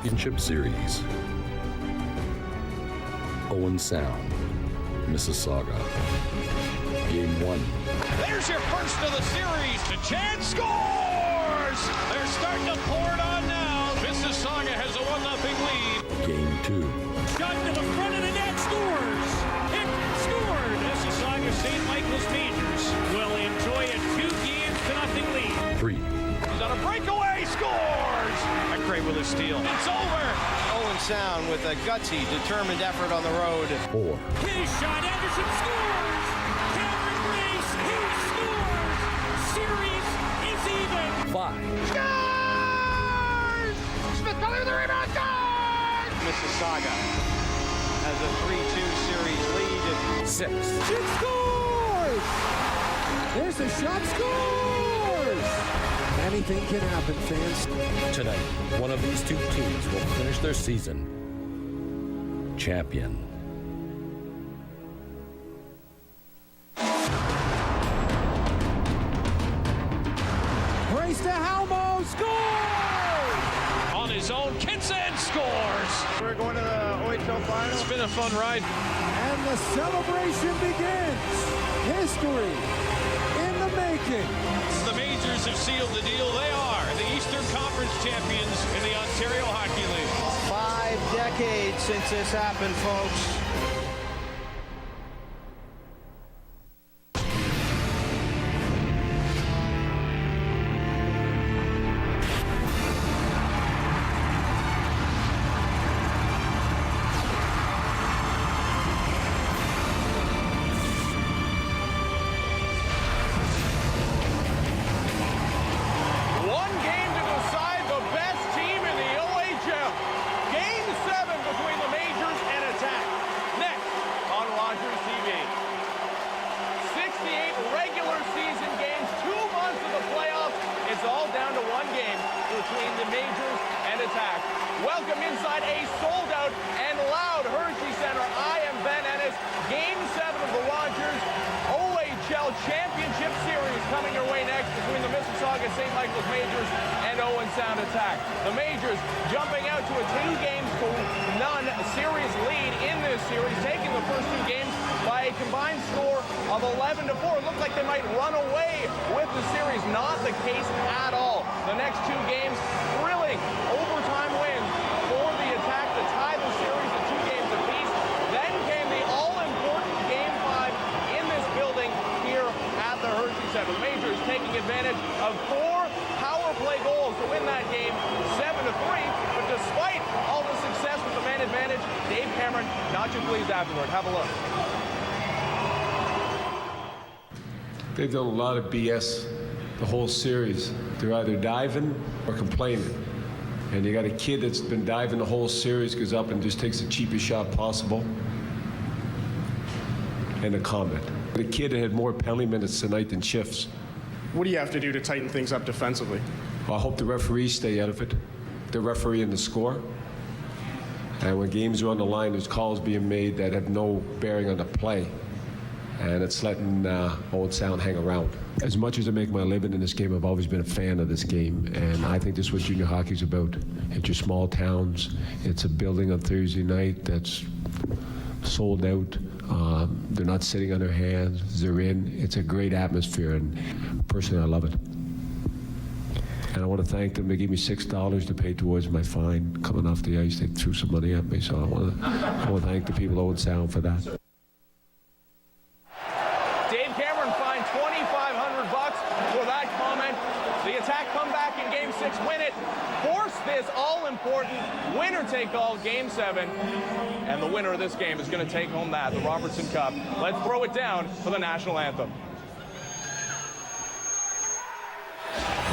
Championship Series. Owen Sound, Mississauga. Game 1. There's your first of the series. The chance scores! They're starting to pour it on now. Mississauga has a 1-0 lead. Game 2. Shot to the front of the net, scores! It scored! Mississauga St. Michael's Majors will enjoy a 2-0 lead. 3. He's on a breakaway, scores! McRae with a steal. It's over! Owen Sound with a gutsy, determined effort on the road. 4. His shot, Anderson scores! Cameron Grace, he scores! Series is even! 5. Scores! Smith coming with the rebound, scores! Mississauga has a 3-2 series lead. 6. It scores! There's a shot, scores! Anything can happen, fans. Tonight, one of these two teams will finish their season champion. Race to Halmo, scores! On his own, Kinson scores! We're going to the OHL Finals. It's been a fun ride. And the celebration begins. History in the making. The Majors have sealed the deal. They are the Eastern Conference champions in the Ontario Hockey League. 5 decades since this happened, folks. One game to decide the best team in the OHL. Game 7 between the Majors and Attack. Next on Rogers TV. 68 regular season games, 2 months of the playoffs. It's all down to one game between the Majors and Attack. Welcome inside a sold-out and loud Hershey Center. I am Ben Ennis. Game 7 of the Rogers OHL Championship Series coming your way next between the Mississauga St. Michael's Majors and Owen Sound Attack. The Majors jumping out to a 2-0 series lead in this series, taking the first 2 games by a combined score of 11-4. It looked like they might run away with the series. Not the case at all. The next 2 games, thrilling overtime wins for the Attack to tie the series at 2 games apiece. Then came the all-important Game 5 in this building here at the Hershey Center. The Majors taking advantage of 4 power play goals to win that game 7-3. But despite all the success with the man advantage, Dave Cameron not too pleased afterward. Have a look. They've done a lot of BS the whole series. They're either diving or complaining. And you got a kid that's been diving the whole series, goes up and just takes the cheapest shot possible. And a comment. The kid had more penalty minutes tonight than shifts. What do you have to do to tighten things up defensively? Well, I hope the referees stay out of it. They're refereeing the score. And when games are on the line, there's calls being made that have no bearing on the play. And it's letting Owen Sound hang around. As much as I make my living in this game, I've always been a fan of this game. And I think this is what junior hockey's about. It's your small towns. It's a building on Thursday night that's sold out. They're not sitting on their hands. They're in. It's a great atmosphere, and personally, I love it. And I want to thank them. They gave me $6 to pay towards my fine coming off the ice. They threw some money at me, so I want to thank the people of Owen Sound for that. Dave Cameron fined $2,500 for that comment. The Attack come back in Game 6, win it, force this all-important winner-take-all Game 7, and the winner of this game is going to take home the Robertson Cup. Let's throw it down for the national anthem.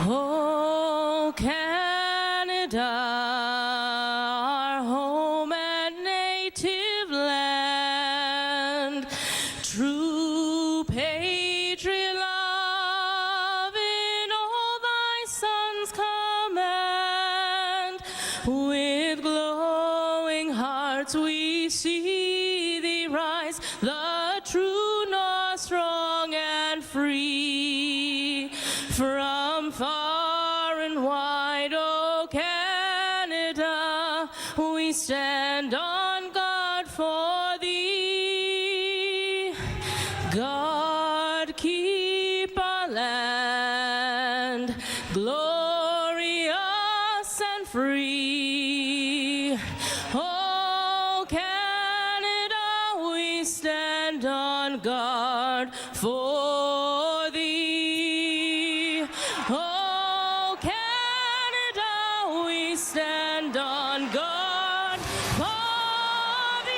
Oh, Canada, our home and native land, true patriot love in all thy sons command. With glowing hearts we see thee rise, the true North strong and free. From far and wide, oh Canada, we stand on guard for thee. God, keep our land glorious and free. Oh, Canada, we stand on guard for thee. Oh, Canada, we stand on guard for thee.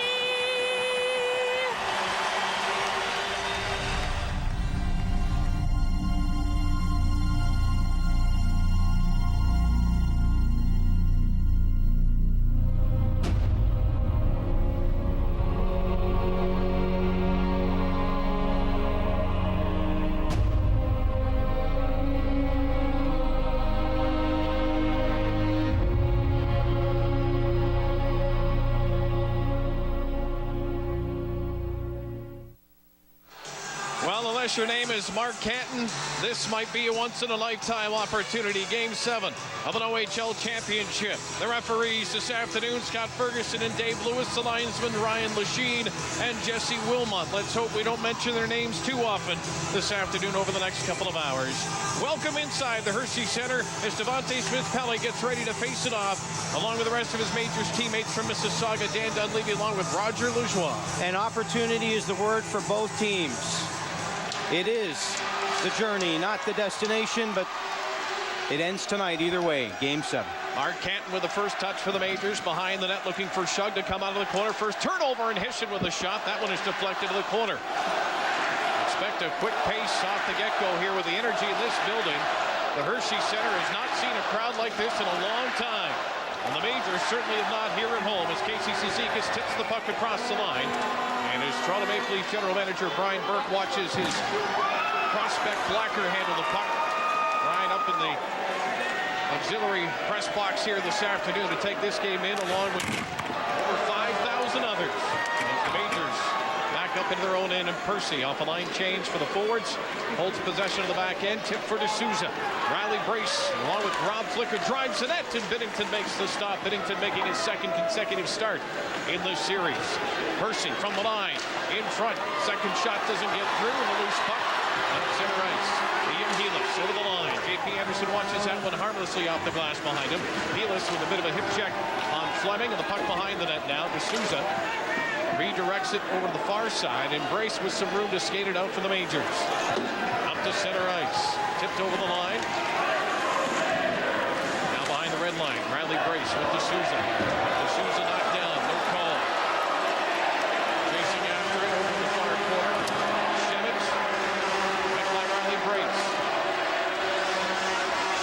Well, unless your name is Mark Canton, this might be a once-in-a-lifetime opportunity. Game 7 of an OHL championship. The referees this afternoon, Scott Ferguson and Dave Lewis. The linesmen, Ryan Lachine and Jesse Wilmot. Let's hope we don't mention their names too often this afternoon over the next couple of hours. Welcome inside the Hershey Center as Devontae Smith-Pelly gets ready to face it off, along with the rest of his majors teammates from Mississauga, Dan Dunleavy, along with Roger Lajoie. And opportunity is the word for both teams. It is the journey, not the destination, but it ends tonight either way. Game 7. Mark Canton with the first touch for the majors, behind the net looking for Shug to come out of the corner. First turnover, and Hishin with a shot. That one is deflected to the corner. Expect a quick pace off the get-go here with the energy in this building. The Hershey Center has not seen a crowd like this in a long time. And the majors certainly have not here at home as Casey Cizikas tips the puck across the line. And as Toronto Maple Leaf General Manager Brian Burke watches his prospect Blacker handle the puck. Brian up in the auxiliary press box here this afternoon to take this game in along with over 5,000 others. As the majors back up into their own end, and Percy off a line change for the forwards. Holds possession of the back end, tip for D'Souza. Riley Brace along with Rob Flicker drives the net, and Binnington makes the stop. Binnington making his second consecutive start in this series. Percy from the line in front. Second shot doesn't get through, and the loose puck on center ice. Ian Helis over the line. J.P. Anderson watches that one harmlessly off the glass behind him. Helis with a bit of a hip check on Fleming, and the puck behind the net now. D'Souza redirects it over to the far side, and Brace with some room to skate it out for the majors. Up to center ice. Tipped over the line. Now behind the red line. Riley Brace with D'Souza. D'Souza knocked down. No call. Chasing after it over to the far corner. Shevitz. Right by Riley Brace.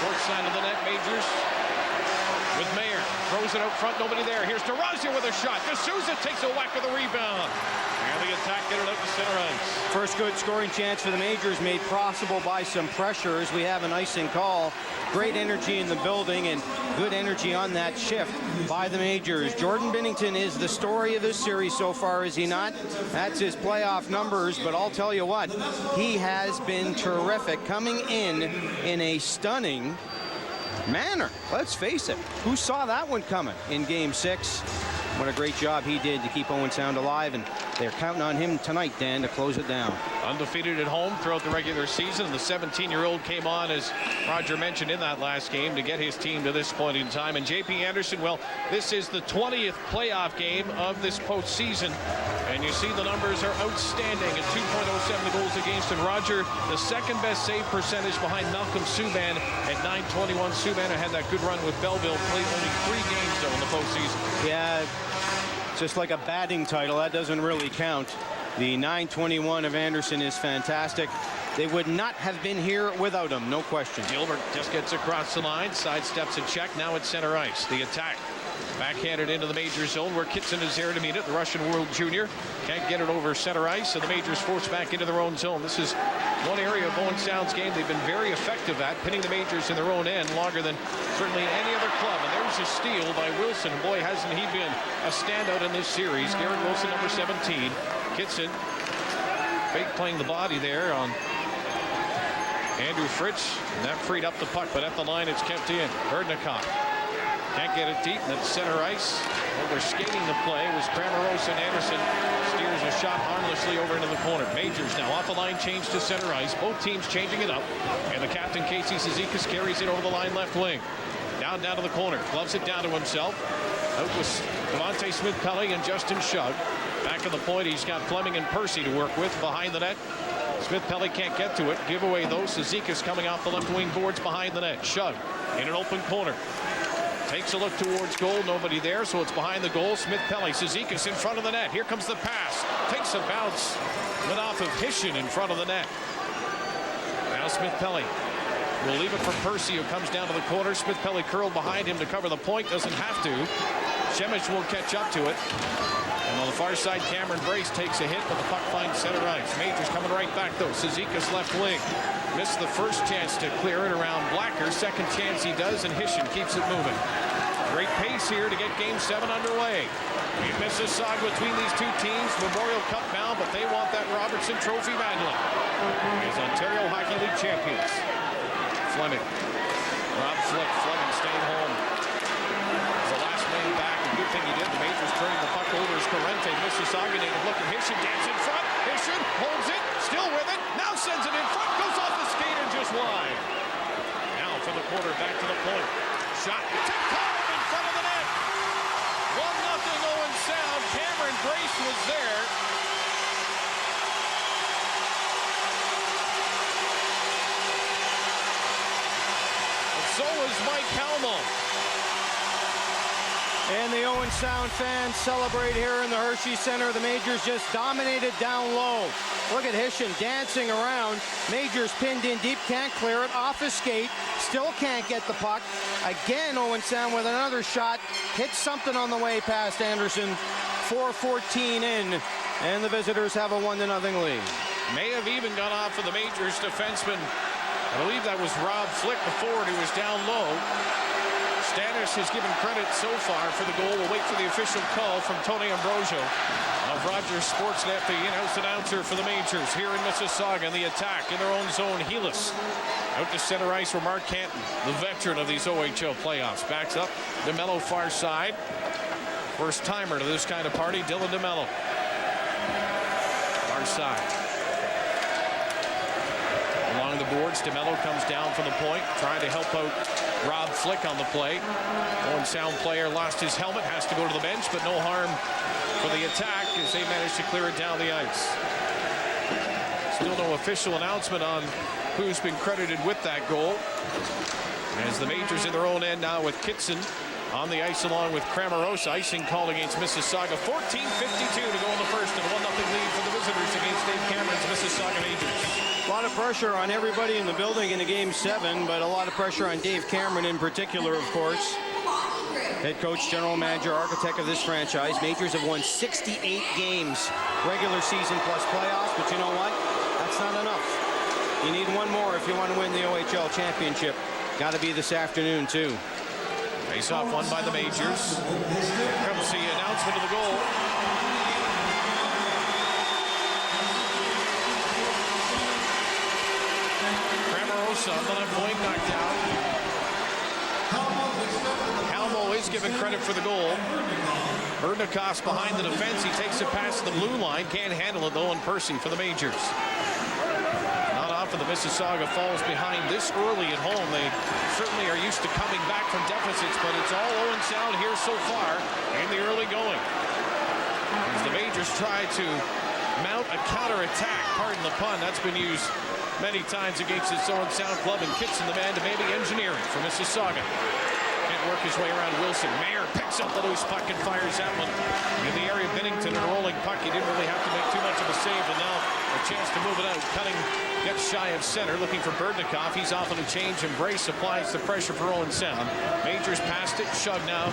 Short side of the net, majors. With Mayer. Throws it out front. Nobody there. Here's DeRozio with a shot. D'Souza takes a whack of the rebound. And the attack get it out to center ice. First good scoring chance for the majors, made possible by some pressure as we have an icing call. Great energy in the building and good energy on that shift by the majors. Jordan Binnington is the story of this series so far, is he not? That's his playoff numbers, but I'll tell you what, he has been terrific, coming in a stunning manner. Let's face it, who saw that one coming in Game 6? What a great job he did to keep Owen Sound alive, and they're counting on him tonight, Dan, to close it down. Undefeated at home throughout the regular season. The 17-year-old came on, as Roger mentioned, in that last game to get his team to this point in time. And J.P. Anderson, well, this is the 20th playoff game of this postseason. And you see the numbers are outstanding at 2.07 goals against. And Roger, the second best save percentage behind Malcolm Subban at 921. Subban had that good run with Belleville, played only 3 games though in the postseason. Yeah, just like a batting title, that doesn't really count. The 921 of Anderson is fantastic. They would not have been here without him, no question. Gilbert just gets across the line, sidesteps a check, now at center ice. The attack backhanded into the major zone where Kitson is there to meet it. The Russian World Junior can't get it over center ice, so the majors forced back into their own zone. This is one area of Owen Sound's game they've been very effective at, pinning the majors in their own end longer than certainly any other club. And there's a steal by Wilson. Boy, hasn't he been a standout in this series. Garrett Wilson, number 17. Kitson fake playing the body there on Andrew Fritz, and that freed up the puck, but at the line it's kept in. Berdnikov Can't get it deep. And at center ice, over skating the play was Cramarosa, and Anderson steers a shot harmlessly over into the corner. Majors now off the line, change to center ice. Both teams changing it up. And the captain, Casey Cizikas, carries it over the line left wing. Down to the corner. Gloves it down to himself. Out was Devontae Smith-Pelly and Justin Shug. Back at the point, he's got Fleming and Percy to work with behind the net. Smith-Pelly can't get to it. Give away though. Cizikas coming off the left wing boards behind the net. Shug in an open corner. Takes a look towards goal. Nobody there, so it's behind the goal. Smith-Pelly. Cizikas in front of the net. Here comes the pass. Takes a bounce. Went off of Hishin in front of the net. Now Smith-Pelly will leave it for Percy, who comes down to the corner. Smith-Pelly curled behind him to cover the point. Doesn't have to. Šemić will catch up to it. And on the far side, Cameron Brace takes a hit, but the puck finds center ice. Majors coming right back, though. Cizikas left wing. Missed the first chance to clear it around Blacker. Second chance he does, and Hishin keeps it moving. Great pace here to get Game 7 underway. In Mississauga between these two teams, Memorial Cup bound, but they want that Robertson Trophy badly. As Ontario Hockey League champions. Fleming. Rob Flick. Fleming staying home. The last man back. A good thing he did. The Majors turning the puck over as Corrente. Mississauga native look at Hishin. Dance in front. Hishin holds it. Still with it. Now sends it in front. Goes off the skate and just wide. Now from the corner back to the point. Shot. Tip-top in front of the net. 1-0 Owen Sound. Cameron Brace was there. So is Mike Halmo. And the Owen Sound fans celebrate here in the Hershey Center. The Majors just dominated down low. Look at Hishin dancing around. Majors pinned in deep, can't clear it. Off his skate, still can't get the puck. Again, Owen Sound with another shot. Hits something on the way past Anderson. 4:14 in, and the visitors have a 1-0 lead. May have even gone off for the Majors defenseman. I believe that was Rob Flick, the forward, who was down low. Stanis has given credit so far for the goal. We'll wait for the official call from Tony Ambrosio of Rogers Sportsnet, the in-house announcer for the Majors here in Mississauga. In the attack in their own zone, Helis. Out to center ice for Mark Canton, the veteran of these OHL playoffs. Backs up, DeMello far side. First timer to this kind of party, Dylan DeMello. Far side. Along the boards, DeMello comes down from the point, trying to help out Rob Flick on the play. Owen Sound player lost his helmet, has to go to the bench, but no harm for the attack as they managed to clear it down the ice. Still no official announcement on who's been credited with that goal. As the Majors in their own end now with Kitson on the ice along with Cramarosa. Icing called against Mississauga. 14:52 to go in the first, and a 1-0 lead for the visitors against Dave Cameron's Mississauga Majors. A lot of pressure on everybody in the building in a Game 7, but a lot of pressure on Dave Cameron in particular, of course. Head coach, general manager, architect of this franchise. Majors have won 68 games, regular season plus playoffs, but you know what? That's not enough. You need one more if you want to win the OHL championship. Got to be this afternoon, too. Face-off won by the Majors. Here comes the announcement of the goal. Cramarosa on the left point, knocked out. Halmo is given credit for the goal. Berdnikov behind the defense. He takes it past the blue line. Can't handle it, though, and Percy for the Majors. Not often the Mississauga falls behind this early at home. They certainly are used to coming back from deficits, but it's all Owen Sound here so far in the early going. As the Majors try to mount a counterattack, pardon the pun, that's been used many times against this Owen Sound club, and Kitson, the man to maybe engineering for Mississauga. Can't work his way around Wilson. Mayer picks up the loose puck and fires that one in the area of Binnington, and a rolling puck. He didn't really have to make too much of a save, but now a chance to move it out. Cutting gets shy of center, looking for Berdnikov. He's off on a change, and Brace applies the pressure for Owen Sound. Majors passed it. Shug now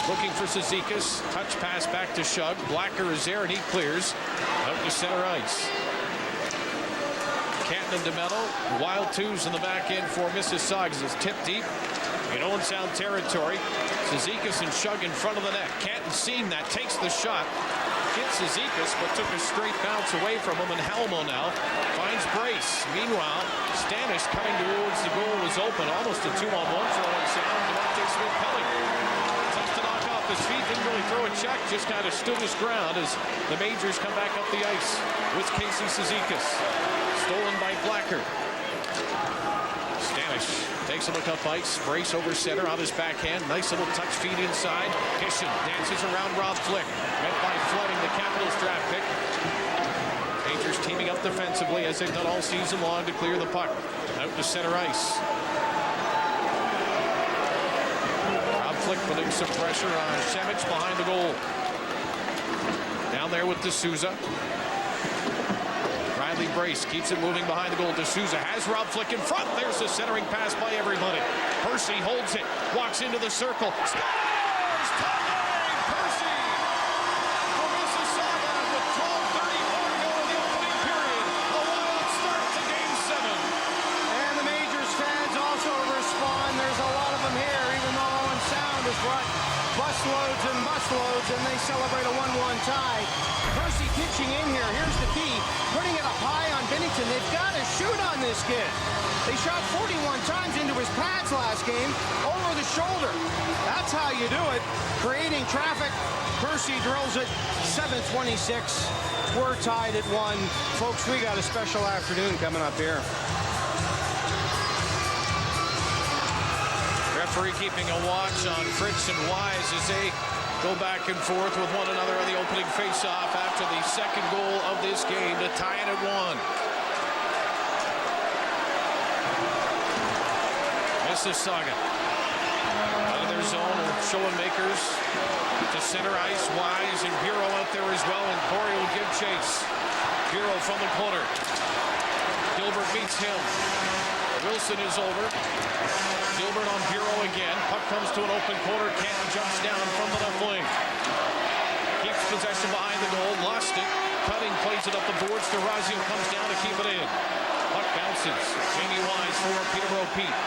looking for Cizikas. Touch pass back to Shug. Blacker is there, and he clears out to center ice. Canton and DeMello, wild twos in the back end for Mississauga. It's tipped deep in Owen Sound territory. Cizikas and Shug in front of the net. Canton seeing that, takes the shot. Hits Cizikas, but took a straight bounce away from him, and Halmo now finds Brace. Meanwhile, Stanis coming towards the goal was open. Almost a 2-on-1 for Owen Sound. Devontae Smith-Pelly off his feet, didn't really throw a check, just kind of stood his ground as the Majors come back up the ice with Casey Cizikas. Stolen by Blacker. Stanish takes a look up ice. Brace over center on his backhand. Nice little touch feed inside. Hishin dances around Rob Flick. Met by Fleming, the Capitals draft pick. Rangers teaming up defensively as they've done all season long to clear the puck. Out to center ice. Rob Flick putting some pressure on Šemić behind the goal. Down there with D'Souza. Riley Brace keeps it moving behind the goal. D'Souza has Rob Flick in front. There's a centering pass by everybody. Percy holds it, walks into the circle. Scores! Tyler Percy for Mississauga with 12:34 to go in the opening period. A wild start to Game 7. And the Majors fans also respond. There's a lot of them here, even though Owen Sound has brought busloads and busloads, and they celebrate a 1-1 tie. Percy pitching in here. Here's the key. Putting it up high on Binnington. They've got to shoot on this kid. They shot 41 times into his pads last game, over the shoulder. That's how you do it. Creating traffic. Percy drills it. 7:26. We're tied at 1. Folks, we got a special afternoon coming up here. Referee keeping a watch on Fritz and Wise as they go back and forth with one another on the opening face-off after the second goal of this game to tie it at 1. Mississauga out of their zone are Schoenmakers to center ice. Wise and Bureau out there as well, and Corey will give chase. Bureau from the corner. Gilbert meets him. Wilson is over. Gilbert on Bureau again. Puck comes to an open corner. Canton jumps down from the left wing. Keeps possession behind the goal. Lost it. Cutting plays it up the boards. D'Orazio comes down to keep it in. Puck bounces. Jamie Wise for Peterborough Pete.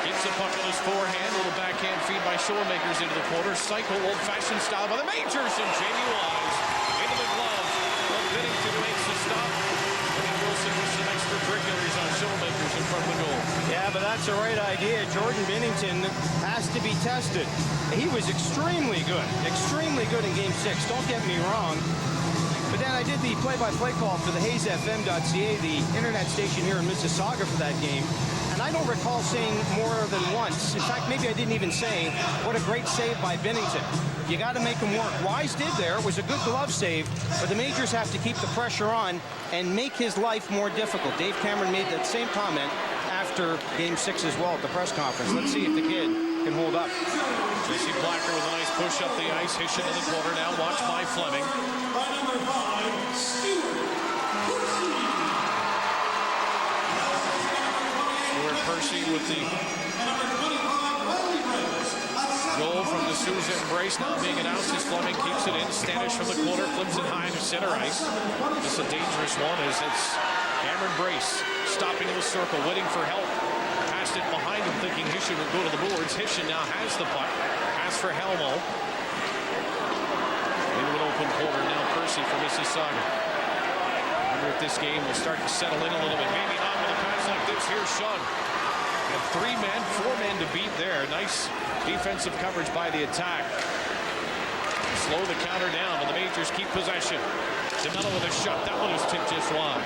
Keeps the puck on his forehand. A little backhand feed by Schoenmakers into the corner. Cycle, old-fashioned style by the Majors. And Jamie Wise into the glove. Binnington makes the stop. And Wilson with some extracurriculars on Schoenmakers in front of the goal. Yeah, but that's the right idea. Jordan Binnington has to be tested. He was extremely good in Game 6. Don't get me wrong. But then I did the play-by-play call for the HaysFM.ca, the internet station here in Mississauga for that game. And I don't recall saying more than once. In fact, maybe I didn't even say what a great save by Binnington. You got to make him work. Wise did there. It was a good glove save, but the Majors have to keep the pressure on and make his life more difficult. Dave Cameron made that same comment after Game 6 as well at the press conference. Let's see if the kid can hold up. Jesse Blacker with a nice push up the ice. Hishin in the corner now. Watched by Fleming. Percy with the goal from D'Souza and Brace now being announced as Fleming keeps it in. Stanish from the corner, flips it high to center ice. This is a dangerous one as it's Cameron Brace stopping in the circle, waiting for help. Passed it behind him, thinking Hishin would go to the boards. Hishin now has the puck. Pass for Helmo. Into an open corner now. Percy for Mississauga. I wonder if this game will start to settle in a little bit. Maybe not with a pass like this. Here's Shug. And 3 men, 4 men to beat there. Nice defensive coverage by the attack. Slow the counter down, but the Majors keep possession. DeMello with a shot. That one is tipped just wide.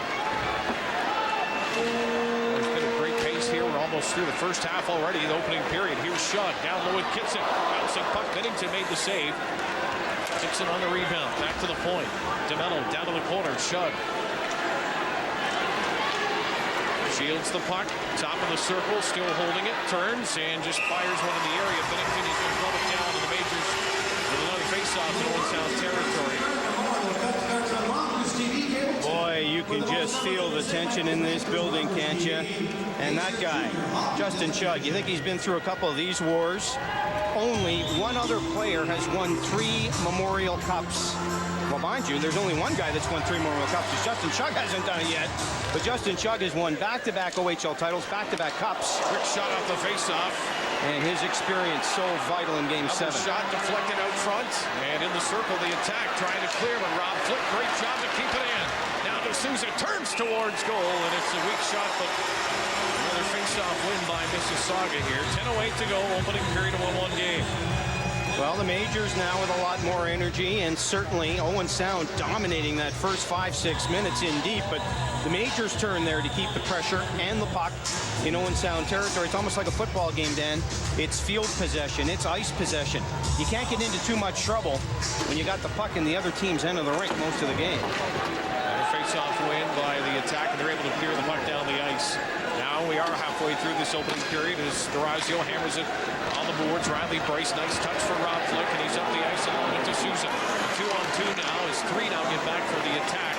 There's been a great pace here. We're almost through the first half already, the opening period. Here's Shug down low with Kitson. Bouncing puck. Binnington made the save. Kitson on the rebound. Back to the point. DeMello down to the corner. Shug. Shields the puck, top of the circle, still holding it, turns, and just fires one in the area. Binnington is going to throw it down to the Majors with another face-off in Owen Sound territory. Boy, you can just feel the tension in this building, can't you? And that guy, Justin Shug, you think he's been through a couple of these wars? Only one other player has won 3 Memorial Cups. Well, mind you, there's only one guy that's won 3 Memorial Cups. Justin Shug hasn't done it yet. But Justin Shug has won back-to-back OHL titles, back-to-back cups. Quick shot off the face-off. And his experience so vital in Game 7. Shot deflected out front. And in the circle, the attack trying to clear. But Rob Flick, great job to keep it in. Now D'Souza turns towards goal. And it's a weak shot, but another face-off win by Mississauga here. 10:08 to go, opening period of 1-1 game. Well, the Majors now with a lot more energy, and certainly Owen Sound dominating that first 5-6 minutes in deep, but the Majors' turn there to keep the pressure and the puck in Owen Sound territory. It's almost like a football game, Dan. It's field possession, it's ice possession. You can't get into too much trouble when you got the puck in the other team's end of the rink most of the game. A face-off win by the Attack, and they're able to clear the puck down the ice. Now we are halfway through this opening period as Durazio hammers it on the boards. Riley Bryce, nice touch for Rob Flick, and he's up the ice along with D'Souza. 2-on-2 now as 3 now get back for the Attack.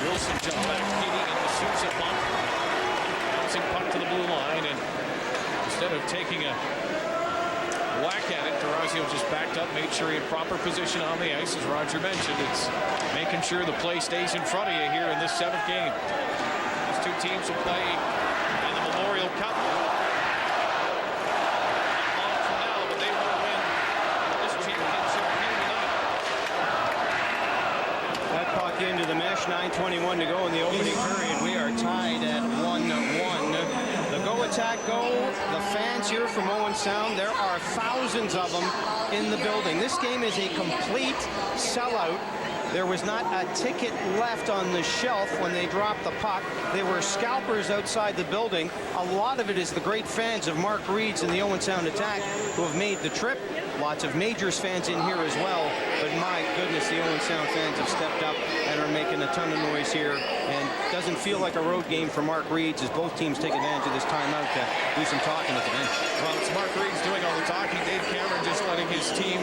Wilson jump back, Keating, and D'Souza bump. Bouncing puck to the blue line, and instead of taking a whack at it, Durazio just backed up, made sure he had proper position on the ice. As Roger mentioned, it's making sure the play stays in front of you here in this 7th game. These two teams will play in the Memorial Cup. Not long from now, but they want to win this championship here tonight. That puck into the mesh, 9:21 to go in the opening period. We are tied at 1-1. The Go Attack Go, the fans here from Owen Sound, there are thousands of them in the building. This game is a complete sellout. There was not a ticket left on the shelf when they dropped the puck. There were scalpers outside the building. A lot of it is the great fans of Mark Reed's and the Owen Sound Attack who have made the trip. Lots of Majors fans in here as well. But my goodness, the Owen Sound fans have stepped up and are making a ton of noise here. And doesn't feel like a road game for Mark Reed's as both teams take advantage of this timeout to do some talking at the bench. Well, it's Mark Reed's doing all the talking. Dave Cameron just letting his team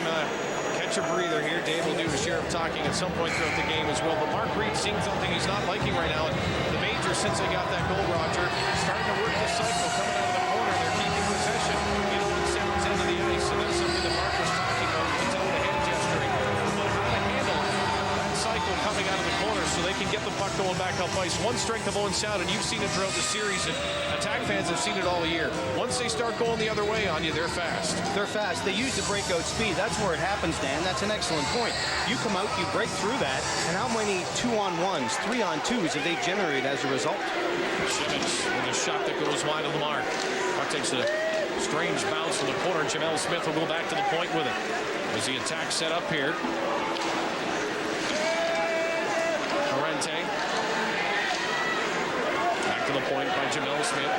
catch a breather here. Dave will do a share of talking at some point throughout the game as well. But Mark Reed seeing something he's not liking right now. And the Majors, since they got that goal, Roger, starting to work the cycle, coming out of the corner. They're keeping possession. You know, it sounds end of the ice. And that's something that Mark was talking about with the tone of hand gesturing. But how to handle that cycle coming out of the corner so they can get the puck going back up ice. One strength of Owen Sound, and you've seen it throughout the series, and Attack fans have seen it all year. Once they start going the other way on you, they're fast. They're fast. They use the breakout speed. That's where it happens, Dan. That's an excellent point. You come out, you break through that, and how many 2-on-1s, 3-on-2s have they generated as a result? Simmons with a shot that goes wide of the mark. Puck takes a strange bounce from the corner. Jamel Smith will go back to the point with it. As the Attack set up here. Parente. Back to the point by Jamel Smith.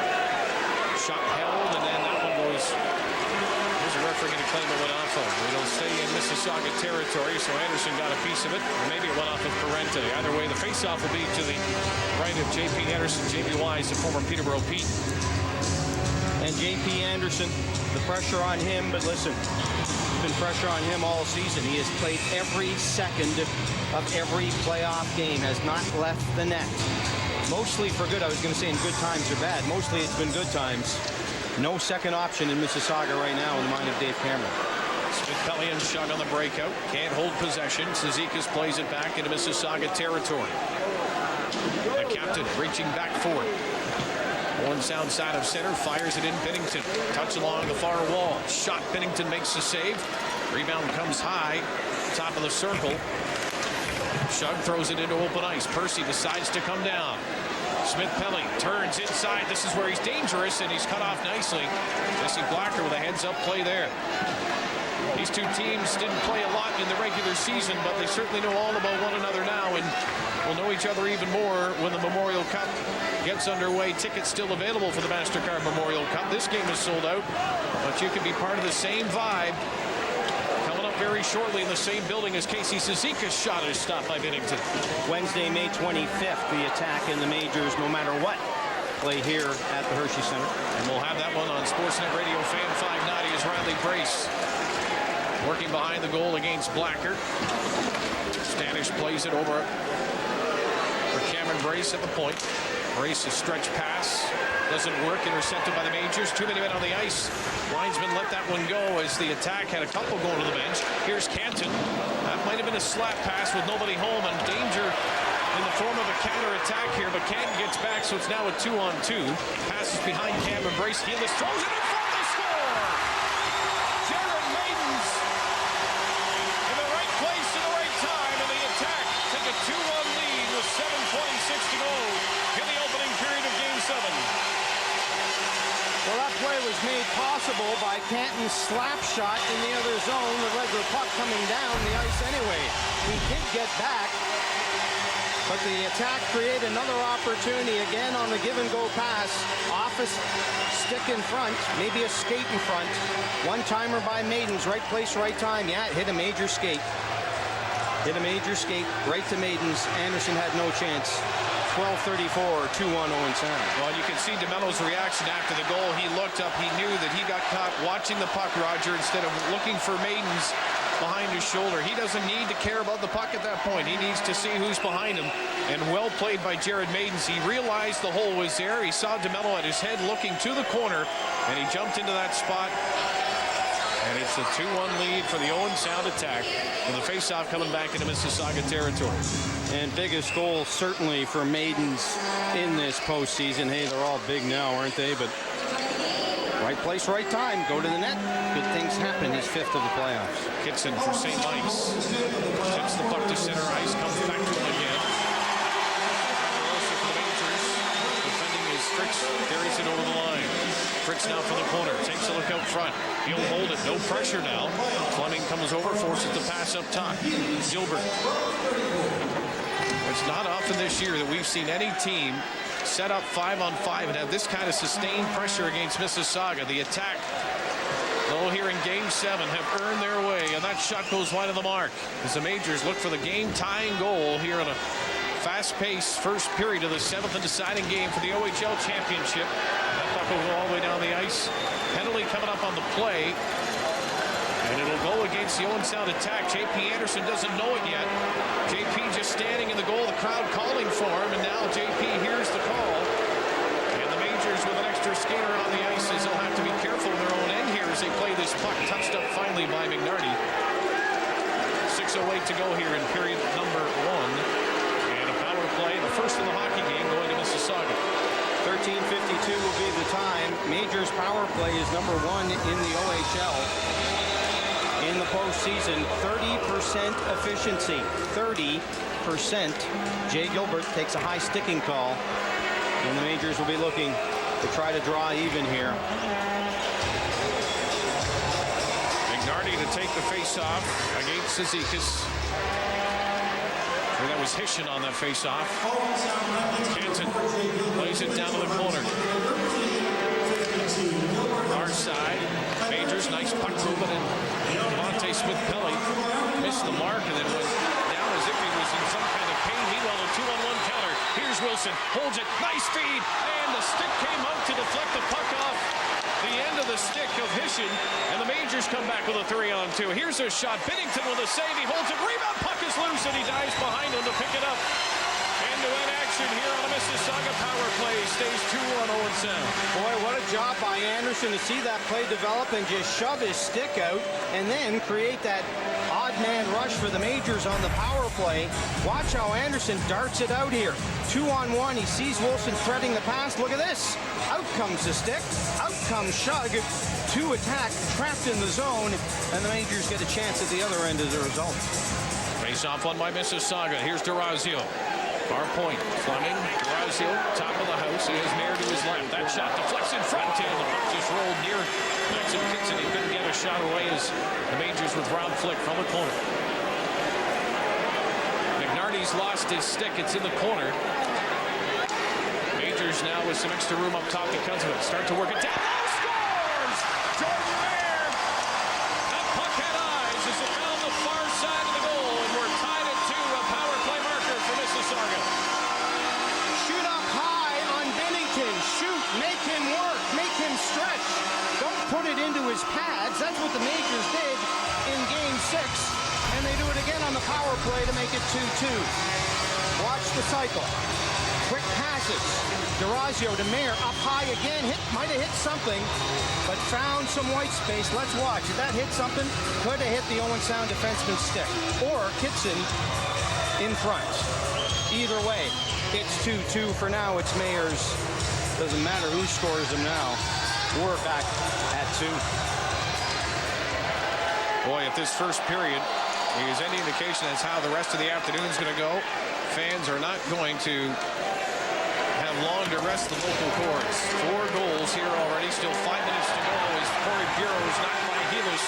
Shot held, and then that one goes. There's a referee going to claim it went off of. It'll stay in Mississauga territory, so Anderson got a piece of it. Or maybe it went off of Parente. Either way, the faceoff will be to the right of J.P. Anderson. J.B. Wise, the former Peterborough Pete. And J.P. Anderson, the pressure on him, but listen, there's been pressure on him all season. He has played every second of every playoff game, has not left the net. Mostly for good. I was going to say in good times or bad. Mostly it's been good times. No second option in Mississauga right now in the mind of Dave Cameron. Smith-Pelly and Shug on the breakout. Can't hold possession. Cizikas plays it back into Mississauga territory. The captain reaching back for it. Owen Sound side of center, fires it in Bennington. Touch along the far wall. Shot, Bennington makes the save. Rebound comes high. Top of the circle. Shug throws it into open ice. Percy decides to come down. Smith-Pelly turns inside. This is where he's dangerous, and he's cut off nicely. Jesse Blacker with a heads-up play there. These two teams didn't play a lot in the regular season, but they certainly know all about one another now, and will know each other even more when the Memorial Cup gets underway. Tickets still available for the MasterCard Memorial Cup. This game is sold out, but you can be part of the same vibe. Coming up very shortly in the same building as Casey Cizikas' shot is stopped by Bennington. Wednesday, May 25th, the Attack in the Majors, no matter what, play here at the Hershey Center. And we'll have that one on Sportsnet Radio Fan 590 as Riley Brace working behind the goal against Blacker. Stanish plays it over for Cameron Brace at the point. Brace a stretch pass. Doesn't work. Intercepted by the Majors. Too many men on the ice. Linesman let that one go as the Attack had a couple going to the bench. Here's Canton. That might have been a slap pass with nobody home, and danger in the form of a counter-attack here, but Canton gets back, so it's now a 2-on-2. Passes behind Cameron Brace. Heelis throws it in front of the score! Jared Maidens in the right place at the right time, and the Attack take a 2-1 lead with 7:26 to go in the opening period of Game 7. Well, that play was made possible by Canton's slap shot in the other zone that led to the puck coming down the ice anyway. He did get back, but the attack created another opportunity again on the give-and-go pass. Off a stick in front, maybe a skate in front. One-timer by Maidens, right place, right time. Yeah, it hit a major skate. Hit a major skate right to Maidens. Anderson had no chance. 12:34, 2-1 Owen Sound. Well, you can see DeMello's reaction after the goal. He looked up. He knew that he got caught watching the puck, Roger, instead of looking for Maidens behind his shoulder. He doesn't need to care about the puck at that point. He needs to see who's behind him. And well played by Jared Maidens. He realized the hole was there. He saw DeMello at his head looking to the corner, and he jumped into that spot. And it's a 2-1 lead for the Owen Sound attack, with the faceoff coming back into Mississauga territory. And biggest goal certainly for Maidens in this postseason. Hey, they're all big now, aren't they? But right place, right time. Go to the net. Good things happen. He's fifth of the playoffs. Kitson for St. Mike's. Tips the puck to center ice. Comes back to him again. Also for the Rangers. Defending is Fritz. Carries it over the line. Fritz now from the corner. Takes a look out front. He'll hold it. No pressure now. Fleming comes over. Forces the pass up top. Gilbert. It's not often this year that we've seen any team set up 5-on-5 and have this kind of sustained pressure against Mississauga. The attack, though, here in Game 7 have earned their way, and that shot goes wide of the mark as the Majors look for the game-tying goal here in a fast-paced first period of the 7th and deciding game for the OHL Championship. That puck will go all the way down the ice. Penalty coming up on the play. And it'll go against the Owen Sound attack. J.P. Anderson doesn't know it yet. J.P. just standing in the goal, the crowd calling for him, and now J.P. hears the call. And the Majors with an extra skater on the ice as they'll have to be careful in their own end here as they play this puck. Touched up finally by McNarty. 6:08 to go here in period number 1. And a power play, the first in the hockey game, going to Mississauga. 13:52 will be the time. Majors power play is number 1 in the OHL. In the postseason, 30% efficiency. 30%. Jay Gilbert takes a high sticking call. And the Majors will be looking to try to draw even here. McNarty to take the face-off against Zizekas. That was Hishin on that face-off. Canton lays it down to the corner. Far side. Majors, nice puck movement, and Devontae Smith-Pelly missed the mark and then went down as if he was in some kind of pain. Meanwhile, a 2-on-1 counter. Here's Wilson, holds it, nice feed, and the stick came out to deflect the puck off the end of the stick of Hishin, and the Majors come back with a 3-on-2. Here's a shot. Binnington with a save. He holds it. Rebound. Puck is loose, and he dives behind him to pick it up. End-to-end action here on the Mississauga power play. Stays 2-1 Owen Sound. Boy, what a job by Anderson to see that play develop and just shove his stick out and then create that odd man rush for the Majors on the power play. Watch how Anderson darts it out here. 2-on-1. He sees Wilson threading the pass. Look at this. Out comes the stick. Out comes Shug. 2 attack, trapped in the zone, and the Majors get a chance at the other end as a result. Face-off won by Mississauga. Here's Durazio. Far point. Fleming. Durazio, top of the house. He has Mayer to his left. That shot deflects in front. And the puck just rolled near Maxim Kitson. He couldn't get a shot away as the Majors with Rob Flick from the corner. McNarty's lost his stick. It's in the corner. Majors now with some extra room up top because of it. Start to work it down. Oh, scores! Jordan Mayer. That puck had eyes as it found the far side of the goal, and we're tied at 2. A power play marker for Mississauga. Shoot up high on Binnington. Shoot. Make him work. Make him stretch. Don't put it into his pads. That's what the Majors did in Game 6. And they do it again on the power play to make it 2-2. Watch the cycle. Quick passes. Durazio to Mayer up high again. Might have hit something, but found some white space. Let's watch. Did that hit something? Could have hit the Owen Sound defenseman's stick. Or Kitson in front. Either way, it's 2-2 for now. It's Mayer's. Doesn't matter who scores them now. We're back at 2. Boy, if this first period is any indication as how the rest of the afternoon is going to go, fans are not going to have long to rest the local courts. 4 goals here already. Still 5 minutes to go as Corey Bureau is knocked by Helis.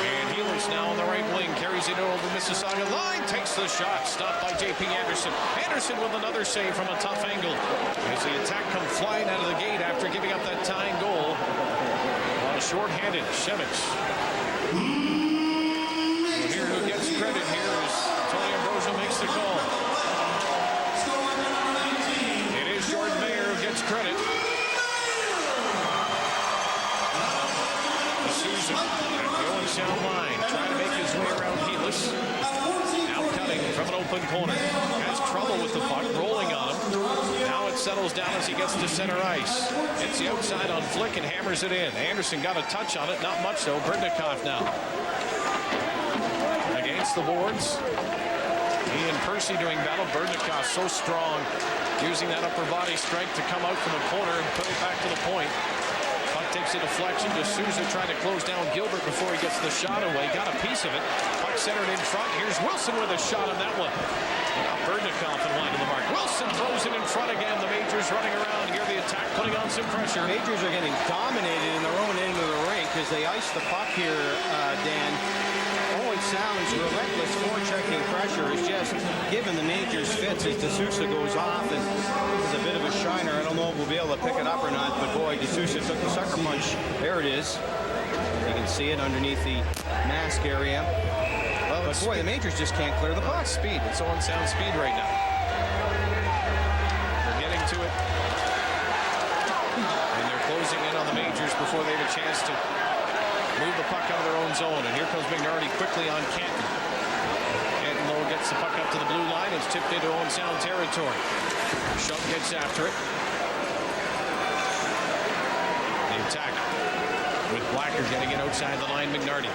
And Helis now on the right wing carries it over Mississauga line. Takes the shot. Stopped by J.P. Anderson. Anderson with another save from a tough angle. As the attack come flying out of the gate after giving up that tying goal. On a short-handed Shevich. Well, here who gets credit here is Tony Ambrosio makes the call. It is Jordan Mayer who gets credit. Souza at the Owen Sound line, trying to make his way around Helis. Now cutting from an open corner. Has trouble with the puck, rolling on him. Now it settles down as he gets to center ice. Hits the outside on flick and hammers it in. Anderson got a touch on it, not much though. Berdnikov now. Against the boards. He and Percy doing battle. Berdnikov so strong, using that upper body strength to come out from the corner and put it back to the point. Puck takes a deflection. D'Souza trying to close down Gilbert before he gets the shot away. Got a piece of it. Puck centered in front. Here's Wilson with a shot on that one. Berdnikov in line to the mark. Wilson throws it in front again. The Majors running around here. The attack putting on some pressure. Majors are getting dominated in their own end of the rink as they ice the puck here, Dan. Owen Sound's relentless forechecking pressure is just giving the Majors fits as D'Souza goes off, and this is a bit of a shiner. I don't know if we'll be able to pick it up or not, but boy, D'Souza took the sucker punch. There it is. You can see it underneath the mask area. Well, but boy, the Majors just can't clear the puck. Speed. It's Owen Sound speed right now. They're getting to it. And they're closing in on the Majors before they have a chance to move the puck out of their own zone. And here comes McNarty quickly on Canton. Canton, though, gets the puck up to the blue line. It's tipped into Owen Sound territory. Shove gets after it. The attack with Blacker getting it outside the line. McNarty.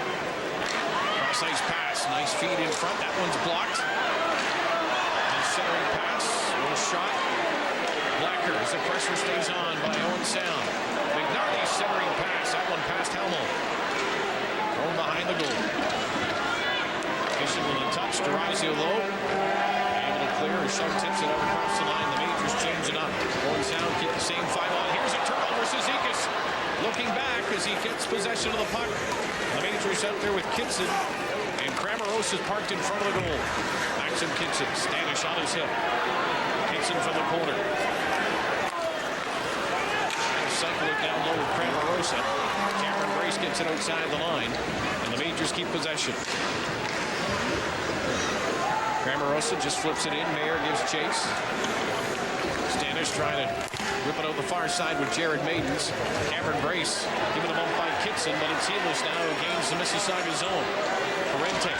Cross-ice pass. Nice feed in front. That one's blocked. And centering pass. Little shot. Blacker as the pressure stays on by Owen Sound. McNarty centering pass. That one past Helmo. Thrown behind the goal. Fishing with a touch. D'Orazio low. Able to clear. A shove tips it out across the line. The Majors change it up. Owen Sound keep the same 5 on. Here's a turnover. Zizekas looking back as he gets possession of the puck. The Majors out there with Kitson. And Cramarosa's parked in front of the goal. Maxim Kitson. Stanish on his hip. Kitson from the corner. Cycle it down low with Cramarosa. Cameron Brace gets it outside the line, and the Majors keep possession. Cramarosa just flips it in. Mayer gives chase. Stanish trying to rip it out the far side with Jared Maidens. Cameron Brace giving him up by Kitson, but it's Helis now who gains the Mississauga zone. Parente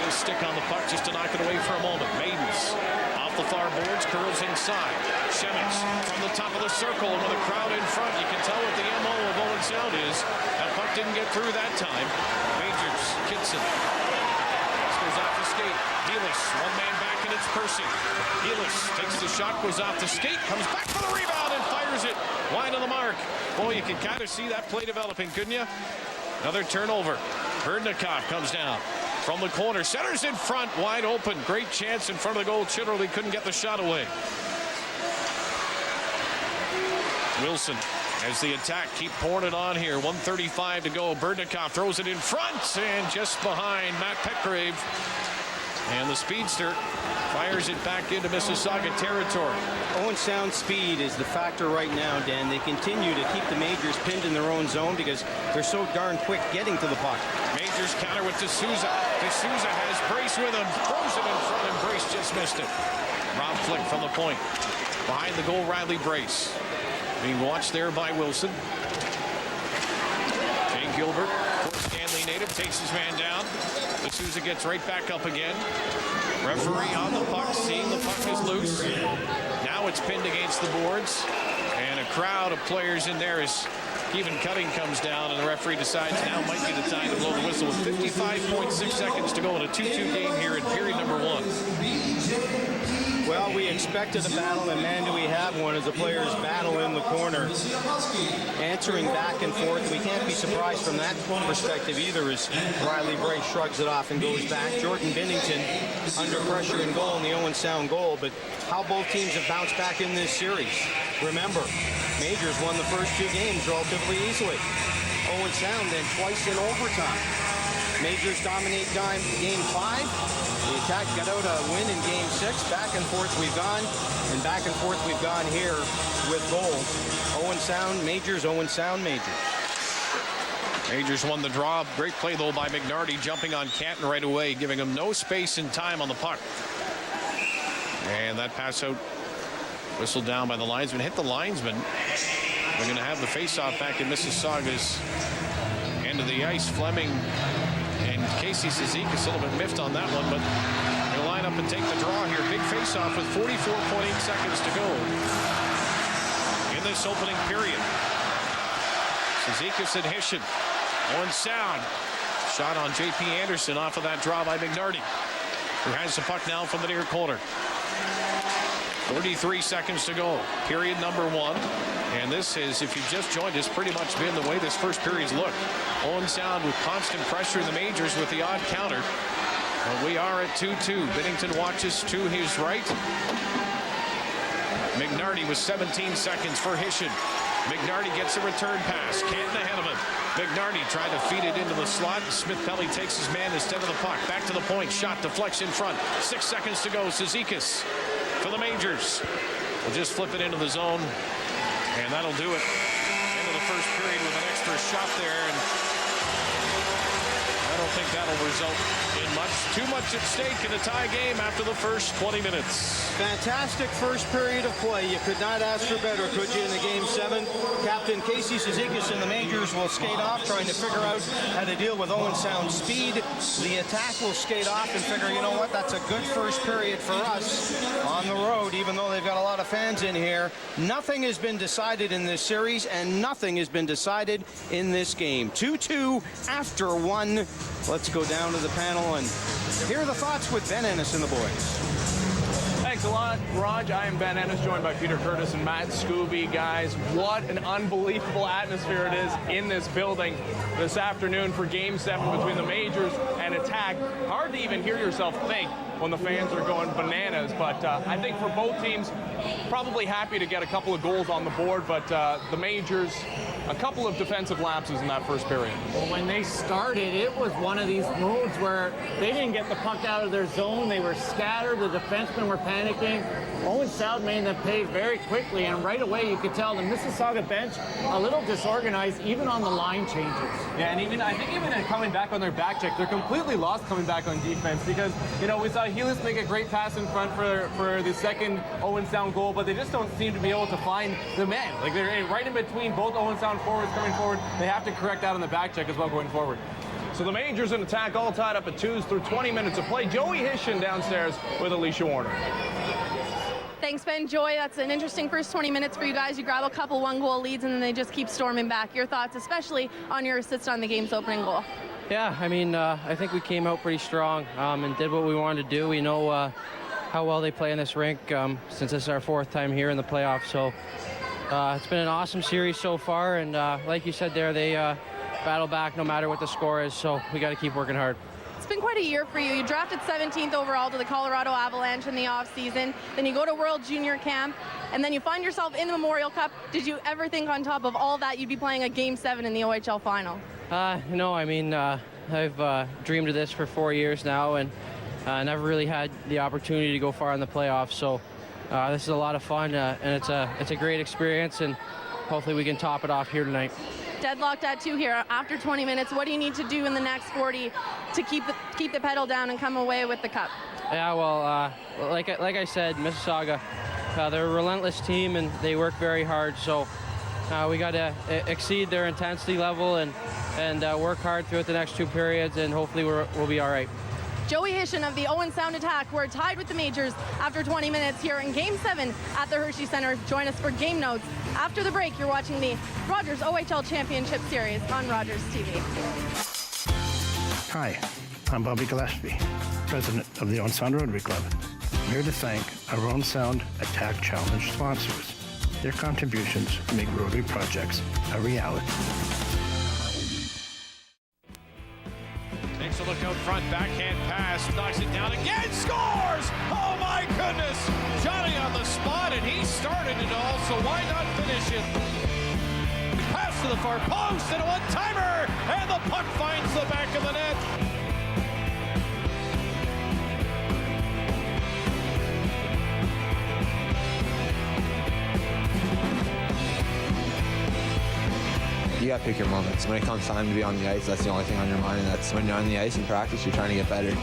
his stick on the puck just to knock it away for a moment. Maidens off the far boards, curls inside. Shevich from the top of the circle, and with a crowd in front, you can tell what the MO of Owen Sound is. That puck didn't get through that time. Majors, Kitson. This goes off the skate. Helis, one man back, and it's Percy. Helis takes the shot, goes off the skate, comes back for the rebound, and fires it wide of the mark. Boy, you can kind of see that play developing, couldn't you? Another turnover. Berdnikov comes down. From the corner, centers in front, wide open. Great chance in front of the goal. Chitterly couldn't get the shot away. Wilson, as the attack keep pouring it on here. 1:35 to go. Berdnikov throws it in front and just behind Matt Petgrave. And the speedster fires it back into Mississauga territory. Owen Sound speed is the factor right now, Dan. They continue to keep the Majors pinned in their own zone because they're so darn quick getting to the puck. Majors counter with D'Souza. D'Souza has Brace with him. Throws it in front, and Brace just missed it. Rob Flick from the point. Behind the goal, Riley Brace. Being watched there by Wilson. Jay Gilbert, Fort Stanley native, takes his man down. D'Souza gets right back up again. Referee on the puck, seeing the puck is loose. Now it's pinned against the boards. And a crowd of players in there as Kevin Cutting comes down, and the referee decides now might be the time to blow the whistle with 55.6 seconds to go in a 2-2 game here in period number 1. Well, we expected a battle, and man, do we have one as the players battle in the corner. Answering back and forth. We can't be surprised from that perspective either as Riley Bray shrugs it off and goes back. Jordan Binnington under pressure in goal in the Owen Sound goal, but how both teams have bounced back in this series. Remember, Majors won the first 2 games relatively easily. Owen Sound then twice in overtime. Majors dominate game 5. The Attack got out a win in game 6. Back and forth we've gone, and back and forth we've gone here with goals. Owen Sound, Majors, Owen Sound, Majors. Majors won the draw. Great play, though, by McNarty, jumping on Canton right away, giving him no space and time on the puck. And that pass out, whistled down by the linesman, hit the linesman. We're going to have the face-off back in Mississauga's end of the ice. Fleming and Casey Cizikas a little bit miffed on that one, but they'll line up and take the draw here. Big face-off with 44.8 seconds to go in this opening period. Cizikas and Hishin. Owen Sound. Shot on J.P. Anderson off of that draw by McNarty, who has the puck now from the near corner. 33 seconds to go. Period number 1. And this is, if you've just joined us, pretty much been the way this first period's looked. Owen Sound with constant pressure in the Majors with the odd counter. But we are at 2-2. Binnington watches to his right. McNarty with 17 seconds for Hishin. McNarty gets a return pass. Canton ahead of him. McNarty tried to feed it into the slot. Smith-Pelly takes his man instead of the puck. Back to the point. Shot deflects in front. 6 seconds to go. Cizikas for the Majors. We'll just flip it into the zone. And that'll do it. End of the first period with an extra shot there. And I don't think that'll result in much. Too much at stake in a tie game after the first 20 minutes. Fantastic first period of play. You could not ask for better, could you, in the game 7? Captain Casey Cizikas and the Majors will skate off, trying to figure out how to deal with Owen Sound speed. The Attack will skate off and figure, you know what, that's a good first period for us on the road, even though they've got a lot of fans in here. Nothing has been decided in this series, and nothing has been decided in this game. 2-2 after 1. Let's go down to the panel and hear the thoughts with Ben Ennis and the boys. Thanks a lot, Raj. I am Ben Ennis, joined by Peter Curtis and Matt Scooby. Guys, what an unbelievable atmosphere it is in this building this afternoon for Game 7 between the Majors and Attack. Hard to even hear yourself think when the fans are going bananas, but I think for both teams, probably happy to get a couple of goals on the board, but the Majors, a couple of defensive lapses in that first period. Well, when they started, it was one of these moves where they didn't get the puck out of their zone. They were scattered. The defensemen were panicking. Owen Sound made them pay very quickly, and right away you could tell the Mississauga bench a little disorganized, even on the line changes. Yeah, and I think even coming back on their back check, they're completely lost coming back on defense because, you know, we saw Helis make a great pass in front for the second Owen Sound goal, but they just don't seem to be able to find the man. Like, they're right in between both Owen Sound forwards coming forward. They have to correct that on the back check as well going forward. So the Majors and Attack all tied up at 2s through 20 minutes of play. Joey Hishin downstairs with Alicia Warner. Thanks, Ben. Joy, that's an interesting first 20 minutes for you guys. You grab a couple one-goal leads, and then they just keep storming back. Your thoughts, especially on your assist on the game's opening goal? Yeah, I mean, I think we came out pretty strong and did what we wanted to do. We know how well they play in this rink since this is our 4th time here in the playoffs. So it's been an awesome series so far, and like you said there, they battle back no matter what the score is, so we got to keep working hard. It's been quite a year for you. You drafted 17th overall to the Colorado Avalanche in the offseason. Then you go to World Junior Camp, and then you find yourself in the Memorial Cup. Did you ever think on top of all that you'd be playing a Game 7 in the OHL Final? No, I mean, I've dreamed of this for 4 years now, and never really had the opportunity to go far in the playoffs. So this is a lot of fun, and it's a great experience, and hopefully we can top it off here tonight. Deadlocked at 2 here after 20 minutes. What do you need to do in the next 40 to keep the pedal down and come away with the cup? Yeah, well, like I said, Mississauga, they're a relentless team and they work very hard. So we got to exceed their intensity level and work hard throughout the next 2 periods, and hopefully we'll be all right. Joey Hishin of the Owen Sound Attack were tied with the Majors after 20 minutes here in Game 7 at the Hershey Center. Join us for Game Notes. After the break, you're watching the Rogers OHL Championship Series on Rogers TV. Hi, I'm Bobby Gillespie, president of the Owen Sound Rotary Club. I'm here to thank our Owen Sound Attack Challenge sponsors. Their contributions make Rotary projects a reality. Takes a look out front, backhand pass, knocks it down again, scores! Oh my goodness! Johnny on the spot, and he started it all, so why not finish it? Pass to the far post, and a one-timer! And the puck finds the back of the net. You gotta pick your moments. When it comes time to be on the ice, that's the only thing on your mind, and that's when you're on the ice in practice, you're trying to get better.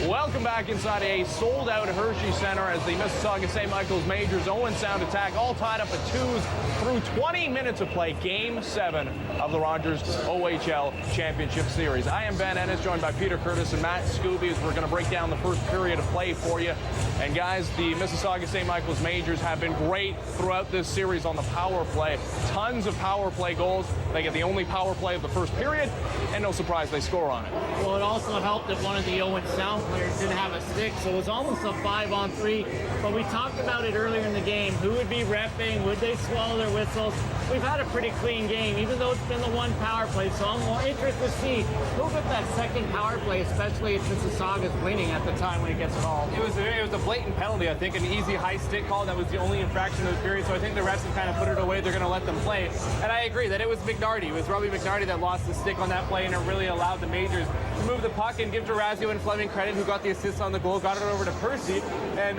Welcome back inside a sold-out Hershey Center as the Mississauga St. Michael's Majors Owen Sound Attack all tied up at 2s through 20 minutes of play. Game 7 of the Rogers OHL Championship Series. I am Ben Ennis, joined by Peter Curtis and Matt Scooby, as we're going to break down the first period of play for you. And guys, the Mississauga St. Michael's Majors have been great throughout this series on the power play. Tons of power play goals. They get the only power play of the first period, and no surprise, they score on it. Well, it also helped that one of the Owen Sound players didn't have a stick, so it was almost a 5-on-3. But we talked about it earlier in the game. Who would be repping? Would they swallow their whistles? We've had a pretty clean game, even though it's been the one power play. So I'm more interested to see who got that second power play, especially if Mississauga's winning at the time when it gets called. It was a blatant penalty, I think, an easy high stick call. That was the only infraction of the period. So I think the refs have kind of put it away. They're going to let them play. And I agree that it was McNarty. It was Robbie McNarty that lost the stick on that play, and it really allowed the Majors to move the puck and give Durazio and Fleming credit, who got the assist on the goal, got it over to Percy, and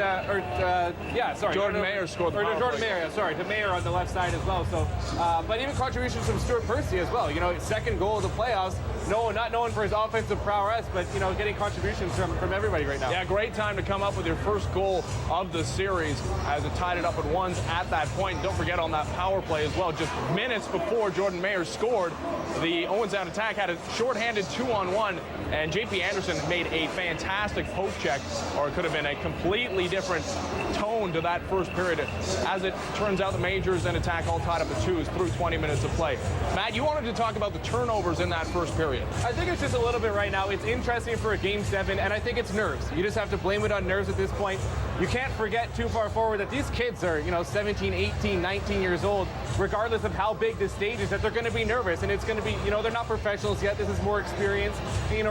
Jordan Mayer scored the power play. Jordan Mayer, to Mayer on the left side as well. So, but even contributions from Stuart Percy as well. You know, second goal of the playoffs. No, not known for his offensive prowess, but you know, getting contributions from everybody right now. Yeah, great time to come up with your first goal of the series as it tied it up at 1s at that point. Don't forget on that power play as well, just minutes before Jordan Mayer scored, the Owen Sound Attack had a shorthanded 2-on-1, and JP Anderson made a fantastic poke check, or it could have been a completely different tone to that first period. As it turns out, the Majors and Attack all tied up at 2s through 20 minutes of play. Matt, you wanted to talk about the turnovers in that first period. I think it's just a little bit right now. It's interesting for a Game 7, and I think it's nerves. You just have to blame it on nerves at this point. You can't forget too far forward that these kids are, 17, 18, 19 years old, regardless of how big the stage is, that they're going to be nervous, and it's going to be, they're not professionals yet. This is more experience.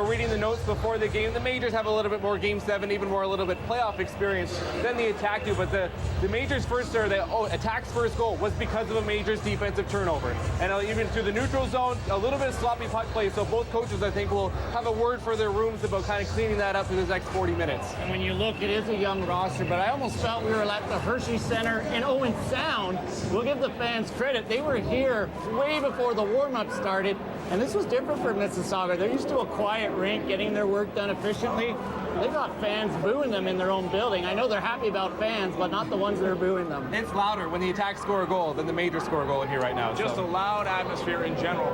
Reading the notes before the game, the Majors have a little bit more Game 7, even more a little bit playoff experience than the Attack do, but the Majors Attack's first goal was because of a Majors defensive turnover. And even through the neutral zone, a little bit of sloppy puck play, so both coaches, I think, will have a word for their rooms about kind of cleaning that up in the next 40 minutes. And when you look, it is a young roster, but I almost felt we were at the Hershey Center in Owen Sound. We'll give the fans credit. They were here way before the warm-up started, and this was different for Mississauga. They're used to a quiet rink, getting their work done efficiently. They got fans booing them in their own building. I know they're happy about fans, but not the ones that are booing them. It's louder when the Attack score a goal than the Majors score a goal in here right now. Just a loud atmosphere in general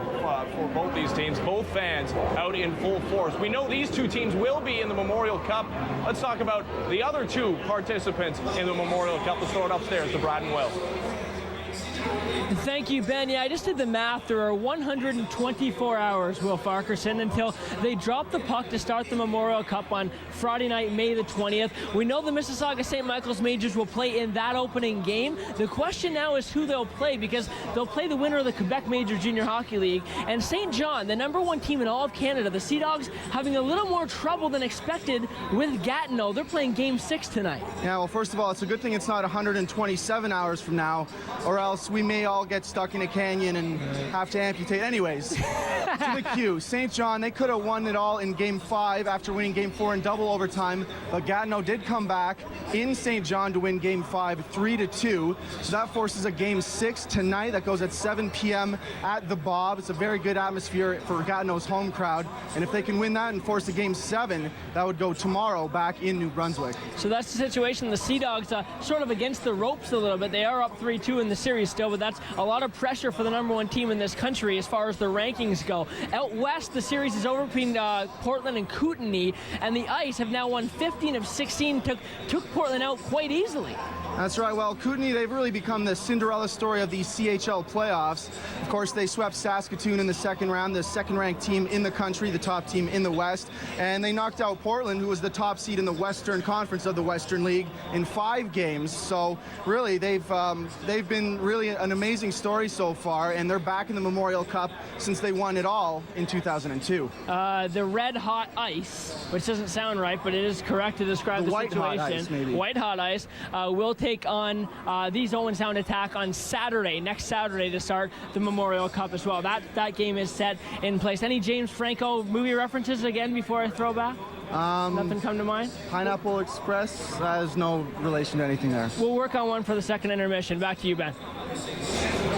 for both these teams. Both fans out in full force. We know these two teams will be in the Memorial Cup. Let's talk about the other two participants in the Memorial Cup. Let's throw it upstairs to Brad and Will. Thank you, Ben. Yeah, I just did the math. There are 124 hours, Will Farquharson, until they drop the puck to start the Memorial Cup on Friday night, May the 20th. We know the Mississauga St. Michael's Majors will play in that opening game. The question now is who they'll play, because they'll play the winner of the Quebec Major Junior Hockey League. And St. John, the #1 team in all of Canada, the Sea Dogs, having a little more trouble than expected with Gatineau. They're playing Game 6 tonight. Yeah, well, first of all, it's a good thing it's not 127 hours from now, or else we may all get stuck in a canyon and have to amputate. Anyways, to the queue. St. John, they could have won it all in Game 5 after winning Game 4 in double overtime, but Gatineau did come back in St. John to win Game 5 3-2. So that forces a Game 6 tonight that goes at 7 p.m. at the Bob. It's a very good atmosphere for Gatineau's home crowd, and if they can win that and force a Game 7, that would go tomorrow back in New Brunswick. So that's the situation. The Sea Dogs sort of against the ropes a little bit. They are up 3-2 in the series still, but that's a lot of pressure for the #1 team in this country as far as the rankings go. Out west, the series is over between Portland and Kootenay, and the Ice have now won 15 of 16, took Portland out quite easily. That's right. Well, Kootenay, they've really become the Cinderella story of the CHL playoffs. Of course, they swept Saskatoon in the second round, the second-ranked team in the country, the top team in the West, and they knocked out Portland, who was the top seed in the Western Conference of the Western League, in 5 games. So, really, they've been really an amazing story so far, and they're back in the Memorial Cup since they won it all in 2002. The red hot ice, which doesn't sound right, but it is correct to describe the white situation. Hot ice, maybe. White hot ice will take on these Owen Sound Attack on Saturday, next Saturday, to start the Memorial Cup as well. That game is set in place. Any James Franco movie references again before I throw back? Nothing come to mind? Pineapple Express has no relation to anything there. We'll work on one for the second intermission. Back to you, Ben.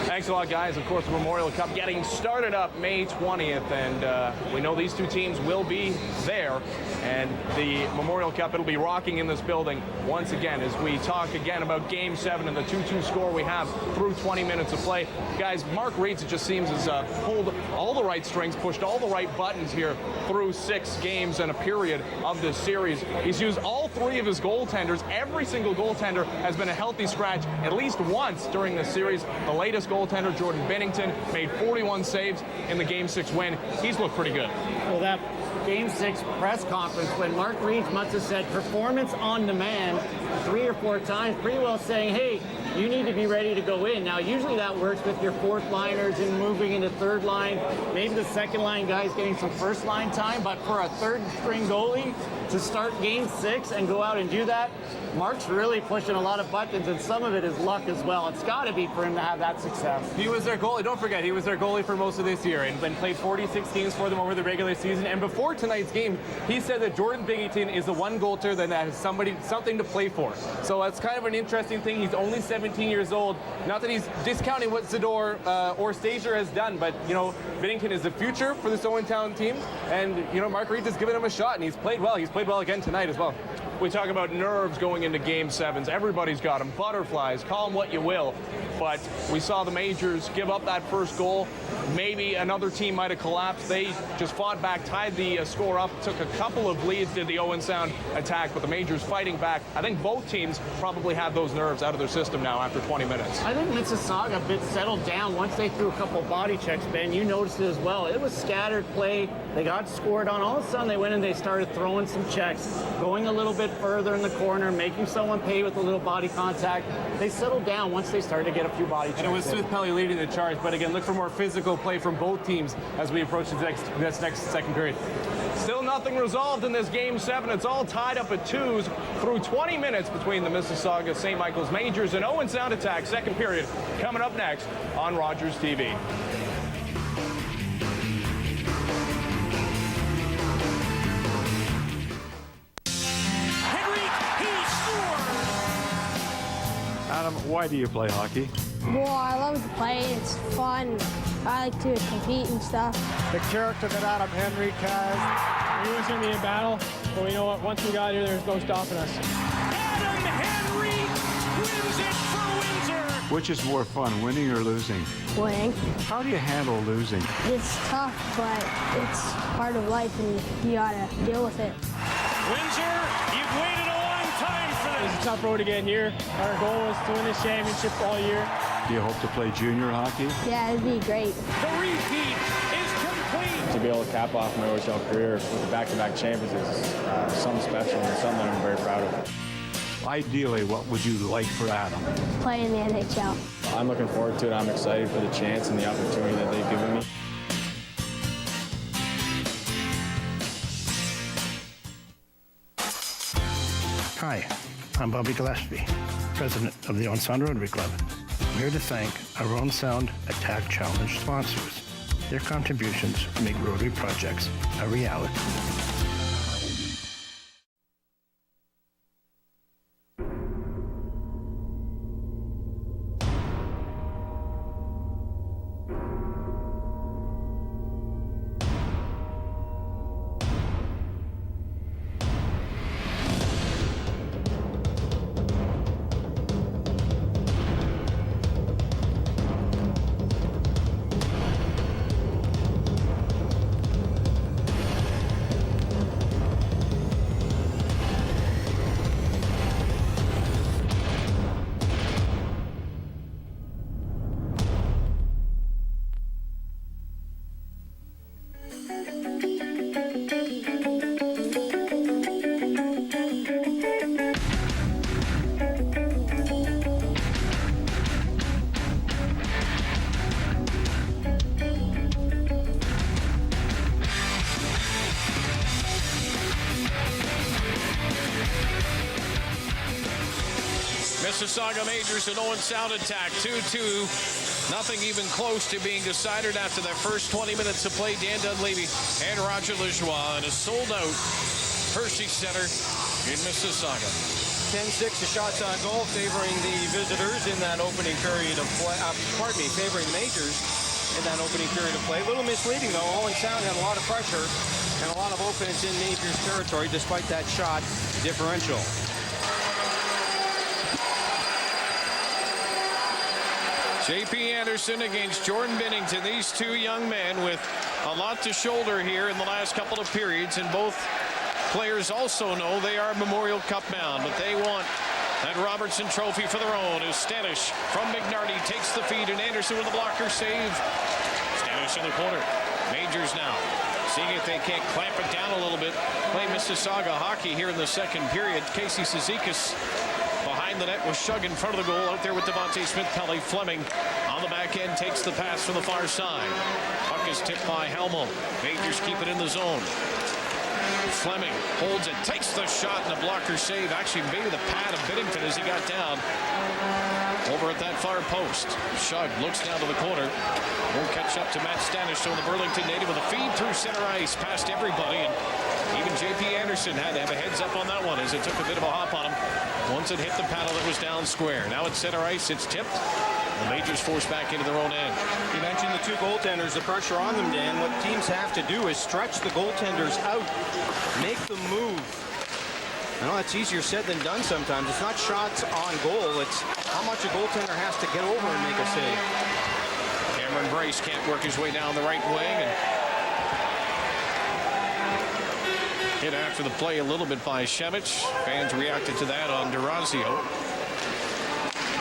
Thanks a lot, guys. Of course, the Memorial Cup getting started up May 20th, and we know these two teams will be there. And the Memorial Cup, it'll be rocking in this building once again as we talk again about Game 7 and the 2-2 score we have through 20 minutes of play. Guys, Mark Reitz, it just seems, has pulled all the right strings, pushed all the right buttons here through 6 games and a period of this series. He's used all 3 of his goaltenders. Every single goaltender has been a healthy scratch at least once during this series. The latest goaltender, Jordan Binnington, made 41 saves in the Game 6 win. He's looked pretty good. Well, that Game 6 press conference when Mark Reitz must have said performance on demand 3 or 4 times, pretty well saying, hey, you need to be ready to go in. Now, usually that works with your 4th liners and moving into 3rd line. Maybe the 2nd line guys getting some 1st line time, but for a 3rd string goalie to start Game 6 and go out and do that, Mark's really pushing a lot of buttons, and some of it is luck as well. It's got to be for him to have that success. He was their goalie. Don't forget, he was their goalie for most of this year and then played 46 games for them over the regular season. And before tonight's game, he said that Jordan Binnington is the one goaltender that has something to play for. So that's kind of an interesting thing. He's only 17 years old. Not that he's discounting what Zador or Stasier has done, but, you know, Binnington is the future for this Owen Sound team. And, you know, Mark Reitz has given him a shot, and he's played well. He's played well again tonight as well. We talk about nerves going into Game 7s. Everybody's got them. Butterflies, call them what you will. But we saw the Majors give up that first goal. Maybe another team might have collapsed. They just fought back, tied the score up, took a couple of leads, did the Owen Sound attack, but the Majors fighting back. I think both teams probably have those nerves out of their system now after 20 minutes. I think Mississauga a bit settled down once they threw a couple of body checks, Ben. You noticed it as well. It was scattered play. They got scored on. All of a sudden, they went and they started throwing some checks, going a little bit further in the corner, making someone pay with a little body contact. They settled down once they started to get a few body checks. And it was Smith Pelly leading the charge, but again, look for more physical play from both teams as we approach this next second period. Still nothing resolved in this Game 7. It's all tied up at 2s through 20 minutes between the Mississauga St. Michael's Majors and Owen Sound Attack. Second period coming up next on Rogers TV. Adam, why do you play hockey? Well, I love to play. It's fun. I like to compete and stuff. The character that Adam Henrique has. We knew it was going to be a battle, but you know what? Once we got here, there's no stopping us. Adam Henrique wins it for Windsor. Which is more fun, winning or losing? Winning. How do you handle losing? It's tough, but it's part of life, and you gotta deal with it. Windsor, you've waited a long time for this. It's a tough road to get here. Our goal is to win this championship all year. Do you hope to play junior hockey? Yeah, it'd be great. The repeat is complete. To be able to cap off my OHL career with a back-to-back champions is something special and something that I'm very proud of. Ideally, what would you like for Adam? Play in the NHL. I'm looking forward to it. I'm excited for the chance and the opportunity that they've given me. Hi, I'm Bobby Gillespie, president of the Owen Sound Rotary Club. I'm here to thank our Owen Sound Attack Challenge sponsors. Their contributions make Rotary projects a reality. Mississauga Majors and Owen Sound attack. 2-2. Nothing even close to being decided after that first 20 minutes of play. Dan Dunleavy and Roger Lajoie in a sold-out Hershey Center in Mississauga. 10-6 the shots on goal, favoring the visitors in that opening period of play. Favoring the Majors in that opening period of play. A little misleading, though. Owen Sound had a lot of pressure and a lot of offense in Majors territory, despite that shot differential. J.P. Anderson against Jordan Binnington. These two young men with a lot to shoulder here in the last couple of periods, and both players also know they are Memorial Cup bound, but they want that Robertson Trophy for their own. As Stanish from McNarty takes the feed, and Anderson with a blocker save. Stanish in the corner. Majors now seeing if they can't clamp it down a little bit. Play Mississauga hockey here in the second period. Casey Cizikas behind the net with Shug in front of the goal. Out there with Devontae Smith-Pelly. Fleming on the back end takes the pass from the far side. Puck is tipped by Helmo. Majors keep it in the zone. Fleming holds it, takes the shot, and a blocker save. Actually, maybe the pad of Binnington as he got down over at that far post. Shug looks down to the corner. Won't catch up to Matt Stanish, so the Burlington native with a feed through center ice past everybody. And even J.P. Anderson had to have a heads up on that one as it took a bit of a hop on him. Once it hit the paddle, it was down square. Now at center ice, it's tipped. The Majors forced back into their own end. You mentioned the two goaltenders, the pressure on them, Dan. What teams have to do is stretch the goaltenders out, make them move. I know that's easier said than done sometimes. It's not shots on goal. It's how much a goaltender has to get over and make a save. Cameron Brace can't work his way down the right wing. And hit after the play a little bit by Shemich. Fans reacted to that on DeRazio.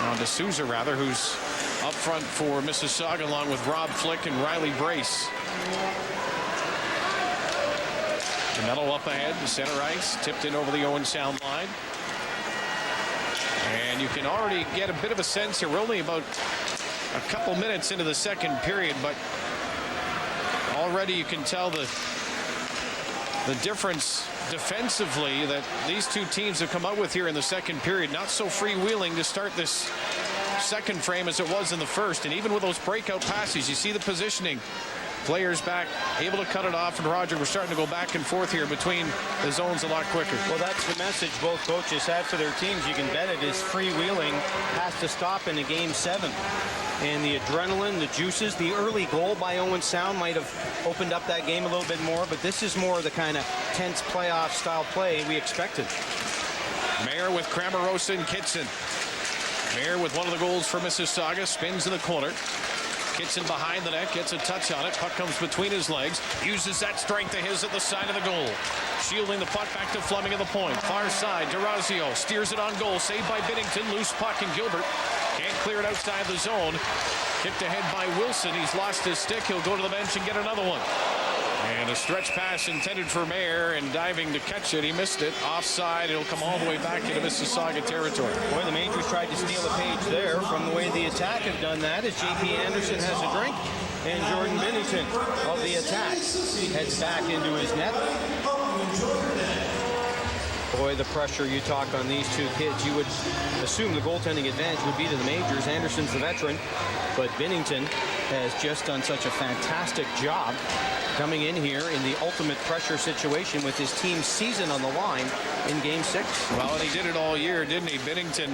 On to Souza, rather, who's up front for Mississauga, along with Rob Flick and Riley Brace. DeMello up ahead to center ice, tipped in over the Owen Sound line. And you can already get a bit of a sense here. We're only about a couple minutes into the second period, but already you can tell the difference defensively that these two teams have come out with here in the second period. Not so freewheeling to start this second frame as it was in the first. And even with those breakout passes, you see the positioning. Players back, able to cut it off, and Roger, we're starting to go back and forth here between the zones a lot quicker. Well, that's the message both coaches have for their teams. You can bet it is freewheeling has to stop in a game 7. And the adrenaline, the juices, the early goal by Owen Sound might have opened up that game a little bit more, but this is more the kind of tense playoff style play we expected. Mayer with Cramarosa and Kitson. Mayer with one of the goals for Mississauga, spins in the corner. Kitson behind the net, gets a touch on it. Puck comes between his legs, uses that strength of his at the side of the goal. Shielding the puck back to Fleming at the point. Far side, DeRazio steers it on goal. Saved by Binnington, loose puck, and Gilbert can't clear it outside the zone. Kicked ahead by Wilson. He's lost his stick. He'll go to the bench and get another one. And a stretch pass intended for Mayer, and diving to catch it. He missed it. Offside. It'll come all the way back into Mississauga territory. Boy, the Majors tried to steal a page there from the way the attack have done that as J.P. Anderson has a drink. And Jordan Binnington of the attack heads back into his net. Boy, the pressure you talk on these two kids. You would assume the goaltending advantage would be to the Majors. Anderson's the veteran, but Binnington has just done such a fantastic job coming in here in the ultimate pressure situation with his team's season on the line in Game 6. Well, and he did it all year, didn't he? Binnington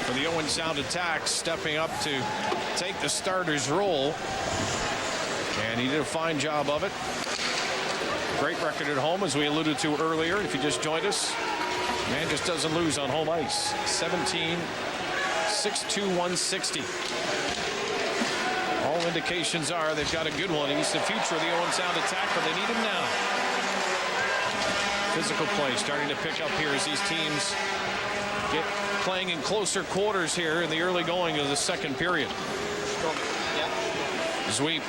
for the Owen Sound attack, stepping up to take the starter's role. And he did a fine job of it. Great record at home, as we alluded to earlier. If you just joined us, man just doesn't lose on home ice. 17, 6'2", 160. All indications are they've got a good one. He's the future of the Owen Sound attack, but they need him now. Physical play starting to pick up here as these teams get playing in closer quarters here in the early going of the second period. Zweep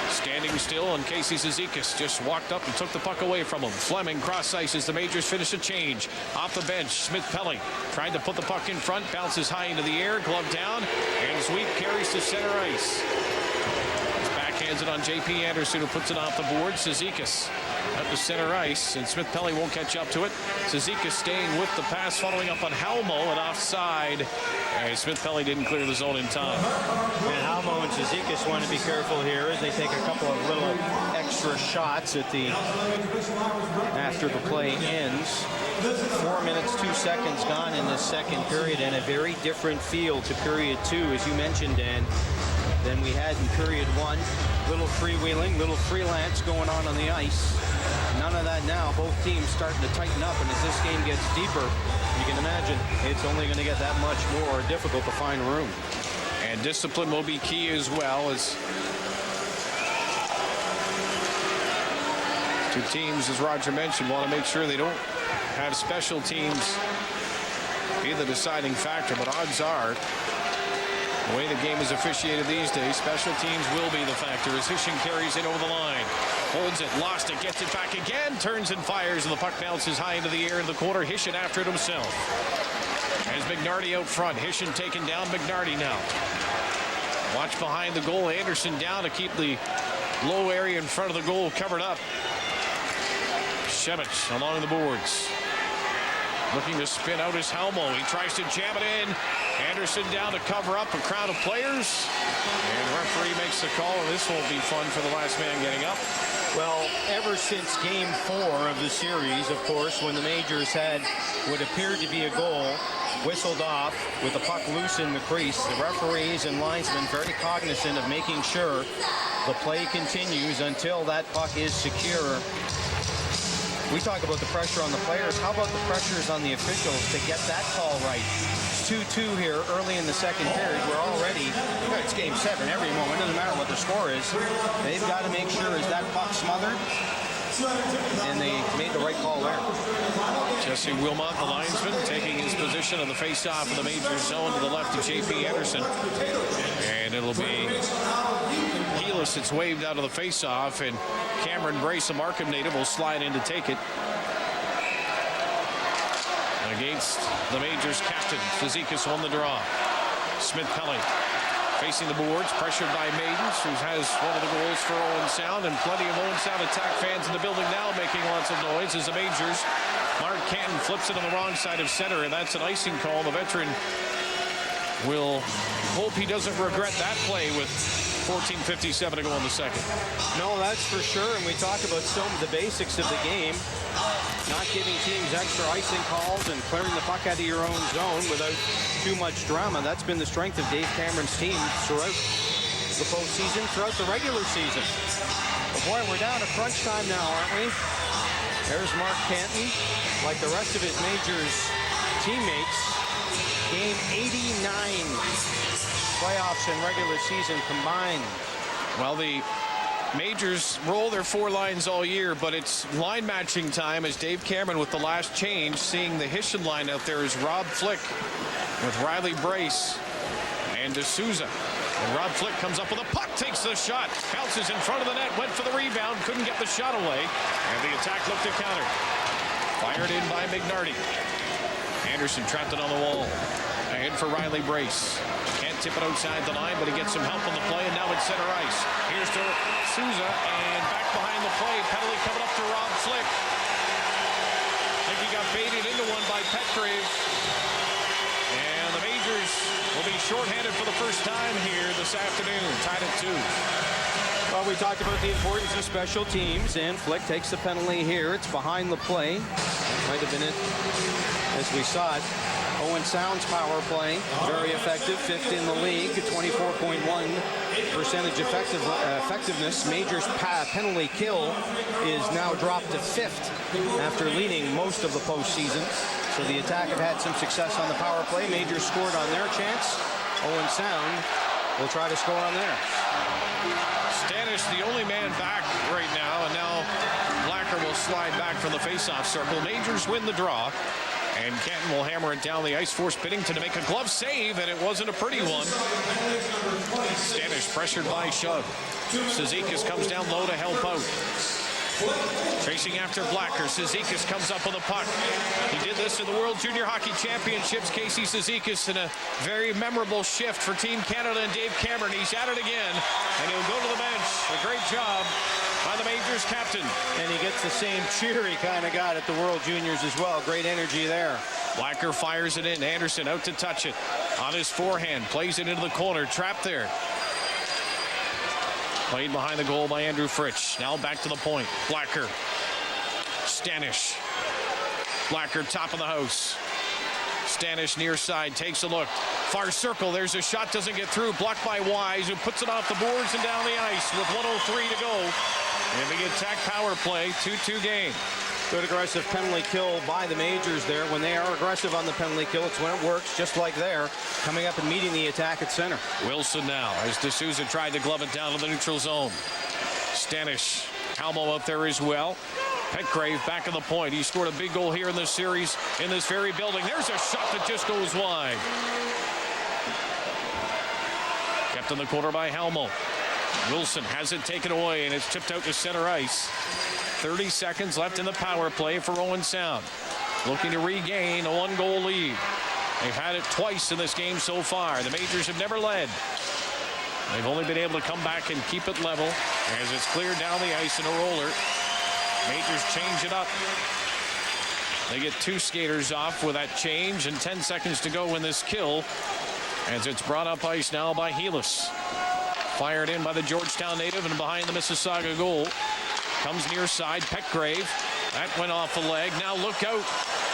standing still, and Casey Cizikas just walked up and took the puck away from him. Fleming cross ice as the Majors finish a change. Off the bench, Smith-Pelly trying to put the puck in front, bounces high into the air, glove down, and Zweep carries to center ice. His backhand Backhands it on J.P. Anderson, who puts it off the board. Cizikas up to center ice, and Smith-Pelly won't catch up to it. Cizikas staying with the pass, following up on Halmo, and offside. And Smith-Pelly didn't clear the zone in time. And Halmo and Cizikas want to be careful here as they take a couple of little extra shots at the after the play ends. 4 minutes, 2 seconds gone in this second period, and a very different feel to period 2, as you mentioned, Dan, than we had in period 1. Little freewheeling, little freelance going on the ice. None of that now. Both teams starting to tighten up, and as this game gets deeper, you can imagine it's only going to get that much more difficult to find room. And discipline will be key as well, as two teams, as Roger mentioned, want to make sure they don't have special teams be the deciding factor, but odds are, the way the game is officiated these days, special teams will be the factor as Hishin carries it over the line. Holds it, lost it, gets it back again, turns and fires, and the puck bounces high into the air in the corner. Hishin after it himself. As McNarty out front, Hishin taken down. McNarty now. Watch behind the goal. Anderson down to keep the low area in front of the goal covered up. Shevich along the boards. Looking to spin out his Halmo. He tries to jam it in. Anderson down to cover up a crowd of players. And the referee makes the call, and this won't be fun for the last man getting up. Well, ever since game 4 of the series, of course, when the Majors had what appeared to be a goal whistled off with the puck loose in the crease, the referees and linesmen very cognizant of making sure the play continues until that puck is secure. We talk about the pressure on the players. How about the pressures on the officials to get that call right? It's 2-2 here early in the second period. We're already, it's game 7 every moment. Doesn't matter what the score is. They've got to make sure, is that puck smothered? And they made the right call there. Jesse Wilmot, the linesman, taking his position on the face-off of the major zone to the left of J.P. Anderson. And it'll be Helis. It's waved out of the face-off, and Cameron Brace, a Markham native, will slide in to take it. Against the Majors captain, Cizikas on the draw. Smith-Pelly facing the boards, pressured by Maidens, who has one of the goals for Owen Sound, and plenty of Owen Sound attack fans in the building now making lots of noise as the Majors. Mark Canton flips it on the wrong side of center, and that's an icing call. The veteran will hope he doesn't regret that play with 14:57 to go in the second. No, that's for sure, and we talk about some of the basics of the game. Not giving teams extra icing calls and clearing the puck out of your own zone without too much drama. That's been the strength of Dave Cameron's team throughout the postseason, throughout the regular season. But boy, we're down to crunch time now, aren't we? There's Mark Canton, like the rest of his Majors teammates. Game 89 playoffs and regular season combined. Well, the Majors roll their 4 lines all year, but it's line matching time as Dave Cameron with the last change, seeing the Hishin line out there is Rob Flick with Riley Brace and D'Souza. And Rob Flick comes up with a puck, takes the shot, bounces in front of the net, went for the rebound, couldn't get the shot away, and the attack looked to counter. Fired in by McNarty. Anderson trapped it on the wall. Ahead for Riley Brace. Can't tip it outside the line, but he gets some help on the play, and now it's center ice. Here's to Souza, and back behind the play. Penalty coming up to Rob Flick. I think he got baited into one by Petgrave. And the Majors will be shorthanded for the first time here this afternoon, tied at 2. Well, we talked about the importance of special teams, and Flick takes the penalty here. It's behind the play. Might have been it as we saw it. Owen Sound's power play, very effective, 5th in the league, 24.1% effectiveness. Majors penalty kill is now dropped to 5th after leading most of the postseason. So the attack have had some success on the power play. Majors scored on their chance. Owen Sound will try to score on theirs. Stanish, the only man back right now, and now Blacker will slide back from the face-off circle. Majors win the draw, and Canton will hammer it down the ice, force Biddington to make a glove save, and it wasn't a pretty one. Stanish pressured by Shug. Cizikas comes down low to help out. Chasing after Blacker. Cizikas comes up with a puck. He did this in the World Junior Hockey Championships. Casey Cizikas in a very memorable shift for Team Canada and Dave Cameron. He's at it again, and he'll go to the bench. A great job by the Majors captain. And he gets the same cheer he kind of got at the World Juniors as well. Great energy there. Blacker fires it in. Anderson out to touch it. On his forehand. Plays it into the corner. Trapped there. Played behind the goal by Andrew Fritsch. Now back to the point. Blacker. Stanish. Blacker top of the house. Stanish near side. Takes a look. Far circle. There's a shot. Doesn't get through. Blocked by Wise, who puts it off the boards and down the ice with 1:03 to go. And the attack power play. 2-2 game. Good aggressive penalty kill by the Majors there. When they are aggressive on the penalty kill, it's when it works, just like there, coming up and meeting the attack at center. Wilson now, as D'Souza tried to glove it down to the neutral zone. Stanish, Halmo out there as well. Petgrave back at the point. He scored a big goal here in this series, in this very building. There's a shot that just goes wide. Kept in the corner by Halmo. Wilson has it taken away, and it's tipped out to center ice. 30 seconds left in the power play for Owen Sound. Looking to regain a 1-goal lead. They've had it twice in this game so far. The Majors have never led. They've only been able to come back and keep it level as it's cleared down the ice in a roller. Majors change it up. They get 2 skaters off with that change and 10 seconds to go in this kill as it's brought up ice now by Helis. Fired in by the Georgetown native and behind the Mississauga goal. Comes near side, Petgrave. That went off the leg. Now look out.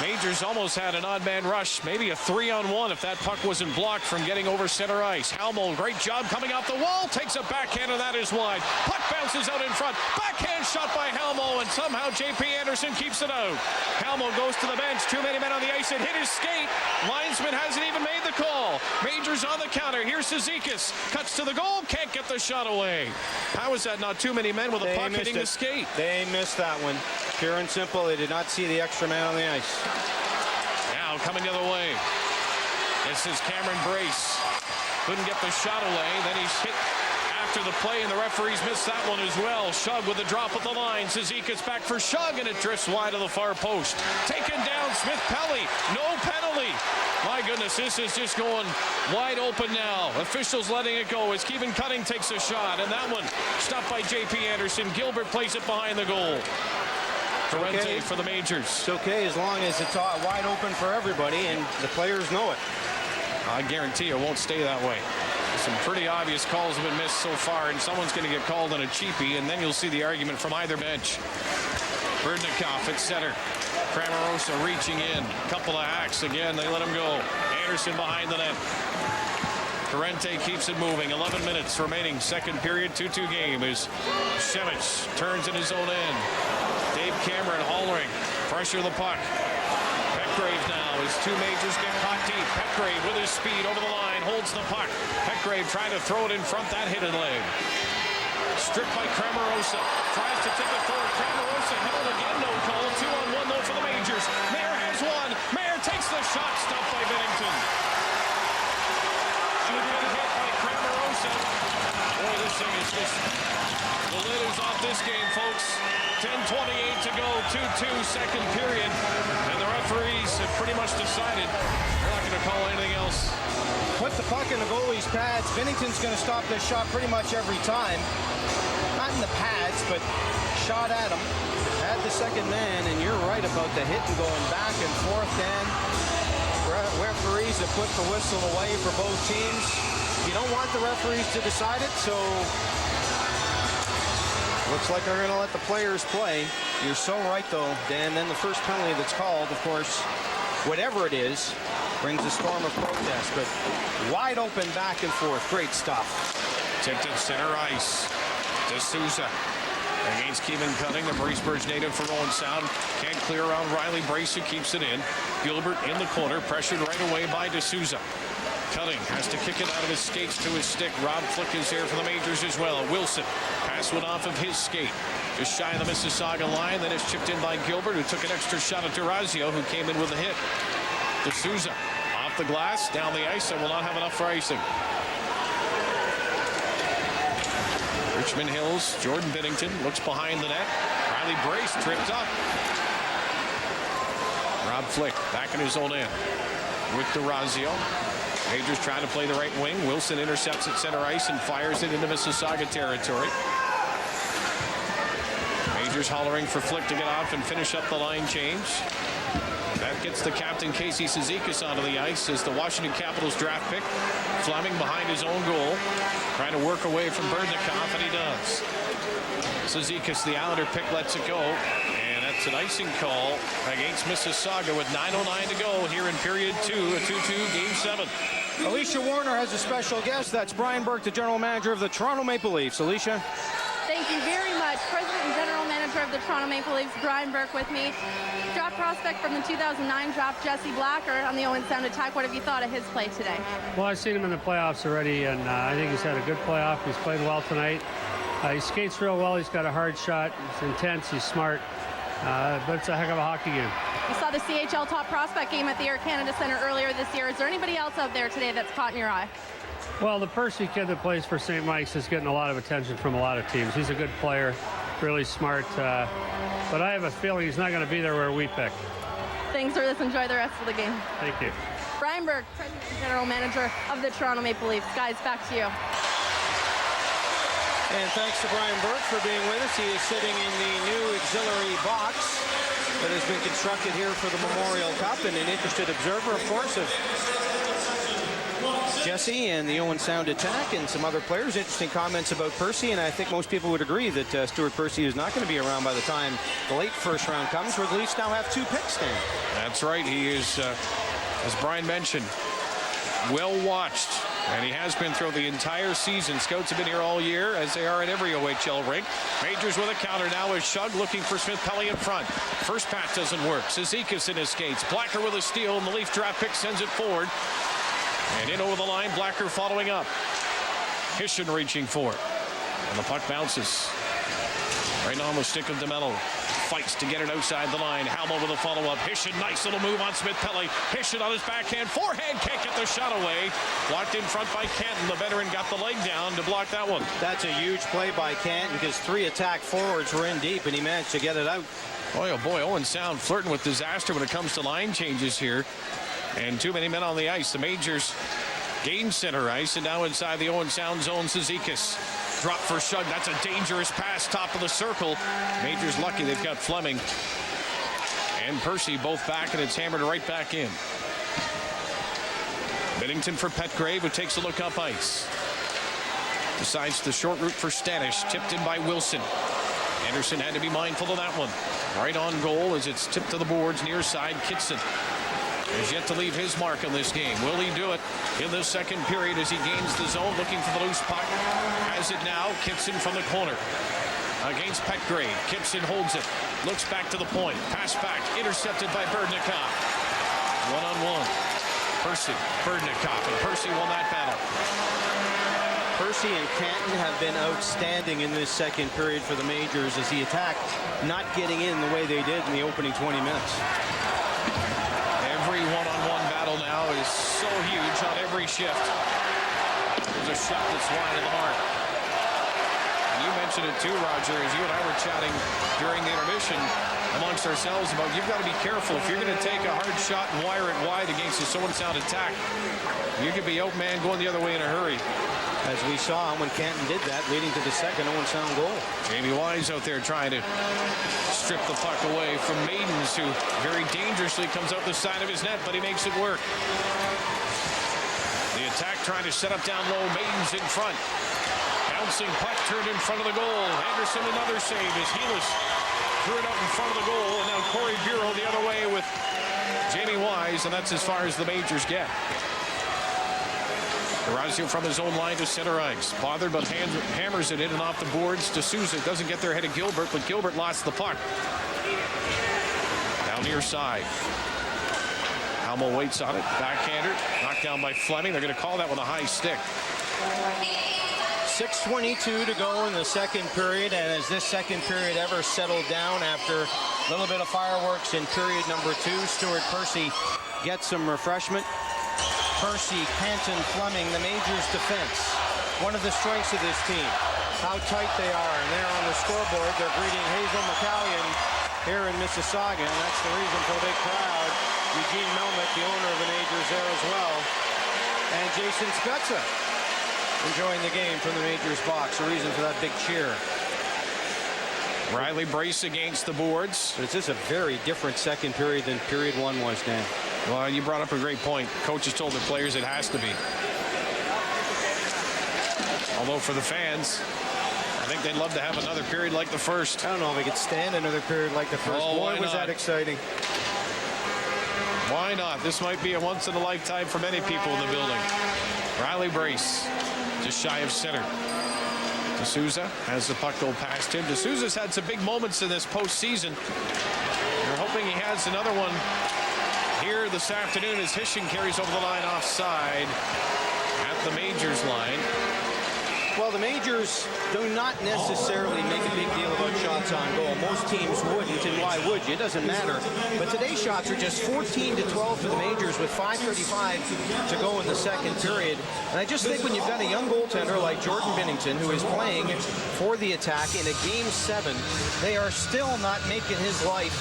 Majors almost had an odd man rush. Maybe a 3-on-1 if that puck wasn't blocked from getting over center ice. Halmo, great job coming off the wall. Takes a backhand and that is wide. Puck bounces out in front. Backhand shot by Halmo and somehow J.P. Anderson keeps it out. Halmo goes to the bench. Too many men on the ice. It hit his skate. Linesman hasn't even made the call. Majors on the counter. Here's Cizikas. Cuts to the goal. Can't get the shot away. How is that not too many men with a puck hitting the skate? They missed that one. Pure and simple. They did not see the extra man on the ice. Now coming the other way. This is Cameron Brace. Couldn't get the shot away. Then he's hit after the play, and the referees missed that one as well. Shug with a drop at the line. Cizikas back for Shug, and it drifts wide of the far post. Taken down, Smith-Pelly. No penalty. My goodness, this is just going wide open now. Officials letting it go as Kevin Cutting takes a shot, and that one stopped by J.P. Anderson. Gilbert plays it behind the goal. Corrente okay for the Majors. It's okay as long as it's wide open for everybody and the players know it. I guarantee it won't stay that way. Some pretty obvious calls have been missed so far, and someone's going to get called on a cheapie, and then you'll see the argument from either bench. Berdnikov at center. Cramarosa reaching in. Couple of hacks again. They let him go. Anderson behind the net. Corrente keeps it moving. 11 minutes remaining. Second period, 2-2 game as Shevich turns in his own end. Dave Cameron hollering. Pressure the puck. Petgrave now as 2 Majors get caught deep. Petgrave with his speed over the line holds the puck. Petgrave trying to throw it in front, that hit a leg. Stripped by Cramarosa. Tries to tip it forward. Cramarosa held again, no call. 2-on-1 though for the Majors. Mayer has one. Mayer takes the shot, stopped by Bennington. Should have been hit by Cramarosa. Boy, this thing is just... The lid is off this game, folks. 10:28 to go, 2-2 second period. And the referees have pretty much decided they're not going to call anything else. Put the puck in the goalie's pads. Bennington's going to stop this shot pretty much every time. Not in the pads, but shot at him. Had the second man, and you're right about the hit and going back and forth, Dan. Referees have put the whistle away for both teams. You don't want the referees to decide it, so looks like they're going to let the players play. You're so right, though, Dan. Then the first penalty that's called, of course, whatever it is, brings a storm of protest. But wide open back and forth. Great stuff. Tipped at center ice. D'Souza against Kevin Cutting, the Mauriceburg native for Owen Sound. Can't clear around Riley Brace, who keeps it in. Gilbert in the corner, pressured right away by D'Souza. Cutting has to kick it out of his skates to his stick. Rob Flick is there for the Majors as well. Wilson pass one off of his skate. Just shy of the Mississauga line. Then it's chipped in by Gilbert, who took an extra shot at Durazio, who came in with a hit. D'Souza off the glass, down the ice, and will not have enough for icing. Richmond Hills, Jordan Binnington looks behind the net. Riley Brace tripped up. Rob Flick back in his own end with DeRazio. Majors trying to play the right wing. Wilson intercepts at center ice and fires it into Mississauga territory. Majors hollering for Flick to get off and finish up the line change. That gets the captain Casey Cizikas onto the ice as the Washington Capitals draft pick. Fleming behind his own goal, trying to work away from Berdnikov, and he does. Cizikas, the Islander pick, lets it go. And that's an icing call against Mississauga with 9:09 to go here in period 2, a 2-2 game 7. Alicia Warner has a special guest. That's Brian Burke, the general manager of the Toronto Maple Leafs. Alicia. Thank you very much. President and General Manager of the Toronto Maple Leafs, Brian Burke, with me. Draft prospect from the 2009 draft, Jesse Blacker, on the Owen Sound attack. What have you thought of his play today? Well, I've seen him in the playoffs already, and I think he's had a good playoff. He's played well tonight. He skates real well. He's got a hard shot. He's intense. He's smart. But it's a heck of a hockey game. You saw the CHL top prospect game at the Air Canada Centre earlier this year. Is there anybody else out there today that's caught in your eye? Well, the Percy kid that plays for St. Mike's is getting a lot of attention from a lot of teams. He's a good player, really smart. But I have a feeling he's not going to be there where we pick. Thanks for this. Enjoy the rest of the game. Thank you. Brian Burke, President and General Manager of the Toronto Maple Leafs. Guys, back to you. And thanks to Brian Burke for being with us. He is sitting in the new auxiliary box that has been constructed here for the Memorial Cup, and an interested observer, of course, of Jesse and the Owen Sound attack and some other players. Interesting comments about Percy, and I think most people would agree that Stuart Percy is not going to be around by the time the late first round comes, where the Leafs now have 2 picks stand. That's right. He is, as Brian mentioned, well watched, and he has been through the entire season. Scouts have been here all year, as they are at every OHL rink. Majors with a counter now is Shug looking for Smith-Pelly in front. First pass doesn't work. Cizikas in his skates. Blacker with a steal, and the Leaf draft pick sends it forward. And in over the line, Blacker following up. Hishin reaching for it. And the puck bounces right on the stick of DeMello. Fights to get it outside the line. Hamill with a follow-up. Hishin, nice little move on Smith-Pelly. Hishin on his backhand. Forehand, can't get the shot away. Blocked in front by Canton. The veteran got the leg down to block that one. That's a huge play by Canton because 3 attack forwards were in deep, and he managed to get it out. Boy, oh boy, Owen Sound flirting with disaster when it comes to line changes here. And too many men on the ice. The Majors gain center ice, and now inside the Owen Sound zone, Cizikas. Drop for Shug. That's a dangerous pass, top of the circle. Majors lucky they've got Fleming and Percy both back, and it's hammered right back in. Binnington for Petgrave, who takes a look up ice. Decides the short route for Stanish, tipped in by Wilson. Anderson had to be mindful of that one. Right on goal as it's tipped to the boards near side. Kitson has yet to leave his mark on this game. Will he do it in the second period as he gains the zone, looking for the loose puck? Has it now. Kitson from the corner against Petgrave. Kitson holds it. Looks back to the point. Pass back. Intercepted by Berdnikov. One-on-one. Percy, Berdnikov, and Percy won that battle. Percy and Canton have been outstanding in this second period for the Majors as the attack not getting in the way they did in the opening 20 minutes. Every one-on-one battle now is so huge on every shift. There's a shot that's wide of the mark. And you mentioned it too, Roger, as you and I were chatting during the intermission amongst ourselves about you've got to be careful. If you're going to take a hard shot and wire it wide against this Owen Sound attack, you could be outman going the other way in a hurry. As we saw when Canton did that, leading to the second Owen Sound goal. Jamie Wise out there trying to strip the puck away from Maidens, who very dangerously comes out the side of his net, but he makes it work. The attack trying to set up down low. Maidens in front. Bouncing puck turned in front of the goal. Anderson another save as Heelis threw it out in front of the goal. And now Corey Bureau the other way with Jamie Wise, and that's as far as the Majors get. DeRazio from his own line to center ice. Bothered, but hammers it in and off the boards to Souza. Doesn't get there ahead of Gilbert, but Gilbert lost the puck. Down near side. Hamill waits on it. Backhander. Knocked down by Fleming. They're going to call that one a high stick. 6:22 to go in the second period, and has this second period ever settled down after a little bit of fireworks in period number 2? Stuart Percy gets some refreshment. Percy, Canton, Fleming, the Majors defense. One of the strengths of this team. how tight they are. And there on the scoreboard, they're greeting Hazel McCallion here in Mississauga, and that's the reason for the big crowd. Eugene Melnick, the owner of the Majors, there as well. And Jason Spezza enjoying the game from the Majors box, the reason for that big cheer. Riley Brace against the boards. But it's just a very different second period than period one was, Dan. Well, you brought up a great point. Coaches told the players it has to be. Although for the fans, I think they'd love to have another period like the first. I don't know if we could stand another period like the first. Oh, boy, was that exciting. Why not? This might be a once-in-a-lifetime for many people in the building. Riley Brace, just shy of center. D'Souza has the puck go past him. D'Souza's had some big moments in this postseason. They're hoping he has another one here this afternoon as Hishin carries over the line offside at the Majors line. Well, the Majors do not necessarily make a big deal about shots on goal. Most teams wouldn't, and why would you? It doesn't matter. But today's shots are just 14-12 for the Majors with 5:35 to go in the second period. And I just think when you've got a young goaltender like Jordan Binnington, who is playing for the Attack in a Game 7, they are still not making his life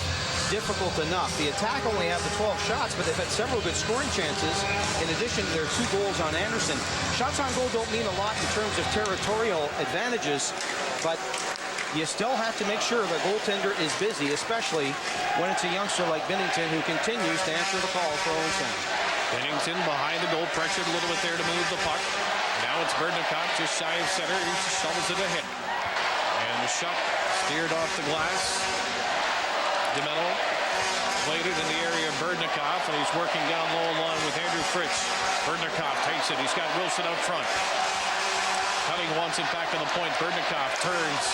difficult enough. The Attack only have the 12 shots, but they've had several good scoring chances in addition to their 2 goals on Anderson. Shots on goal don't mean a lot in terms of territorial advantages, but you still have to make sure the goaltender is busy, especially when it's a youngster like Binnington who continues to answer the call for Owen Sound. Binnington behind the goal, pressured a little bit there to move the puck. Now it's Berdnikov just shy of center. He shovels it ahead. And the shot steered off the glass. DeMello played it in the area of Berdnikov, and he's working down low line with Andrew Fritsch. Berdnikov takes it. He's got Wilson out front. Cutting wants it back to the point. Berdnikov turns,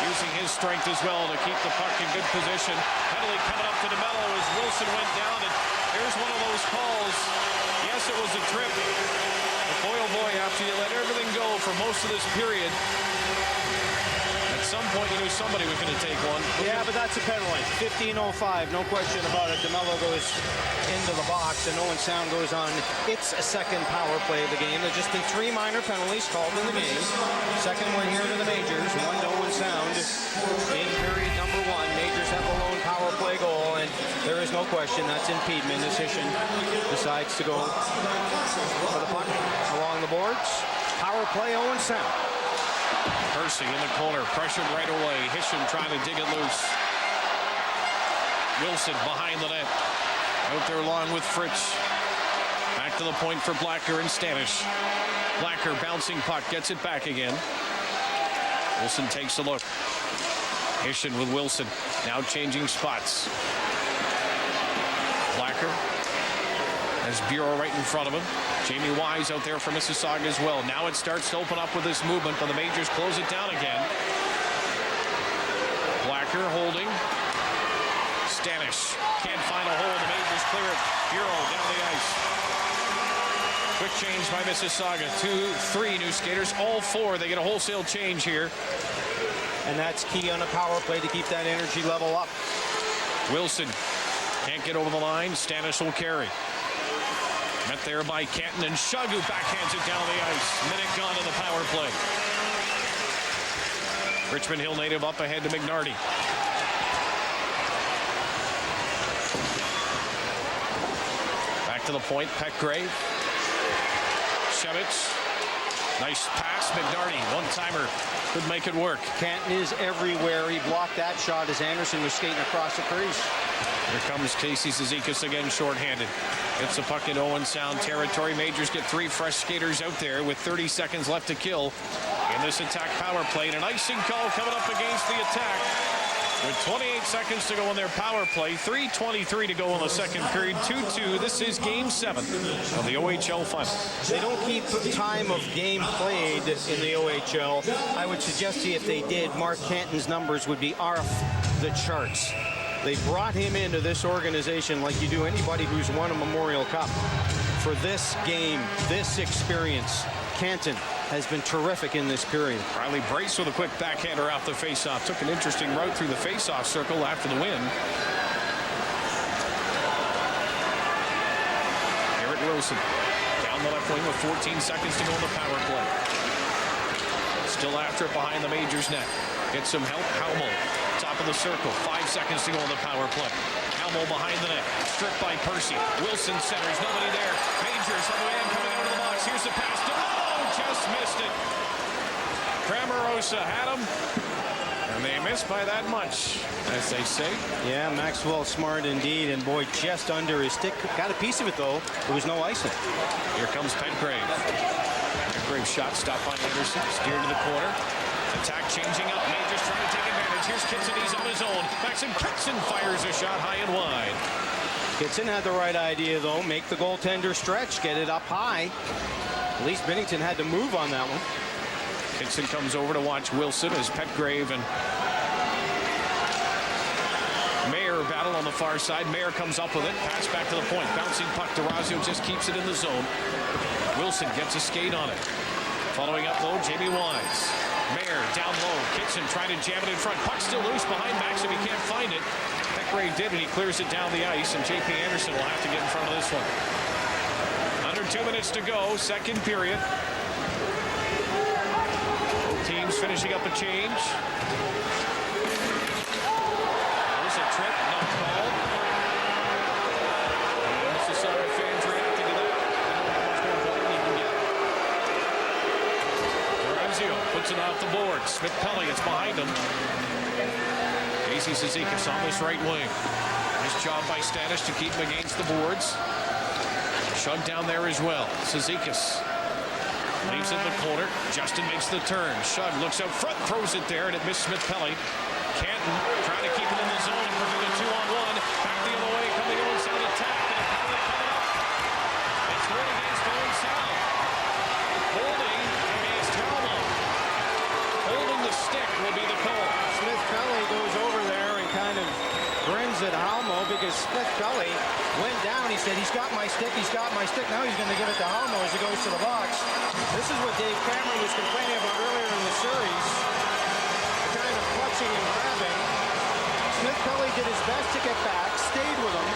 using his strength as well to keep the puck in good position. Penalty coming up to DeMello as Wilson went down, and here's one of those calls. Yes, it was a trip. But boy, oh boy, after you let everything go for most of this period, at some point you knew somebody was going to take one. Yeah, but that's a penalty. 15:05, no question about it. DeMello goes into the box, and Owen Sound goes on its second power play of the game. There's just been 3 minor penalties called in the game. Second one here to the Majors, 1 to Owen Sound. In period number 1, Majors have a lone power play goal, and there is no question that's impediment as Hishin decides to go for the puck along the boards. Power play, Owen Sound. Percy in the corner, pressured right away. Hishin trying to dig it loose. Wilson behind the net. Out there along with Fritsch. Back to the point for Blacker and Stanish. Blacker bouncing puck, gets it back again. Wilson takes a look. Hishin with Wilson, now changing spots. Blacker has Bureau right in front of him. Jamie Wise out there for Mississauga as well. Now it starts to open up with this movement, but the Majors close it down again. Blacker holding. Stanish can't find a hole. The Majors clear it. Bureau down the ice. Quick change by Mississauga. 2-3 new skaters. All 4, they get a wholesale change here. And that's key on a power play to keep that energy level up. Wilson can't get over the line. Stanish will carry. Met there by Canton, and Shagu backhands it down the ice. Minute gone in the power play. Richmond Hill native up ahead to McNarty. Back to the point, Petgrave. Shevich. Nice pass, McNarty. One-timer. Could make it work. Canton is everywhere. He blocked that shot as Anderson was skating across the crease. Here comes Casey Cizikas again, shorthanded. Gets the puck in Owen Sound territory. Majors get 3 fresh skaters out there with 30 seconds left to kill in this Attack power play. And an icing call coming up against the Attack. With 28 seconds to go in their power play, 3:23 to go in the second period, 2-2. This is Game 7 of the OHL Finals. They don't keep time of game played in the OHL. I would suggest to you if they did, Mark Canton's numbers would be off the charts. They brought him into this organization like you do anybody who's won a Memorial Cup. For this game, this experience, Canton has been terrific in this period. Riley Brace with a quick backhander off the faceoff. Took an interesting route through the faceoff circle after the win. Wilson down the left wing with 14 seconds to go in the power play. Still after it behind the Majors net. Gets some help. Halmo, top of the circle. 5 seconds to go on the power play. Halmo behind the net. Stripped by Percy. Wilson centers. Nobody there. Majors on the way in, coming out of the box. Here's the pass. Oh, just missed it. Cramarosa had him. And they missed by that much, as they say. Yeah, Maxwell smart indeed. And boy, just under his stick. Got a piece of it, though. There was no icing. Here comes Petgrave. Petgrave's shot stopped by Anderson. Steered to the corner. Attack changing up. Majors trying to take advantage. Here's Kitson. He's on his own. Maxim Kitson fires a shot high and wide. Kitson had the right idea, though. Make the goaltender stretch. Get it up high. At least Binnington had to move on that one. Kitson comes over to watch Wilson as Petgrave and Mayer battle on the far side. Mayer comes up with it. Pass back to the point. Bouncing puck. DeRazio just keeps it in the zone. Wilson gets a skate on it. Following up low, Jamie Wise. Mayer down low. Kitson trying to jam it in front. Puck still loose behind Maxim. He can't find it. Petgrave did, and he clears it down the ice, and J.P. Anderson will have to get in front of this one. Under 2 minutes to go, second period. Both teams finishing up a change. There's a trip, not called. Mississauga fans reacting to that. Puts it off the board. Smith-Pelly, it's behind him. Casey Cizikas on this right wing. Nice job by Stanis to keep him against the boards. Shug down there as well. Cizikas leaves it in the corner. Justin makes the turn. Shug looks out front, throws it there, and it missed Smith-Pelly. Canton trying to keep it in the zone and bring it a 2-on-1. Back the other way, coming Owen Sound attack, and a penalty coming up. It's good against Owen Sound. Holding against Halmo. Holding the stick will be the call. Smith-Pelly goes over there and kind of grins at Halmo because Smith-Pelly went down. He said, he's got my stick, he's got my stick. Now he's going to give it to Halmo as he goes to the box. This is what Dave Cameron was complaining about earlier in the series. The kind of clutching and grabbing. Smith-Pelly did his best to get back, stayed with him,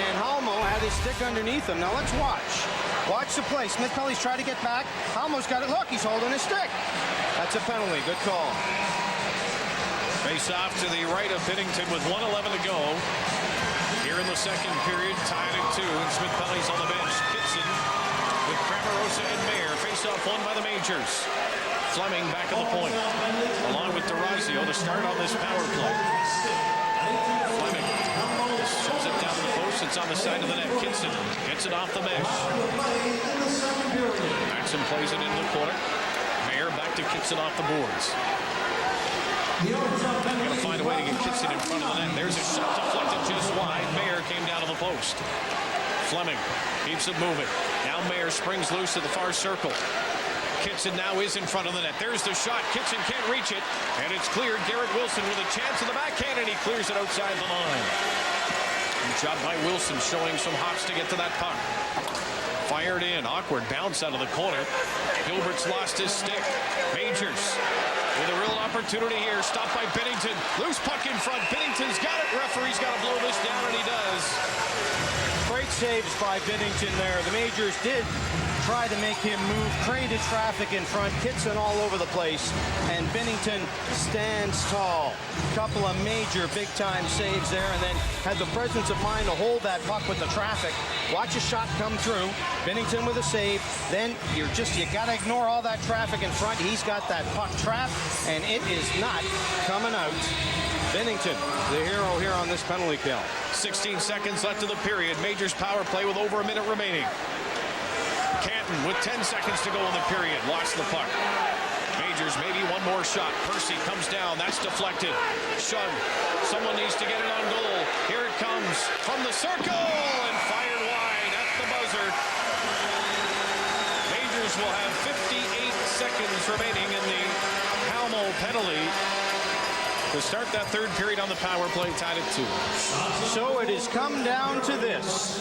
and Halmo had his stick underneath him. Now let's watch. Watch the play. Smith-Pelly's trying to get back. Halmo's got it. Look, he's holding his stick. That's a penalty. Good call. Face off to the right of Binnington with 1:11 to go. Here in the second period, tied at 2, and Smith-Pelly's on the bench. Kitson with Cramarosa and Mayer. Face off won by the Majors. Fleming back at the point, along with DeRazio to start on this power play. Fleming shoves it down to the post. It's on the side of the net. Kitson gets it off the mesh. Maxim plays it into the corner. Mayer back to Kitson off the boards. Going to find a way to get Kitson in front of the net. There's a shot deflected just wide. Mayer came down to the post. Fleming keeps it moving. Now Mayer springs loose to the far circle. Kitson now is in front of the net. There's the shot. Kitson can't reach it, and it's cleared. Garrett Wilson with a chance in the backhand, and he clears it outside the line. Good job by Wilson, showing some hops to get to that puck. Fired in. Awkward bounce out of the corner. Gilbert's lost his stick. Majors with a real opportunity here. Stopped by Binnington. Loose puck in front. Binnington's got it. Referee's got to blow this down, and he does. Great saves by Binnington there. The Majors did try to make him move, created traffic in front, Kitson all over the place, and Binnington stands tall. Couple of major big-time saves there, and then had the presence of mind to hold that puck with the traffic. Watch a shot come through. Binnington with a save. Then you got to ignore all that traffic in front. He's got that puck trapped, and it is not coming out. Binnington, the hero here on this penalty kill. 16 seconds left of the period. Majors power play with over a minute remaining. Canton with 10 seconds to go in the period. Lost the puck. Majors maybe one more shot. Percy comes down. That's deflected. Shug. Someone needs to get it on goal. Here it comes from the circle and fired wide at the buzzer. Majors will have 58 seconds remaining in the Halmo penalty to start that third period on the power play, tied at 2. So it has come down to this.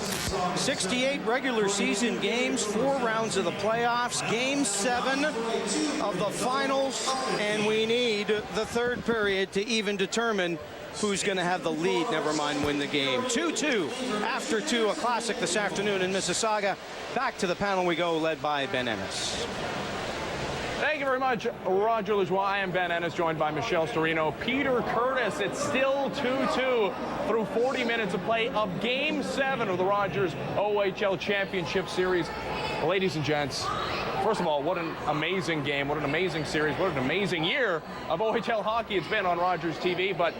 68 regular season games, 4 rounds of the playoffs, Game 7 of the finals, and we need the third period to even determine who's going to have the lead, never mind win the game. 2-2 after 2, a classic this afternoon in Mississauga. Back to the panel we go, led by Ben Ennis. Thank Thank you very much, Roger Lajoie. I am Ben Ennis, joined by Michelle Storino, Peter Curtis. It's still 2-2 through 40 minutes of play of Game 7 of the Rogers OHL Championship Series. Ladies and gents, first of all, what an amazing game, what an amazing series, what an amazing year of OHL hockey it's been on Rogers TV, but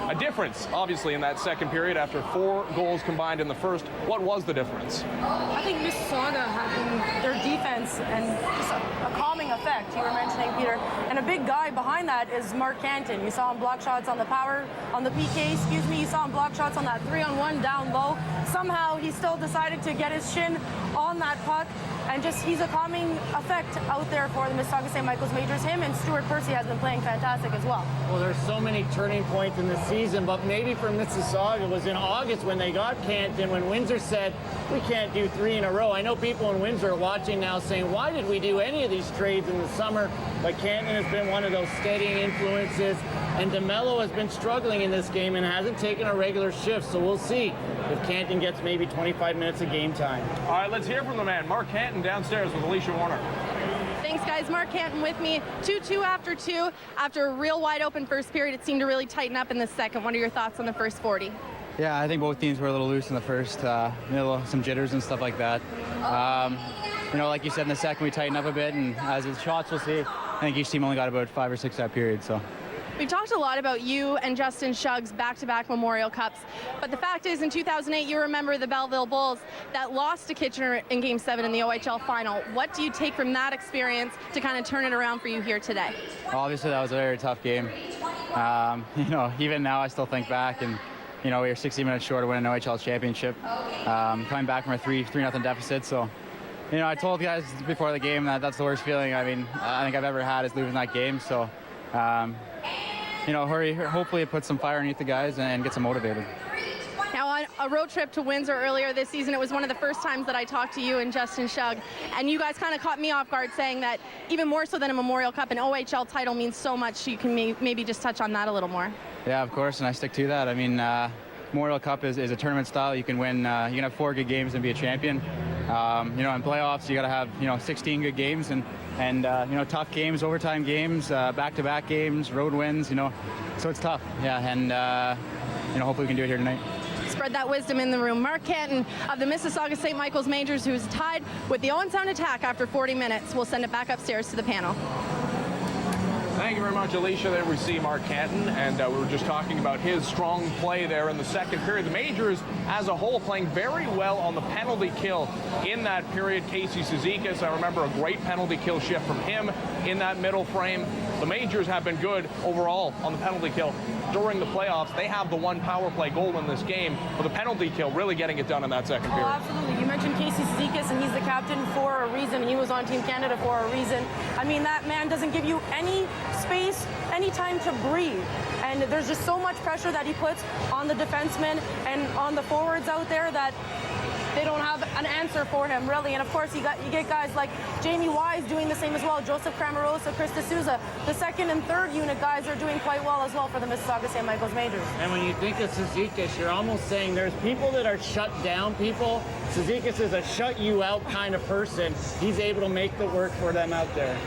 a difference, obviously, in that second period after 4 goals combined in the first. What was the difference? I think Mississauga having their defense and just a calming effect, you were mentioning, Peter. And a big guy behind that is Mark Canton. You saw him block shots on the PK, you saw him block shots on that 3-on-1 down low. Somehow he still decided to get his shin on that puck, and just he's a calming effect out there for the Mississauga St. Michael's Majors. Him and Stuart Percy has been playing fantastic as well. Well, there's so many turning points in the season, but maybe for Mississauga it was in August when they got Canton, when Windsor said, we can't do 3 in a row. I know people in Windsor are watching now saying, why did we do any of these trades in the summer? But Canton has been one of those steadying influences, and DeMello has been struggling in this game and hasn't taken a regular shift, so we'll see if Canton gets maybe 25 minutes of game time. All right, let's hear from the man, Mark Canton, downstairs with Alicia Warner. Thanks, guys. Mark Canton with me. 2-2 after 2. After a real wide open first period, it seemed to really tighten up in the second. What are your thoughts on the first 40? Yeah, I think both teams were a little loose in the first, some jitters and stuff like that. Like you said, in the second we tightened up a bit, and as the shots we'll see, I think each team only got about 5 or 6 that period. So. We've talked a lot about you and Justin Shug's back-to-back Memorial Cups, but the fact is in 2008 you remember the Belleville Bulls that lost to Kitchener in Game 7 in the OHL Final. What do you take from that experience to kind of turn it around for you here today? Obviously that was a very tough game. Even now I still think back, and we were 60 minutes short of winning an OHL championship, coming back from a 3-0 deficit. So, I told guys before the game that that's the worst feeling I think I've ever had, is losing that game. So. Hopefully it puts some fire underneath the guys and gets them motivated. Now, on a road trip to Windsor earlier this season, it was one of the first times that I talked to you and Justin Shug, and you guys kind of caught me off guard saying that even more so than a Memorial Cup, an OHL title means so much. You can maybe just touch on that a little more. Yeah, of course, and I stick to that. I mean, Memorial Cup is a tournament style. You can win, you can have 4 good games and be a champion. In playoffs, you got to have 16 good games and tough games, overtime games, back-to-back games, road wins. So it's tough. Yeah, and hopefully we can do it here tonight. Spread that wisdom in the room. Mark Canton of the Mississauga St. Michael's Majors, who's tied with the Owen Sound Attack after 40 minutes. We'll send it back upstairs to the panel. Thank you very much, Alicia. There we see Mark Canton, and we were just talking about his strong play there in the second period. The Majors, as a whole, playing very well on the penalty kill in that period. Casey Cizikas, I remember a great penalty kill shift from him in that middle frame. The Majors have been good overall on the penalty kill during the playoffs. They have the 1 power play goal in this game, but the penalty kill really getting it done in that second period. Oh, absolutely. You mentioned Casey Cizikas, and he's the captain for a reason. He was on Team Canada for a reason. I mean, that man doesn't give you any space, any time to breathe. And there's just so much pressure that he puts on the defensemen and on the forwards out there that they don't have an answer for him, really. And of course, you get guys like Jamie Wise doing the same as well, Joseph Cramarosa, Chris D'Souza. The second and third unit guys are doing quite well as well for the Mississauga St. Michael's Majors. And when you think of Cizikas, you're almost saying there's people that are shut down people. Cizikas is a shut you out kind of person. He's able to make the work for them out there.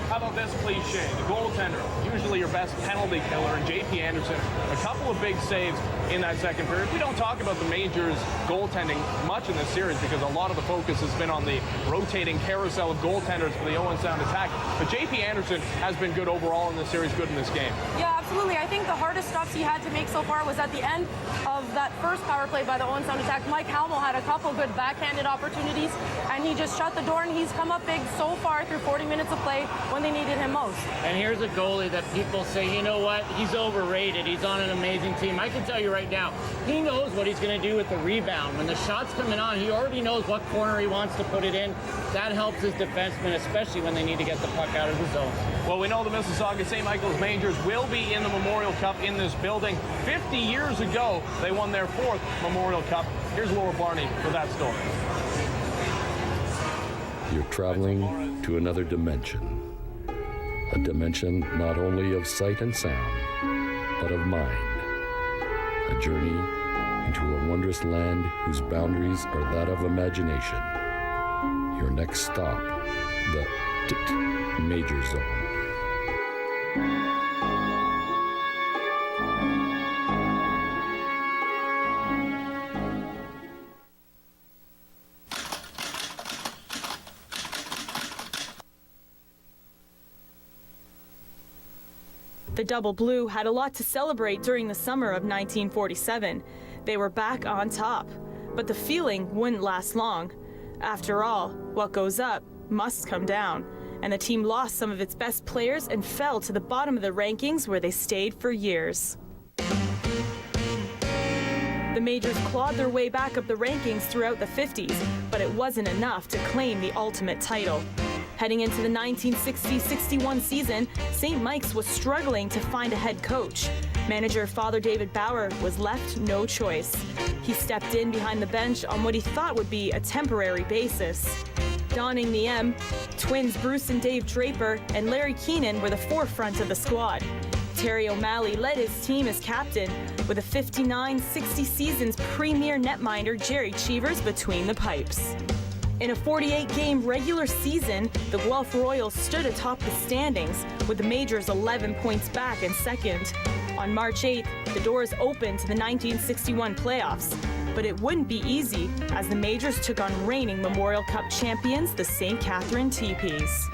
How about this cliche? The goaltender, usually your best penalty killer, and J.P. Anderson, a couple of big saves in that second period. We don't talk about the Majors goaltending much in this series because a lot of the focus has been on the rotating carousel of goaltenders for the Owen Sound Attack. But J.P. Anderson has been good overall in this series, good in this game. Yeah, absolutely. I think the hardest stops he had to make so far was at the end of that first power play by the Owen Sound Attack. Mike Halmo had a couple good backhanded opportunities, and he just shut the door, and he's come up big so far through 40 minutes of play when they needed him most. And here's a goalie that people say, you know what, he's overrated. He's on an amazing team. I can tell you right now, he knows what he's going to do with the rebound. When the shot's coming on, he already knows what corner he wants to put it in. That helps his defensemen, especially when they need to get the puck out of the zone. Well, we know the Mississauga St. Michael's Majors will be in the Memorial Cup in this building. 50 years ago, they won their 4th Memorial Cup. Here's Laura Barney for that story. You're traveling to another dimension. A dimension not only of sight and sound, but of mind. A journey into a wondrous land whose boundaries are that of imagination. Your next stop, the Major Zone. The Double Blue had a lot to celebrate during the summer of 1947. They were back on top, but the feeling wouldn't last long. After all, what goes up must come down, and the team lost some of its best players and fell to the bottom of the rankings where they stayed for years. The Majors clawed their way back up the rankings throughout the 50s, but it wasn't enough to claim the ultimate title. Heading into the 1960-61 season, St. Mike's was struggling to find a head coach. Manager Father David Bauer was left no choice. He stepped in behind the bench on what he thought would be a temporary basis. Donning the M, twins Bruce and Dave Draper and Larry Keenan were the forefront of the squad. Terry O'Malley led his team as captain, with a 59-60 season's premier netminder Jerry Cheevers between the pipes. In a 48-game regular season, the Guelph Royals stood atop the standings, with the Majors 11 points back in second. On March 8th, the doors opened to the 1961 playoffs, but it wouldn't be easy as the Majors took on reigning Memorial Cup champions, the St. Catherine Teepees.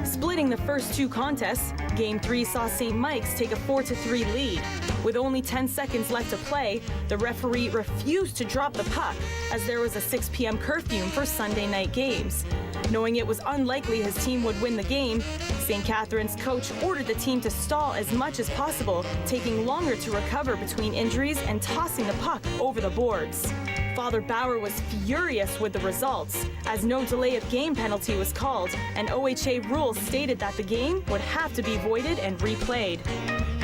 Splitting the first two contests, Game 3 saw St. Mike's take a 4-3 lead. With only 10 seconds left to play, the referee refused to drop the puck as there was a 6 p.m. curfew for Sunday night games. Knowing it was unlikely his team would win the game, St. Catherine's coach ordered the team to stall as much as possible, taking longer to recover between injuries and tossing the puck over the boards. Father Bauer was furious with the results, as no delay of game penalty was called, and OHA rules stated that the game would have to be voided and replayed.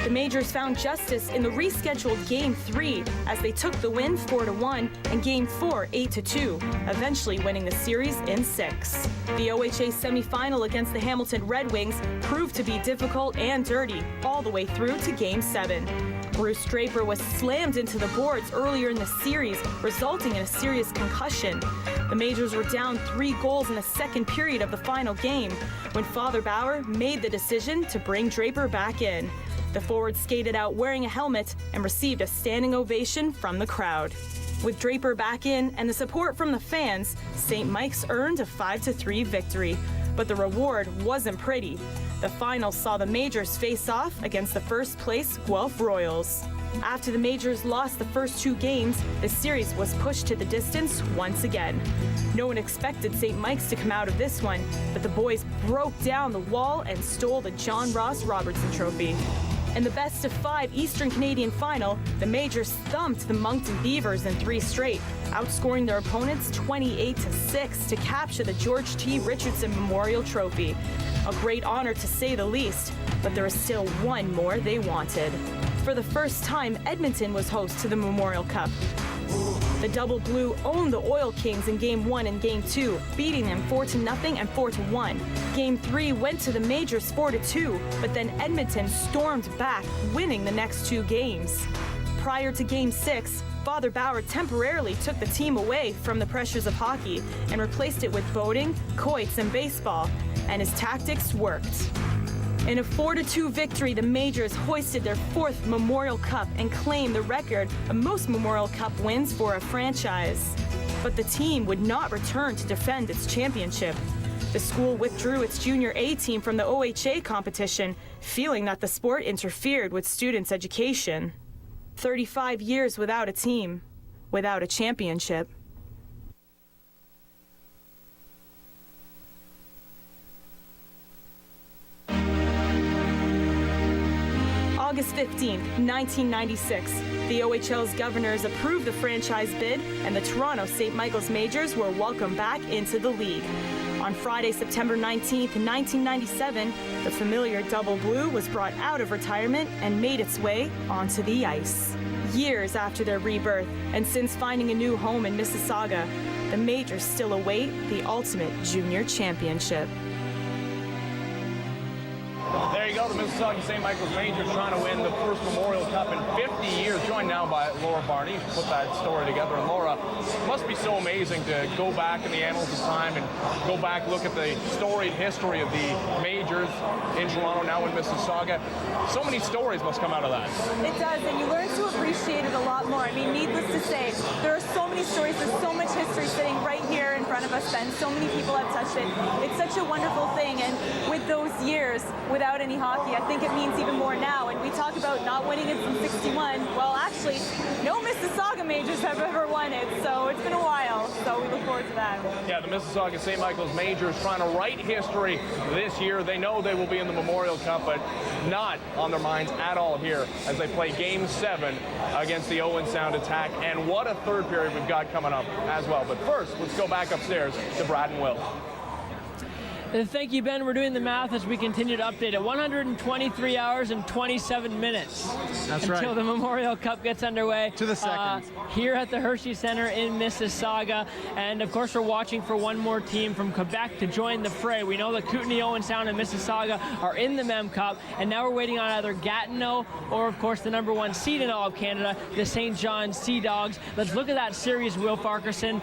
The Majors found justice in the rescheduled Game 3 as they took the win 4-1 and Game 4 8-2, eventually winning the series in 6. The OHA semifinal against the Hamilton Red Wings proved to be difficult and dirty all the way through to Game 7. Bruce Draper was slammed into the boards earlier in the series, resulting in a serious concussion. The Majors were down 3 goals in the second period of the final game when Father Bauer made the decision to bring Draper back in. The forward skated out wearing a helmet and received a standing ovation from the crowd. With Draper back in and the support from the fans, St. Mike's earned a 5-3 victory. But the reward wasn't pretty. The final saw the Majors face off against the first-place Guelph Royals. After the Majors lost the first 2 games, the series was pushed to the distance once again. No one expected St. Mike's to come out of this one, but the boys broke down the wall and stole the John Ross Robertson Trophy. In the best-of-5 Eastern Canadian final, the Majors thumped the Moncton Beavers in 3 straight, outscoring their opponents 28-6 to capture the George T. Richardson Memorial Trophy. A great honor to say the least, but there is still one more they wanted. For the first time, Edmonton was host to the Memorial Cup. The Double Blue owned the Oil Kings in Game 1 and Game 2, beating them 4-0 and 4-1. Game 3 went to the Majors 4-2, but then Edmonton stormed back, winning the next 2 games. Prior to Game 6, Father Bauer temporarily took the team away from the pressures of hockey and replaced it with boating, quoits, and baseball, and his tactics worked. In a 4-2 victory, the Majors hoisted their 4th Memorial Cup and claimed the record of most Memorial Cup wins for a franchise. But the team would not return to defend its championship. The school withdrew its Junior A team from the OHA competition, feeling that the sport interfered with students' education. 35 years without a team, without a championship. August 15th, 1996, the OHL's governors approved the franchise bid and the Toronto St. Michael's Majors were welcomed back into the league. On Friday, September 19th, 1997, the familiar Double Blue was brought out of retirement and made its way onto the ice. Years after their rebirth, and since finding a new home in Mississauga, the Majors still await the ultimate junior championship. There you go, the Mississauga St. Michael's Majors trying to win the first Memorial Cup in 50 years. Joined now by Laura Barney, who put that story together. And Laura, it must be so amazing to go back in the annals of time and go back, look at the storied history of the Majors in Toronto, now in Mississauga. So many stories must come out of that. It does, and you learn to appreciate appreciate it a lot more. I mean, needless to say, there are so many stories, there's so much history sitting right here in front of us, Ben. So many people have touched it. It's such a wonderful thing, and with those years without any hockey, I think it means even more now. And we talk about not winning it since '61. Well, actually, no Mississauga majors have ever won it, so it's been a while. So we look forward to that. Yeah, the Mississauga St. Michael's Majors trying to write history this year. They know they will be in the Memorial Cup, but not on their minds at all here as they play Game 7 against the Owen Sound Attack. And what a third period we've got coming up as well. But first, let's go back upstairs to Brad and Will. Thank you, Ben. We're doing the math as we continue to update it. 123 hours and 27 minutes. That's right. Until the Memorial Cup gets underway. To the second. Here at the Hershey Center in Mississauga. And, of course, we're watching for one more team from Quebec to join the fray. We know that Kootenay, Owen Sound, and Mississauga are in the Mem Cup. And now we're waiting on either Gatineau or, of course, the #1 seed in all of Canada, the St. John Sea Dogs. Let's look at that series, Will Farquharson.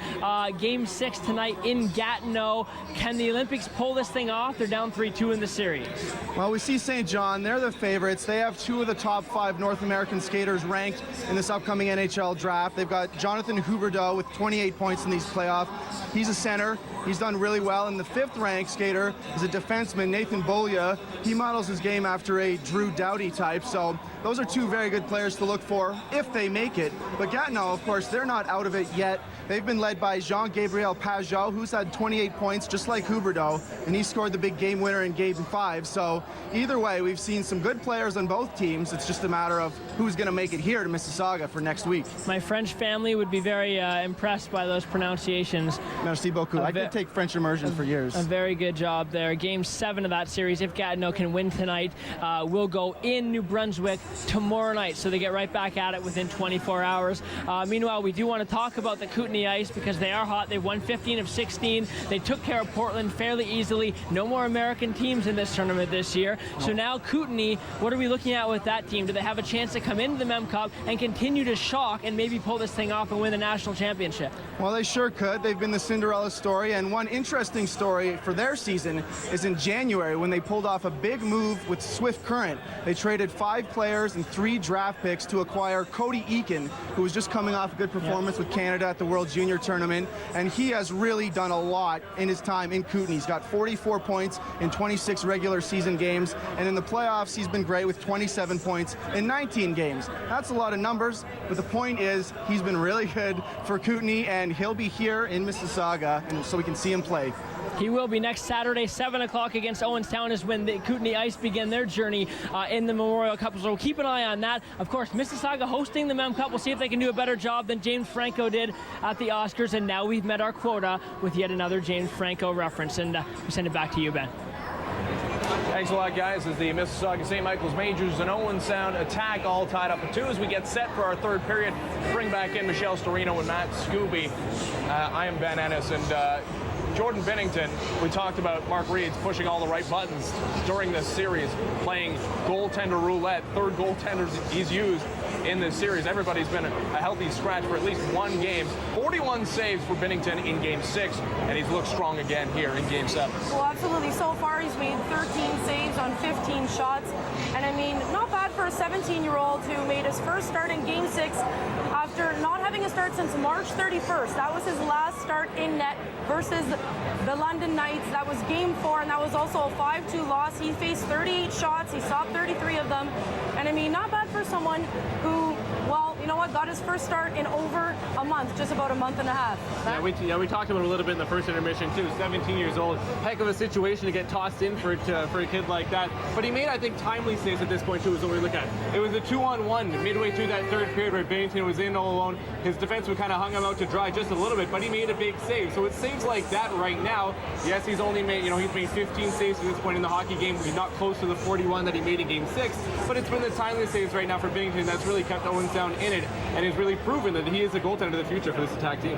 Game 6 tonight in Gatineau. Can the Olympics pull this thing off? They're down 3-2 in the series. Well, we see St. John. They're the favorites. They have 2 of the top 5 North American skaters ranked in this upcoming NHL draft. They've got Jonathan Huberdeau with 28 points in these playoffs. He's a center. He's done really well. And the 5th-ranked skater is a defenseman, Nathan Bolya. He models his game after a Drew Doughty type. So those are 2 very good players to look for if they make it. But Gatineau, of course, they're not out of it yet. They've been led by Jean-Gabriel Pajot, who's had 28 points, just like Huberdeau, and he scored the big game winner in Game 5. So either way, we've seen some good players on both teams. It's just a matter of who's going to make it here to Mississauga for next week. My French family would be very impressed by those pronunciations. Merci beaucoup. I did take French immersion for years. A very good job there. Game 7 of that series, if Gatineau can win tonight, will go in New Brunswick tomorrow night. So they get right back at it within 24 hours. Meanwhile, we do want to talk about the Kootenay Ice because they are hot. They've won 15 of 16. They took care of Portland fairly easily. No more American teams in this tournament this year. So now Kootenay, what are we looking at with that team? Do they have a chance to come into the Mem Cup and continue to shock and maybe pull this thing off and win the national championship? Well, they sure could. They've been the Cinderella story, and one interesting story for their season is in January when they pulled off a big move with Swift Current. They traded 5 players and 3 draft picks to acquire Cody Eakin, who was just coming off a good performance with Canada at the World Junior Tournament, and he has really done a lot in his time in Kootenay. He's got 44 points in 26 regular season games, and in the playoffs he's been great with 27 points in 19 games. That's a lot of numbers, but the point is he's been really good for Kootenay, and he'll be here in Mississauga, and so we can see him play. He will be next Saturday, 7 o'clock against Owen Sound is when the Kootenay Ice begin their journey in the Memorial Cup. So we'll keep an eye on that. Of course, Mississauga hosting the Mem Cup. We'll see if they can do a better job than James Franco did at the Oscars. And now we've met our quota with yet another James Franco reference. And we send it back to you, Ben. Thanks a lot, guys, as the Mississauga St. Michael's Majors and Owen Sound Attack all tied up at 2 as we get set for our third period. Bring back in Michelle Storino and Matt Scooby. I am Ben Ennis, and Jordan Binnington, we talked about Mark Reed's pushing all the right buttons during this series, playing goaltender roulette, 3rd goaltender he's used in this series. Everybody's been a healthy scratch for at least 1 game. 41 saves for Binnington in Game 6, and he's looked strong again here in Game 7. Well, absolutely. So far, he's made 13 saves on 15 shots. And I mean, not bad for a 17-year-old who made his first start in Game 6 after not having a start since March 31st. That was his last start in net versus the London Knights. That was Game 4, and that was also a 5-2 loss. He faced 38 shots. He stopped 33 of them. And I mean, not bad for someone who, well, you know what, got his first start in over a month, just about a month and a half. We talked about it a little bit in the first intermission too. 17 years old, heck of a situation to get tossed in for a kid like that. But he made, I think, timely saves at this point too. Is what we look at. It was a 2-on-1 midway through that third period where Binnington was in all alone. His defenseman kind of hung him out to dry just a little bit, but he made a big save. So it's saves like that right now. Yes, he's only made, he's made 15 saves at this point in the hockey game. He's not close to the 41 that he made in Game 6, but it's been the timely saves right now for Binnington that's really kept Owen Sound in it, and has really proven that he is a goaltender of the future for this attack team.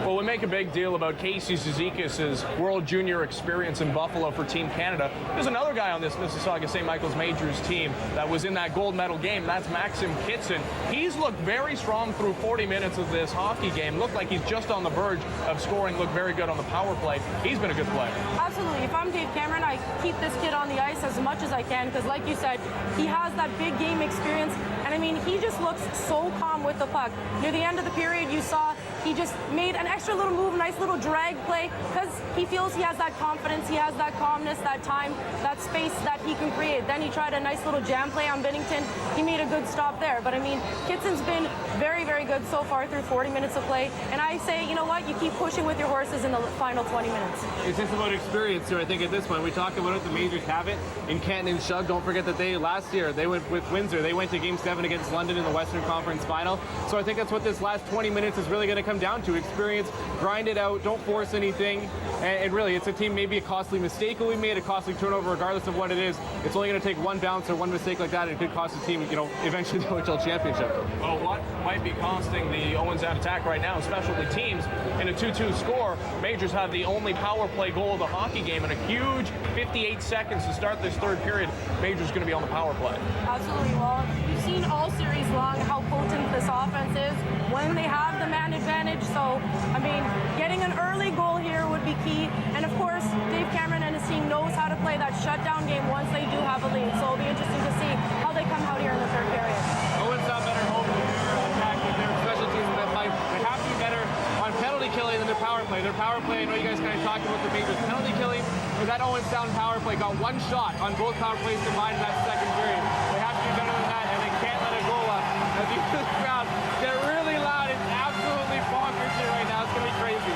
Well, we make a big deal about Casey Zizikis' World Junior experience in Buffalo for Team Canada. There's another guy on this Mississauga St. Michael's Majors team that was in that gold medal game. That's Maxim Kitson. He's looked very strong through 40 minutes of this hockey game. Looked like he's just on the verge of scoring. Looked very good on the power play. He's been a good player. Absolutely. If I'm Dave Cameron, I keep this kid on the ice as much as I can because, like you said, he has that big game experience. And I mean, he just looks so calm with the puck. Near the end of the period, you saw he just made an extra little move, nice little drag play, because he feels he has that confidence, he has that calmness, that time, that space that he can create. Then he tried a nice little jam play on Binnington. He made a good stop there. But I mean, Kitson's been very, very good so far through 40 minutes of play. And I say, you know what, you keep pushing with your horses in the final 20 minutes. It's just about experience here, I think, at this point. We talked about it, the majors have it in Canton and Shug. Don't forget that last year, they went with Windsor. They went to Game 7 against London in the Western Conference Final. So I think that's what this last 20 minutes is really going to come down to. Experience, grind it out, don't force anything. And really, it's a team, maybe a costly mistake will be made, a costly turnover, regardless of what it is. It's only going to take one bounce or one mistake like that, and it could cost the team, you know, eventually the OHL championship. Well, what might be costing the Owen Sound attack right now, specialty teams, in a 2-2 score, Majors have the only power play goal of the hockey game in a huge 58 seconds to start this third period. Majors going to be on the power play. Absolutely. Well, you've seen all series long how potent this offense is when they have the man advantage. So, I mean, getting an early goal here would be key. And of course, Dave Cameron and his team knows how to play that shutdown game once they do have a lead. So it'll be interesting to see how they come out here in the third period. Owen's not better home than their attack than their special teams. They have to be better on penalty killing than their power play. Their power play, I know you guys kind of talked about the Majors penalty killing, but that Owen Sound power play got one shot on both power plays combined in that second period. They have to be better than that, and they can't let it go up. As you see the crowd, they're really loud. It's absolutely bonkers here right now. It's going to be crazy.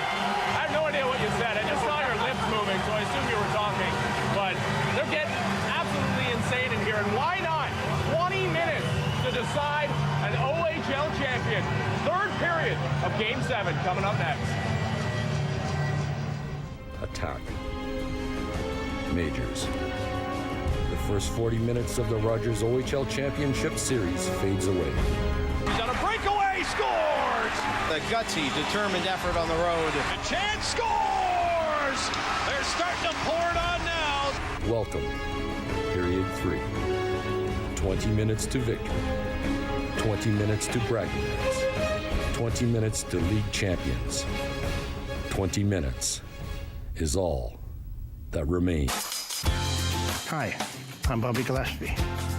I have no idea what you said. I just saw your lips moving, so I assume you were talking. But they're getting absolutely insane in here, and why not? 20 minutes to decide an OHL champion. Third period of Game 7 coming up next. Attack. Majors. The first 40 minutes of the Rogers OHL Championship Series fades away. He's on a breakaway, scores! The gutsy, determined effort on the road. The chance scores! They're starting to pour it on now. Welcome. Period 3. 20 minutes to victory. 20 minutes to bragging rights. 20 minutes to league champions. 20 minutes is all that remains. Hi, I'm Bobby Gillespie,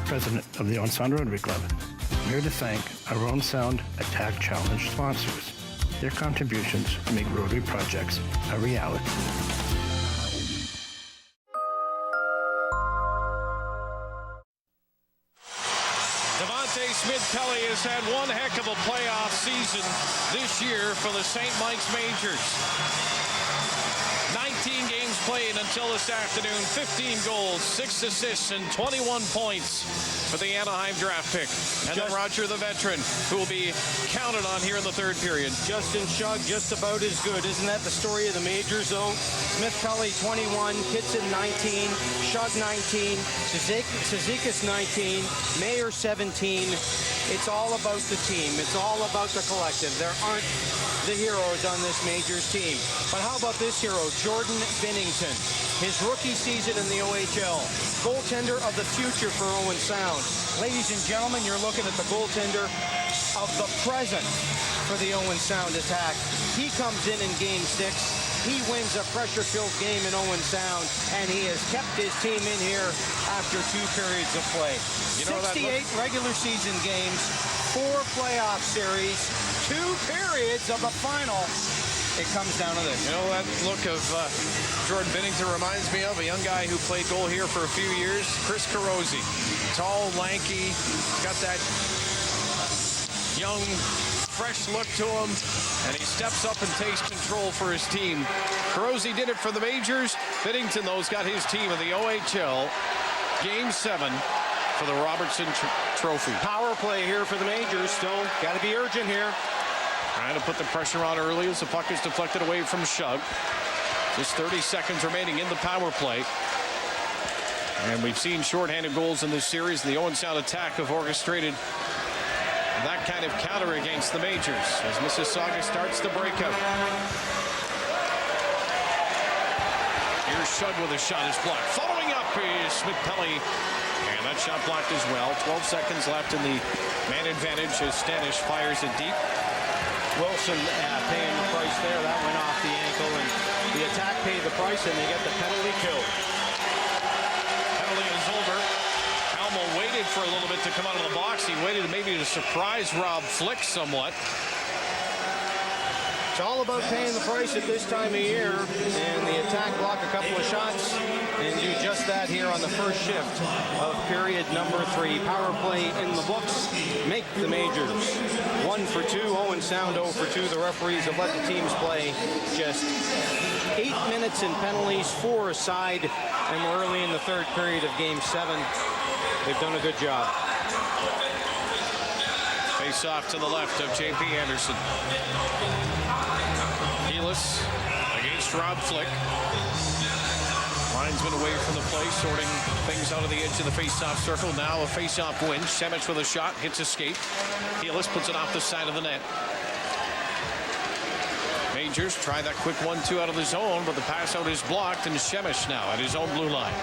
president of the Owen Sound Rotary Club. I'm here to thank our Owen Sound Attack Challenge sponsors. Their contributions make Rotary projects a reality. Smith-Pelly has had one heck of a playoff season this year for the St. Mike's Majors. 19 games played until this afternoon, 15 goals, 6 assists, and 21 points for the Anaheim draft pick. And then Roger, the veteran, who will be counted on here in the third period. Justin Shug, just about as good. Isn't that the story of the Majors, though? Smith-Pelly, 21, Kitson, 19, Shug, 19, Cizikas, 19, Mayer, 17. It's all about the team. It's all about the collective. There aren't the heroes on this Majors team. But how about this hero, Jordan Binnington? His rookie season in the OHL. Goaltender of the future for Owen Sound. Ladies and gentlemen, you're looking at the goaltender of the present for the Owen Sound attack. He comes in Game 6. He wins a pressure-filled game in Owen Sound, and he has kept his team in here after 2 periods of play. 68 regular season games, 4 playoff series, 2 periods of a final. It comes down to this. You know, that look of Jordan Binnington reminds me of a young guy who played goal here for a few years, Chris Carosi. Tall, lanky, got that young, fresh look to him, and he steps up and takes control for his team. Carosi did it for the Majors. Binnington, though, has got his team in the OHL Game 7 for the Robertson Trophy. Power play here for the Majors. Still got to be urgent here. Trying to put the pressure on early as the puck is deflected away from Shug. Just 30 seconds remaining in the power play. And we've seen shorthanded goals in this series. The Owen Sound attack have orchestrated that kind of counter against the Majors as Mississaugs starts the breakout. Here's Shug with a shot is blocked. Following up is Smith-Pelly. And that shot blocked as well. 12 seconds left in the man advantage as Stanish fires it deep. Wilson paying the price there. That went off the ankle, and the attack paid the price, and they get the penalty kill. Penalty is over. Almo waited waited for a little bit to come out of the box. He waited maybe to surprise Rob Flick somewhat. It's all about paying the price at this time of year, and the attack block a couple of shots and do just that here on the first shift of period number 3. Power play in the books. Make the Majors 1 for 2. Owen Sound 0 for 2. The referees have let the teams play just 8 minutes in penalties, 4 aside, and we're early in the third period of Game 7. They've done a good job. Face off to the left of J.P. Anderson. Helis against Rob Flick. Linesman away from the play, sorting things out of the edge of the face-off circle. Now a face-off win. Šemić with a shot, hits a skate. Helis puts it off the side of the net. Majors try that quick 1-2 out of the zone, but the pass out is blocked, and Šemić now at his own blue line.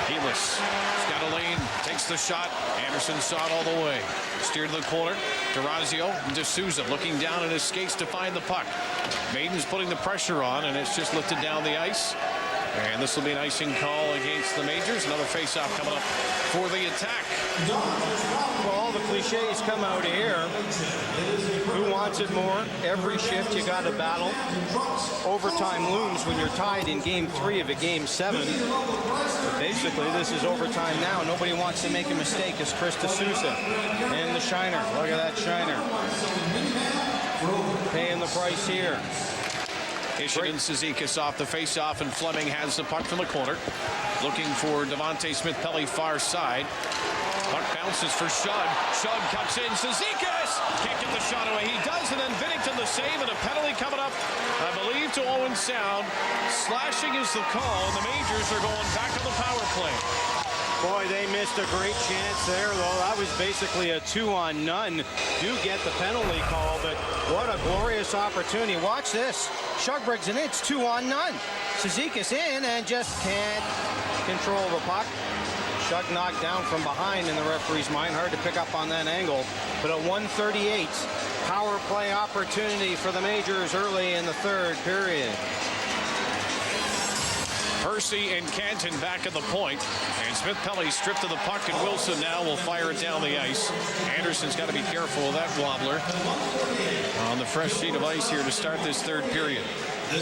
Helis has got a lane, takes the shot. Anderson saw it all the way. Steered to the corner. D'Orazio and D'Souza looking down at his skates to find the puck. Maiden's putting the pressure on, and it's just lifted down the ice. And this will be an icing call against the Majors. Another face-off coming up for the attack. Well, all the cliches come out here. Who wants it more? Every shift you got to battle. Overtime looms when you're tied in Game 3 of a Game 7. But basically, this is overtime now. Nobody wants to make a mistake. It's Chris D'Souza and the Shiner. Look at that Shiner. Paying the price here. Ishii and Cizikas off the face-off, and Fleming has the puck from the corner. Looking for Devontae Smith-Pelly far side. Puck bounces for Shug. Shug cuts in. Cizikas can't get the shot away. He does, and then Binnington the save, and a penalty coming up, I believe, to Owen Sound. Slashing is the call, and the Majors are going back on the power play. Boy, they missed a great chance there, though. That was basically a 2-on-none. Do get the penalty call, but what a glorious opportunity. Watch this. Shug brings it in. It's 2-on-none. Cizikas in and just can't control the puck. Shug knocked down from behind in the referee's mind. Hard to pick up on that angle. But a 1:38 power play opportunity for the Majors early in the third period. Percy and Canton back at the point, and Smith-Pelly stripped of the puck, and Wilson now will fire it down the ice. Anderson's got to be careful of that wobbler on the fresh sheet of ice here to start this third period. The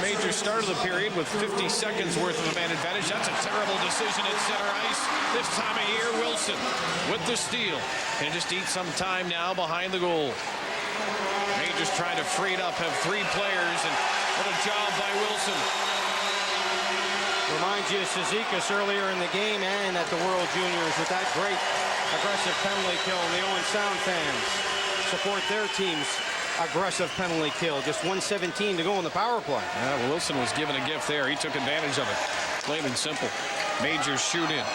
Majors started the period with 50 seconds worth of a man advantage. That's a terrible decision at center ice. This time of year, Wilson with the steal, and just eat some time now behind the goal. Majors trying to free it up, have 3 players, and what a job by Wilson. Reminds you of Cizikas earlier in the game and at the World Juniors with that great aggressive penalty kill. And the Owen Sound fans support their team's aggressive penalty kill. Just 1:17 to go in the power play. Yeah, well, Wilson was given a gift there. He took advantage of it. Plain and simple. Majors shoot in.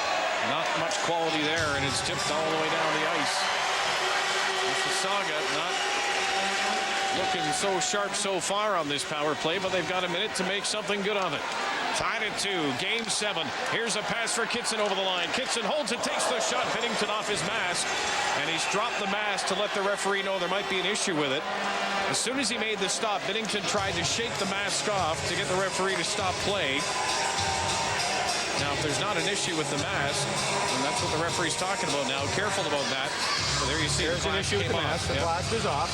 Not much quality there, and it's tipped all the way down the ice. Mississauga not looking so sharp so far on this power play, but they've got a minute to make something good of it. Tied at 2, Game 7. Here's a pass for Kitson over the line. Kitson holds it, takes the shot. Binnington off his mask, and he's dropped the mask to let the referee know there might be an issue with it. As soon as he made the stop, Binnington tried to shake the mask off to get the referee to stop play. Now, if there's not an issue with the mask, and that's what the referee's talking about now, careful about that. So there you see there's an issue with the mask. The blast is off.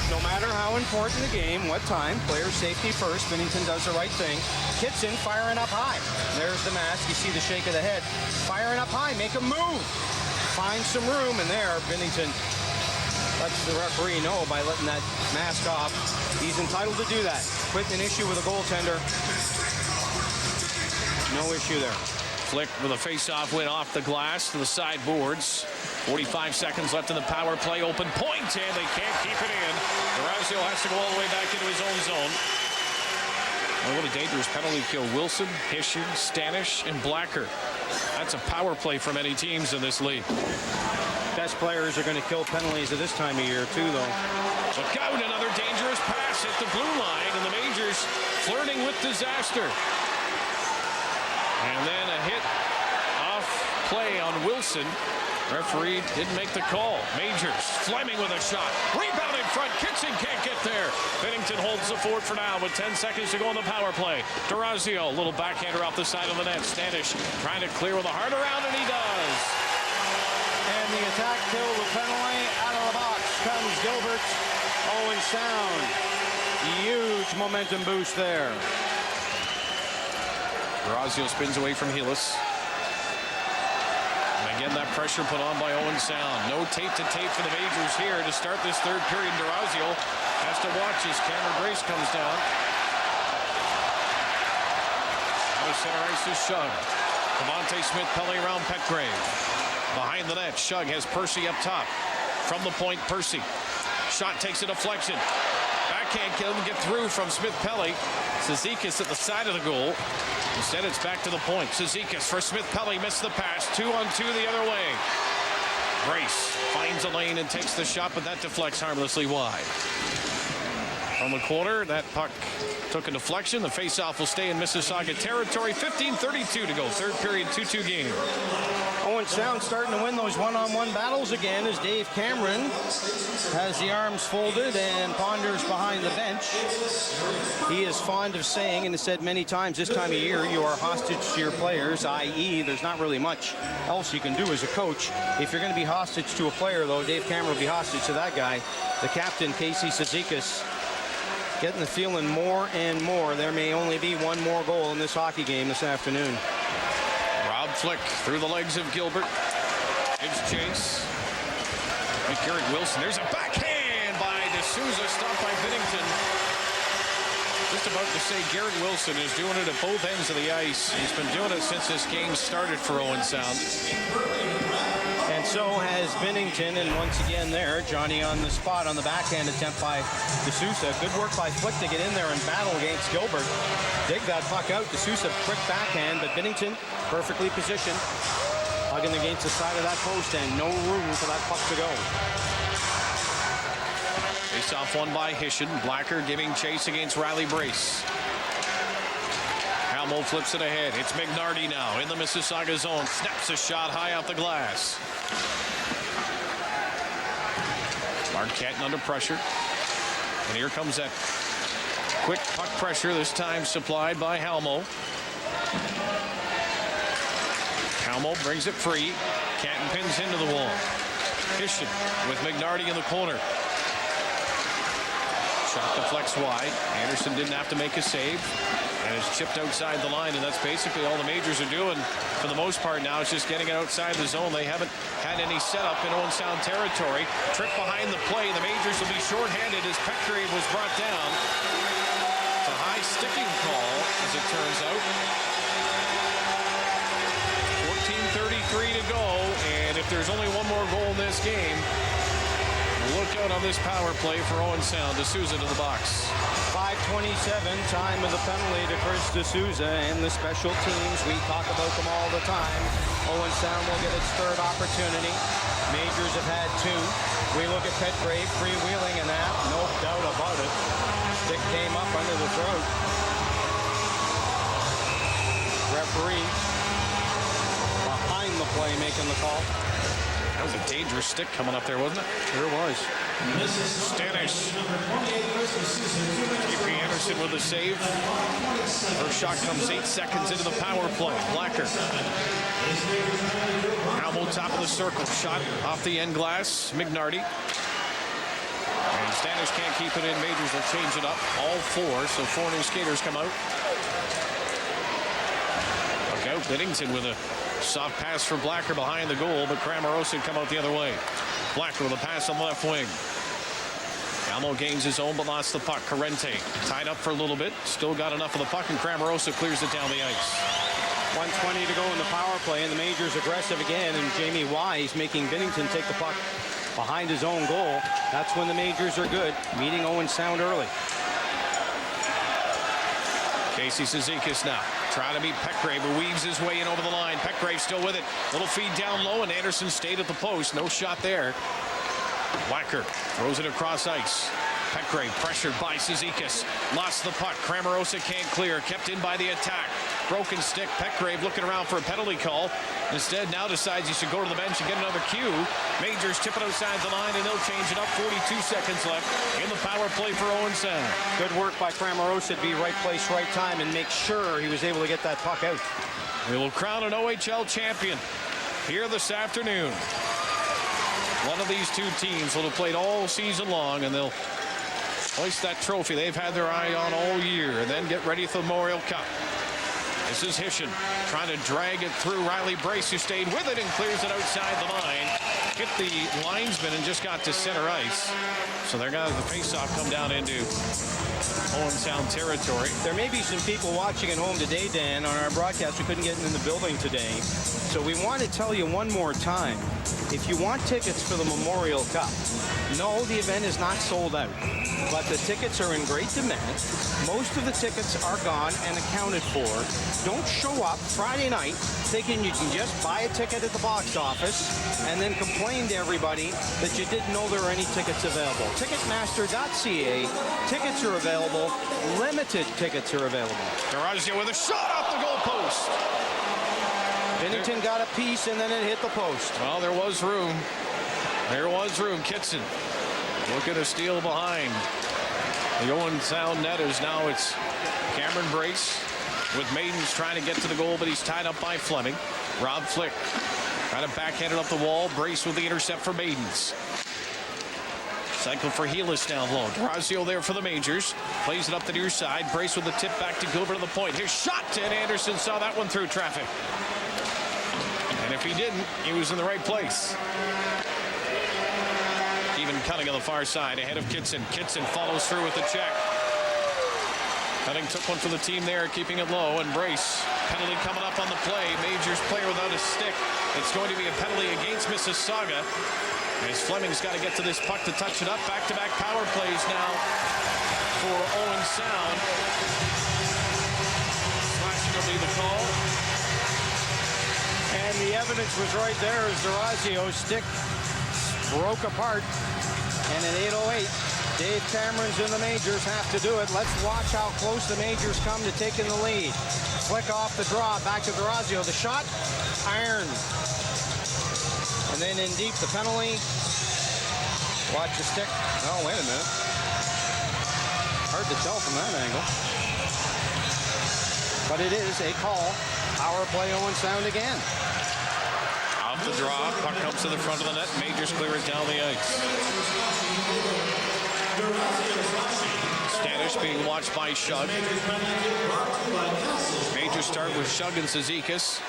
No matter how important the game, what time, player safety first. Binnington does the right thing. Kitson firing up high. There's the mask. You see the shake of the head. Firing up high. Make a move. Find some room. And there, Binnington lets the referee know by letting that mask off. He's entitled to do that. Quit an issue with a goaltender. No issue there. Flick with a face-off win off the glass to the side boards. 45 seconds left in the power play. Open point, and they can't keep it in. D'Orazio has to go all the way back into his own zone. Oh, what a dangerous penalty kill. Wilson, Hischier, Stanish, and Blacker. That's a power play for many teams in this league. Best players are going to kill penalties at this time of year, too, though. Look out, another dangerous pass at the blue line, and the Majors flirting with disaster. And then a hit off play on Wilson. Referee didn't make the call. Majors, Fleming with a shot. Rebound in front. Kitson can't get there. Bennington holds the fort for now with 10 seconds to go on the power play. Durazio, little backhander off the side of the net. Standish trying to clear with a hard around, and he does. And the attack kill, the penalty, out of the box comes Gilbert. Owen Sound. Huge momentum boost there. Durazio spins away from Helis. Again, that pressure put on by Owen Sound. No tape to tape for the Majors here to start this third period. Durazio has to watch as Cameron Brace comes down. Out of center ice is Shug. Devontae Smith-Pelly around Petgrave. Behind the net, Shug has Percy up top. From the point, Percy. Shot takes a deflection. Backhand can't get through from Smith-Pelly. Cizikas at the side of the goal. Instead, it's back to the point. Cizikas for Smith-Pelly, missed the pass. 2-on-2 the other way. Brace finds a lane and takes the shot, but that deflects harmlessly wide. From the corner, that puck took a deflection. The faceoff will stay in Mississauga territory. 15:32 to go. Third period, 2-2 game. Owen Sound starting to win those one-on-one battles again as Dave Cameron has the arms folded and ponders behind the bench. He is fond of saying, and has said many times this time of year, you are hostage to your players, i.e. there's not really much else you can do as a coach. If you're going to be hostage to a player, though, Dave Cameron will be hostage to that guy. The captain, Casey Cizikas, getting the feeling more and more there may only be one more goal in this hockey game this afternoon. Rob Flick through the legs of Gilbert. It's Chase. Garrett Wilson. There's a backhand by D'Souza, stopped by Binnington. Just about to say Garrett Wilson is doing it at both ends of the ice. He's been doing it since this game started for Owen Sound. And so has Binnington, and once again there, Johnny on the spot on the backhand attempt by D'Souza. Good work by Flick to get in there and battle against Gilbert. Dig that puck out. D'Souza, quick backhand, but Binnington perfectly positioned, hugging against the side of that post, and no room for that puck to go. Face-off won by Hishin. Blacker giving chase against Riley Brace. Halmo flips it ahead. It's McNarty now in the Mississauga zone. Snaps a shot high off the glass. Marquette under pressure. And here comes that quick puck pressure, this time supplied by Halmo. Halmo brings it free. Canton pins into the wall. Hishin with McNarty in the corner. Shot deflects wide. Anderson didn't have to make a save. And it's chipped outside the line, and that's basically all the Majors are doing for the most part now. It's just getting it outside the zone. They haven't had any setup in Owen Sound territory. Trick behind the play. The Majors will be shorthanded as Petgrave was brought down. It's a high sticking call, as it turns out. 14:33 to go, and if there's only one more goal in this game, look out on this power play for Owen Sound. D'Souza to the box. 5:27, time of the penalty to Chris D'Souza and the special teams. We talk about them all the time. Owen Sound will get its third opportunity. Majors have had two. We look at Petgrave freewheeling and that, no doubt about it. Stick came up under the throat. Referee behind the play making the call. That was a dangerous stick coming up there, wasn't it? Sure was. Stanish. J.P. Anderson with a save. First shot comes 8 seconds into the power play. Blacker. Halmo top of the circle. Shot off the end glass. McNarty. And Stanish can't keep it in. Majors will change it up. All four. So 4 new skaters come out. Look out. Binnington with a soft pass for Blacker behind the goal, but Cramarosa come out the other way. Blacker with a pass on the left wing. Halmo gains his own, but lost the puck. Corrente tied up for a little bit. Still got enough of the puck, and Cramarosa clears it down the ice. 1:20 to go in the power play, and the Majors aggressive again, and Jamie Wise making Binnington take the puck behind his own goal. That's when the Majors are good, meeting Owen Sound early. Casey Cizikas now trying to meet Petgrave, who weaves his way in over the line. Petgrave still with it. Little feed down low, and Anderson stayed at the post. No shot there. Wacker throws it across ice. Petgrave pressured by Cizikas. Lost the puck. Cramarosa can't clear. Kept in by the attack. Broken stick. Petgrave looking around for a penalty call. Instead, now decides he should go to the bench and get another cue. Majors tip it outside the line, and they'll change it up. 42 seconds left in the power play for Owen Sound. Good work by Cramarosa to be right place, right time, and make sure he was able to get that puck out. We will crown an OHL champion here this afternoon. One of these two teams will have played all season long, and they'll hoist that trophy they've had their eye on all year, and then get ready for the Memorial Cup. This is Hishin trying to drag it through. Riley Brace, who stayed with it and clears it outside the line. Hit the linesman and just got to center ice. So they're going to have the face-off come down into Owen Sound territory. There may be some people watching at home today, Dan, on our broadcast who couldn't get in the building today. So we want to tell you one more time, if you want tickets for the Memorial Cup, no, the event is not sold out, but the tickets are in great demand. Most of the tickets are gone and accounted for. Don't show up Friday night thinking you can just buy a ticket at the box office and then complain to everybody that you didn't know there were any tickets available. Ticketmaster.ca, tickets are available, limited tickets are available. Durazio with a shot off the goalpost. Bennington got a piece and then it hit the post. Well, there was room. There was room. Kitson looking to steal behind the Owen Sound netters. Now it's Cameron Brace with Maidens trying to get to the goal, but he's tied up by Fleming. Rob Flick kind of backhanded up the wall. Brace with the intercept for Maidens. Cycle for Helis down low. Durazio there for the Majors. Plays it up the near side. Brace with the tip back to Gilbert at the point. His shot, and Anderson saw that one through traffic. And if he didn't, he was in the right place. Even Cutting on the far side ahead of Kitson. Kitson follows through with the check. Cutting took one for the team there, keeping it low, and Brace. Penalty coming up on the play. Majors player without a stick. It's going to be a penalty against Mississauga. As Fleming's got to get to this puck to touch it up. Back-to-back power plays now for Owen Sound. Slashing will be the call. And the evidence was right there as Durazio's stick broke apart. And at 8:08, Dave Cameron's and the Majors have to do it. Let's watch how close the Majors come to taking the lead. Flick off the draw, back to Durazio. The shot, iron. And then in deep, the penalty. Watch the stick. Oh, wait a minute. Hard to tell from that angle. But it is a call. Power play Owen Sound again. Off the draw, puck comes to the front of the net. Majors clear it down the ice. Stanish being watched by Shug. Majors start with Shug and Cizikas,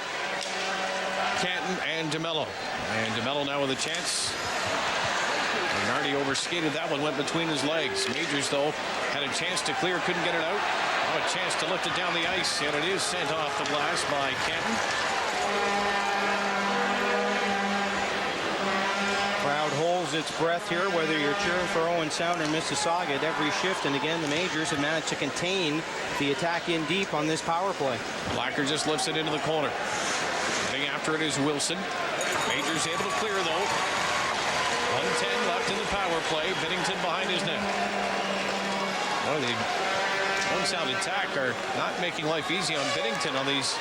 Canton and DeMello. And DeMello now with a chance. Bernardi overskated that one, went between his legs. Majors, though, had a chance to clear, couldn't get it out. Now a chance to lift it down the ice, and it is sent off the glass by Canton. Crowd holds its breath here, whether you're cheering for Owen Sound or Mississauga at every shift. And again, the Majors have managed to contain the attack in deep on this power play. Blacker just lifts it into the corner. Heading after it is Wilson. Majors able to clear, though. 1:10 left in the power play. Bennington behind his net. Well, the Owen Sound attack are not making life easy on Bennington on these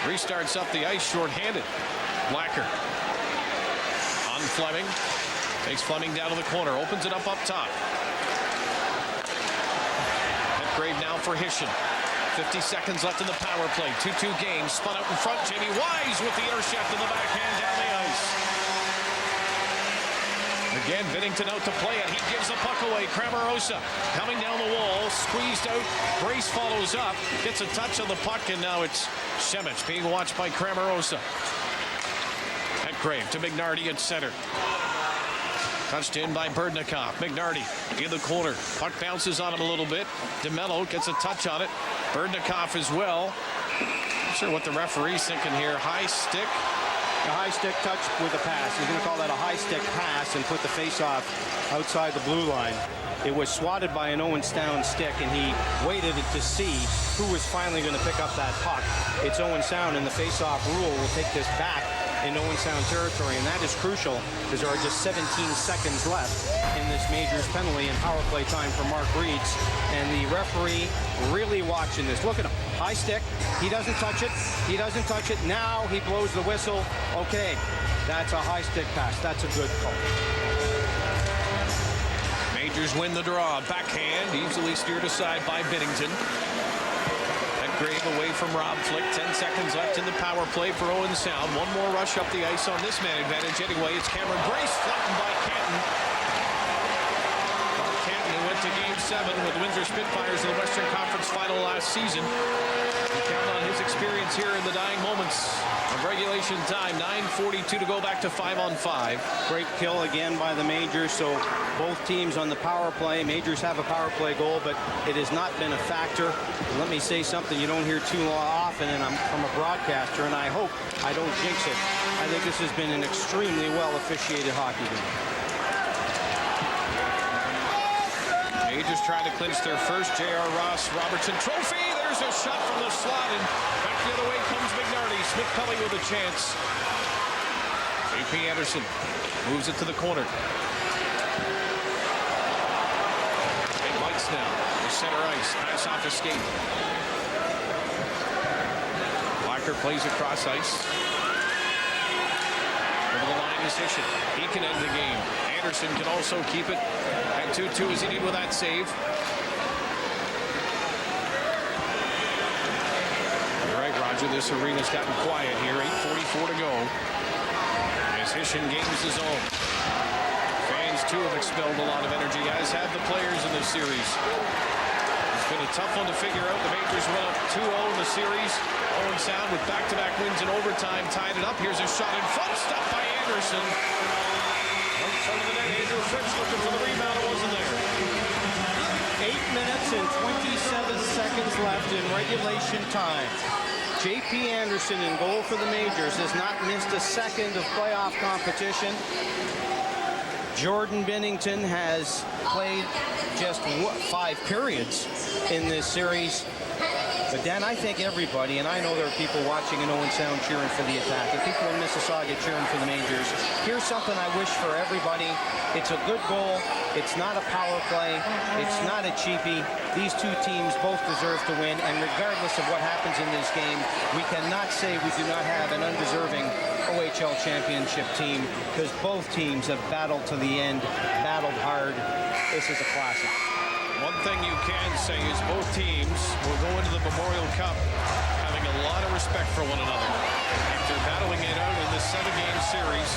restarts up the ice short-handed. Blacker on Fleming. Takes Fleming down to the corner. Opens it up top. Petgrave now for Hishin. 50 seconds left in the power play. 2-2 game. Spun out in front. Jamie Wise with the intercept in the backhand down the ice. Again, Bennington out to play it. He gives the puck away. Cramarosa coming down the wall. Squeezed out. Brace follows up. Gets a touch on the puck, and now it's Shemich being watched by Cramarosa. Petgrave to McNarty at center. Touched in by Berdnikov. McNarty in the corner. Puck bounces on him a little bit. DeMello gets a touch on it. Berdnikov as well. Not sure what the referee's thinking here. High stick. A high stick touch with a pass. He's going to call that a high stick pass and put the face-off outside the blue line. It was swatted by an Owen Sound stick, and he waited to see who was finally going to pick up that puck. It's Owen Sound, and the face-off rule will take this back in Owen Sound territory, and that is crucial because there are just 17 seconds left in this Majors penalty and power play time for Mark Reeds. And the referee really watching this. Look at him. High stick. He doesn't touch it. He doesn't touch it. Now he blows the whistle. Okay, that's a high stick pass. That's a good call. Majors win the draw. Backhand, easily steered aside by Binnington. Grave away from Rob Flick. 10 seconds left in the power play for Owen Sound. One more rush up the ice on this man advantage. Anyway, it's Cameron Brace, flattened by Canton. Canton, who went to Game 7 with Windsor Spitfires in the Western Conference Final last season. We count on his experience here in the dying moments of regulation time. 9:42 to go, back to 5-on-5. Great kill again by the Majors. So both teams on the power play. Majors have a power play goal, but it has not been a factor. Let me say something you don't hear too often, and I'm from a broadcaster, and I hope I don't jinx it. I think this has been an extremely well officiated hockey game. Majors trying to clinch their first J.R. Ross Robertson trophy. There's a shot from the slot, and back the other way comes McNarty. Smith-Pelly with a chance. J.P. Anderson moves it to the corner. Big Whites now to center ice. Pass off his skate. Blacker plays across ice. Over the line is Hishin. He can end the game. Anderson can also keep it at 2-2 as he did with that save. You're right, Roger. This arena's gotten quiet here. 8:44 to go. As Hishin gains his own. Fans, too, have expelled a lot of energy, as have the players in this series. It's been a tough one to figure out. The Majors went up 2-0 in the series. Owen Sound with back-to-back wins in overtime tied it up. Here's a shot in front, stopped by Anderson. Front of the net, Andrew Fritz looking for the rebound. It wasn't there. 8 minutes and 27 seconds left in regulation time. J.P. Anderson in goal for the Majors has not missed a second of playoff competition. Jordan Binnington has played just 5 periods in this series. But Dan, I think everybody, and I know there are people watching in Owen Sound cheering for the attack, and people in Mississauga cheering for the Majors. Here's something I wish for everybody. It's a good goal. It's not a power play. It's not a cheapie. These two teams both deserve to win, and regardless of what happens in this game, we cannot say we do not have an undeserving OHL championship team, because both teams have battled to the end, battled hard. This is a classic. One thing you can say is both teams will go into the Memorial Cup having a lot of respect for one another. After battling it out in this 7-game series,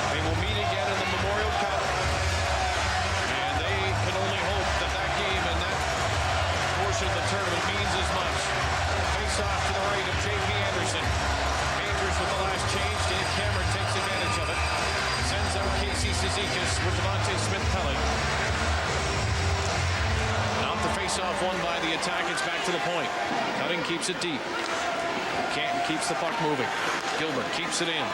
they will meet again in the Memorial Cup, and they can only hope that that game and that portion of the tournament means as much. Face off to the right of J.P. Anderson. Majors with the last change. Dave Cameron takes advantage of it. Sends out Casey Cizikas with Devontae Smith-Pelly. The face-off won by the attack. It's back to the point. Cutting keeps it deep. Canton keeps the puck moving. Gilbert keeps it in.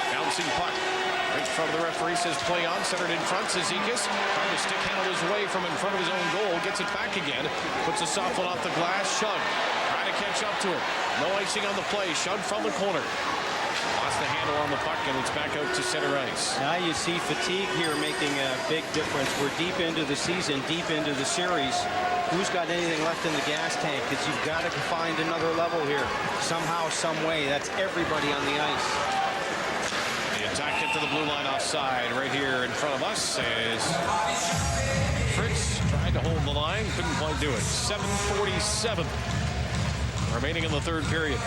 Bouncing puck. Right in front of the referee, says play on. Centered in front. Cizikas trying to stick handle his way from in front of his own goal. Gets it back again. Puts a soft one off the glass. Shug trying to catch up to him. No icing on the play. Shug from the corner. Lost the handle on the puck, and it's back out to center ice. Now you see fatigue here making a big difference. We're deep into the season, deep into the series. Who's got anything left in the gas tank? Because you've got to find another level here. Somehow, some way. That's everybody on the ice. The attack into the blue line offside right here in front of us as Fritz tried to hold the line. Couldn't quite do it. 7:47 remaining in the third period.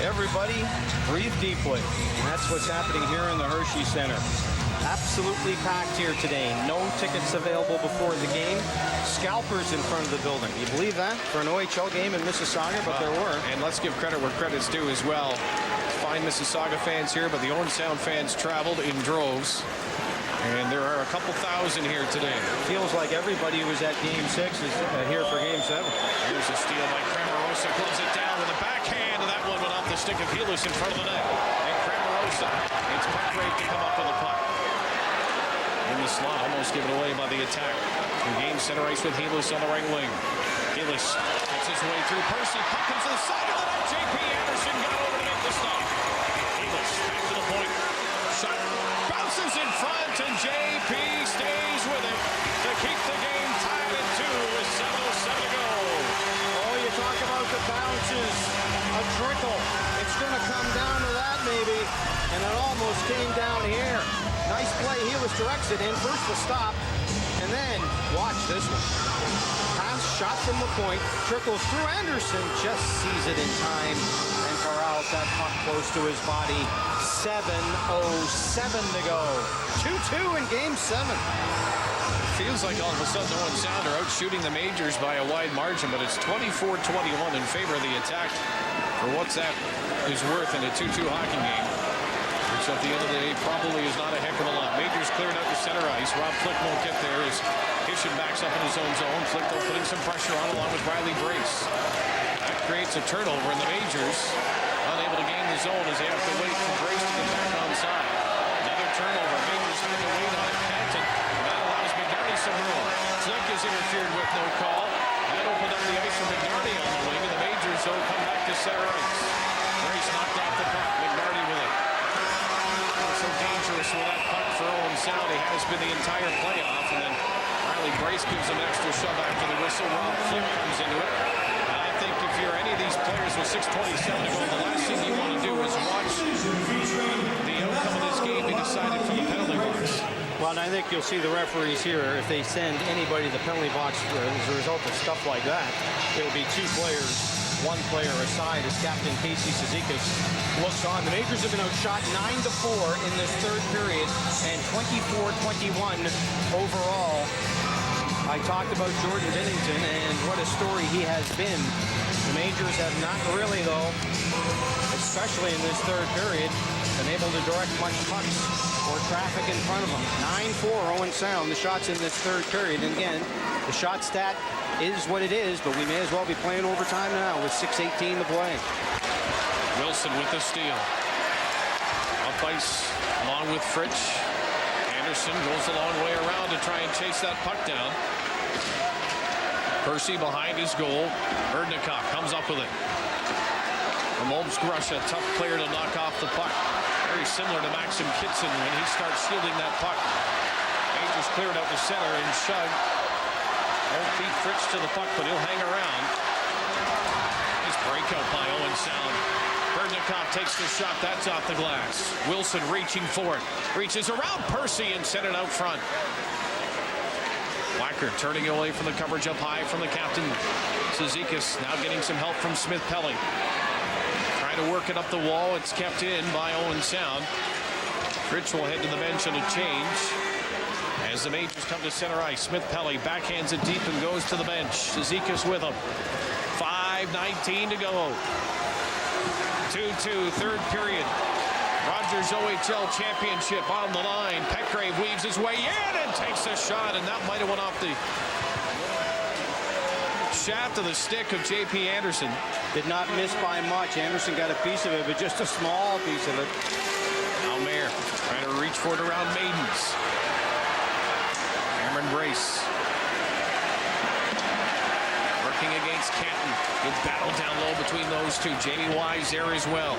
Everybody breathe deeply. And that's what's happening here in the Hershey Center. Absolutely packed here today. No tickets available before the game. Scalpers in front of the building. You believe that? For an OHL game in Mississauga, but there were. And let's give credit where credit's due as well. Fine Mississauga fans here, but the Owen Sound fans traveled in droves. And there are a couple thousand here today. Feels like everybody who was at Game 6 is here for Game 7. Here's a steal by Cramarosa. Close it down with a backhand, and that one went off the stick of Helis in front of the net. And Cramarosa needs puck rate to come up with a puck. In the slot, almost given away by the attack. Who gains center ice with Helis on the right wing. Helis Fights his way through. Percy, puck comes to the side of the net. J.P. Anderson got over to make the stop. English back to the point. Shot bounces in front, and J.P. stays with it to keep the game tied at 2 with 7:07 to go. Oh, you talk about the bounces, a trickle. It's going to come down to that maybe, and it almost came down here. Nice play. He was directed in. First the stop, and then watch this one. Pass shot from the point, trickles through. Anderson just sees it in time and corrals that puck close to his body. 7:07 to go. 2-2 in Game 7. Feels like all of a sudden Owen Sound are out shooting the Majors by a wide margin, but it's 24-21 in favor of the attack for what's that is worth in a 2-2 hockey game, which at the end of the day probably is not a heck of a lot. Majors cleared out to center ice. Rob Flick won't get there as Hishin backs up in his own zone. Flick though putting some pressure on along with Riley Brace. That creates a turnover, and the Majors unable to gain the zone as they have to wait for Brace to get back onside. Another turnover. Majors having to wait on it. Canton. That allows McNarty some room. Flick is interfered with, no call. That opened up the ice for McNarty on the wing, and the Majors though come back to center ice. Brace knocked off the puck. McNarty with it. Not so dangerous with that puck for Owen Sound. He has been the entire playoff, and then Riley Brace gives him an extra shove after the whistle. Rob Flick comes into it. I think if you're any of these players with 6:27 to go, the last thing you want to do is watch the outcome of this game be decided from the penalty box. Well, and I think you'll see the referees here, if they send anybody to the penalty box as a result of stuff like that, it'll be two players, one player aside as Captain Casey Cizikas looks on. The Majors have been outshot 9-4 in this third period and 24-21 overall. I talked about Jordan Binnington and what a story he has been. The Majors have not really, though, especially in this third period, been able to direct much pucks or traffic in front of them. 9-4 Owen Sound, the shots in this third period. And again, the shot stat is what it is, but we may as well be playing overtime now with 6:18 to play. Wilson with the steal. Up ice along with Fritsch. Anderson goes a long way around to try and chase that puck down. Percy behind his goal. Erdnikov comes up with it. From Olmsgrush, a tough player to knock off the puck. Very similar to Maxim Kitson when he starts shielding that puck. Majors cleared out the center and Shug won't beat Fritsch to the puck, but he'll hang around. Nice breakout by Owen Sound. Erdnikov takes the shot. That's off the glass. Wilson reaching for it. Reaches around Percy and sent it out front. Wacker turning away from the coverage up high from the captain. Cizikas now getting some help from Smith-Pelly. Trying to work it up the wall. It's kept in by Owen Sound. Fritsch will head to the bench on a change. As the Majors come to center ice, Smith-Pelly backhands it deep and goes to the bench. Cizikas with him. 5:19 to go. 2-2, third period. Rogers OHL Championship on the line. Petgrave weaves his way in and takes a shot, and that might have went off the shaft of the stick of J.P. Anderson. Did not miss by much. Anderson got a piece of it, but just a small piece of it. Now Mayer trying to reach for it around Maidens. Cameron Brace working against Canton. Good battle down low between those two. Jamie Wise there as well.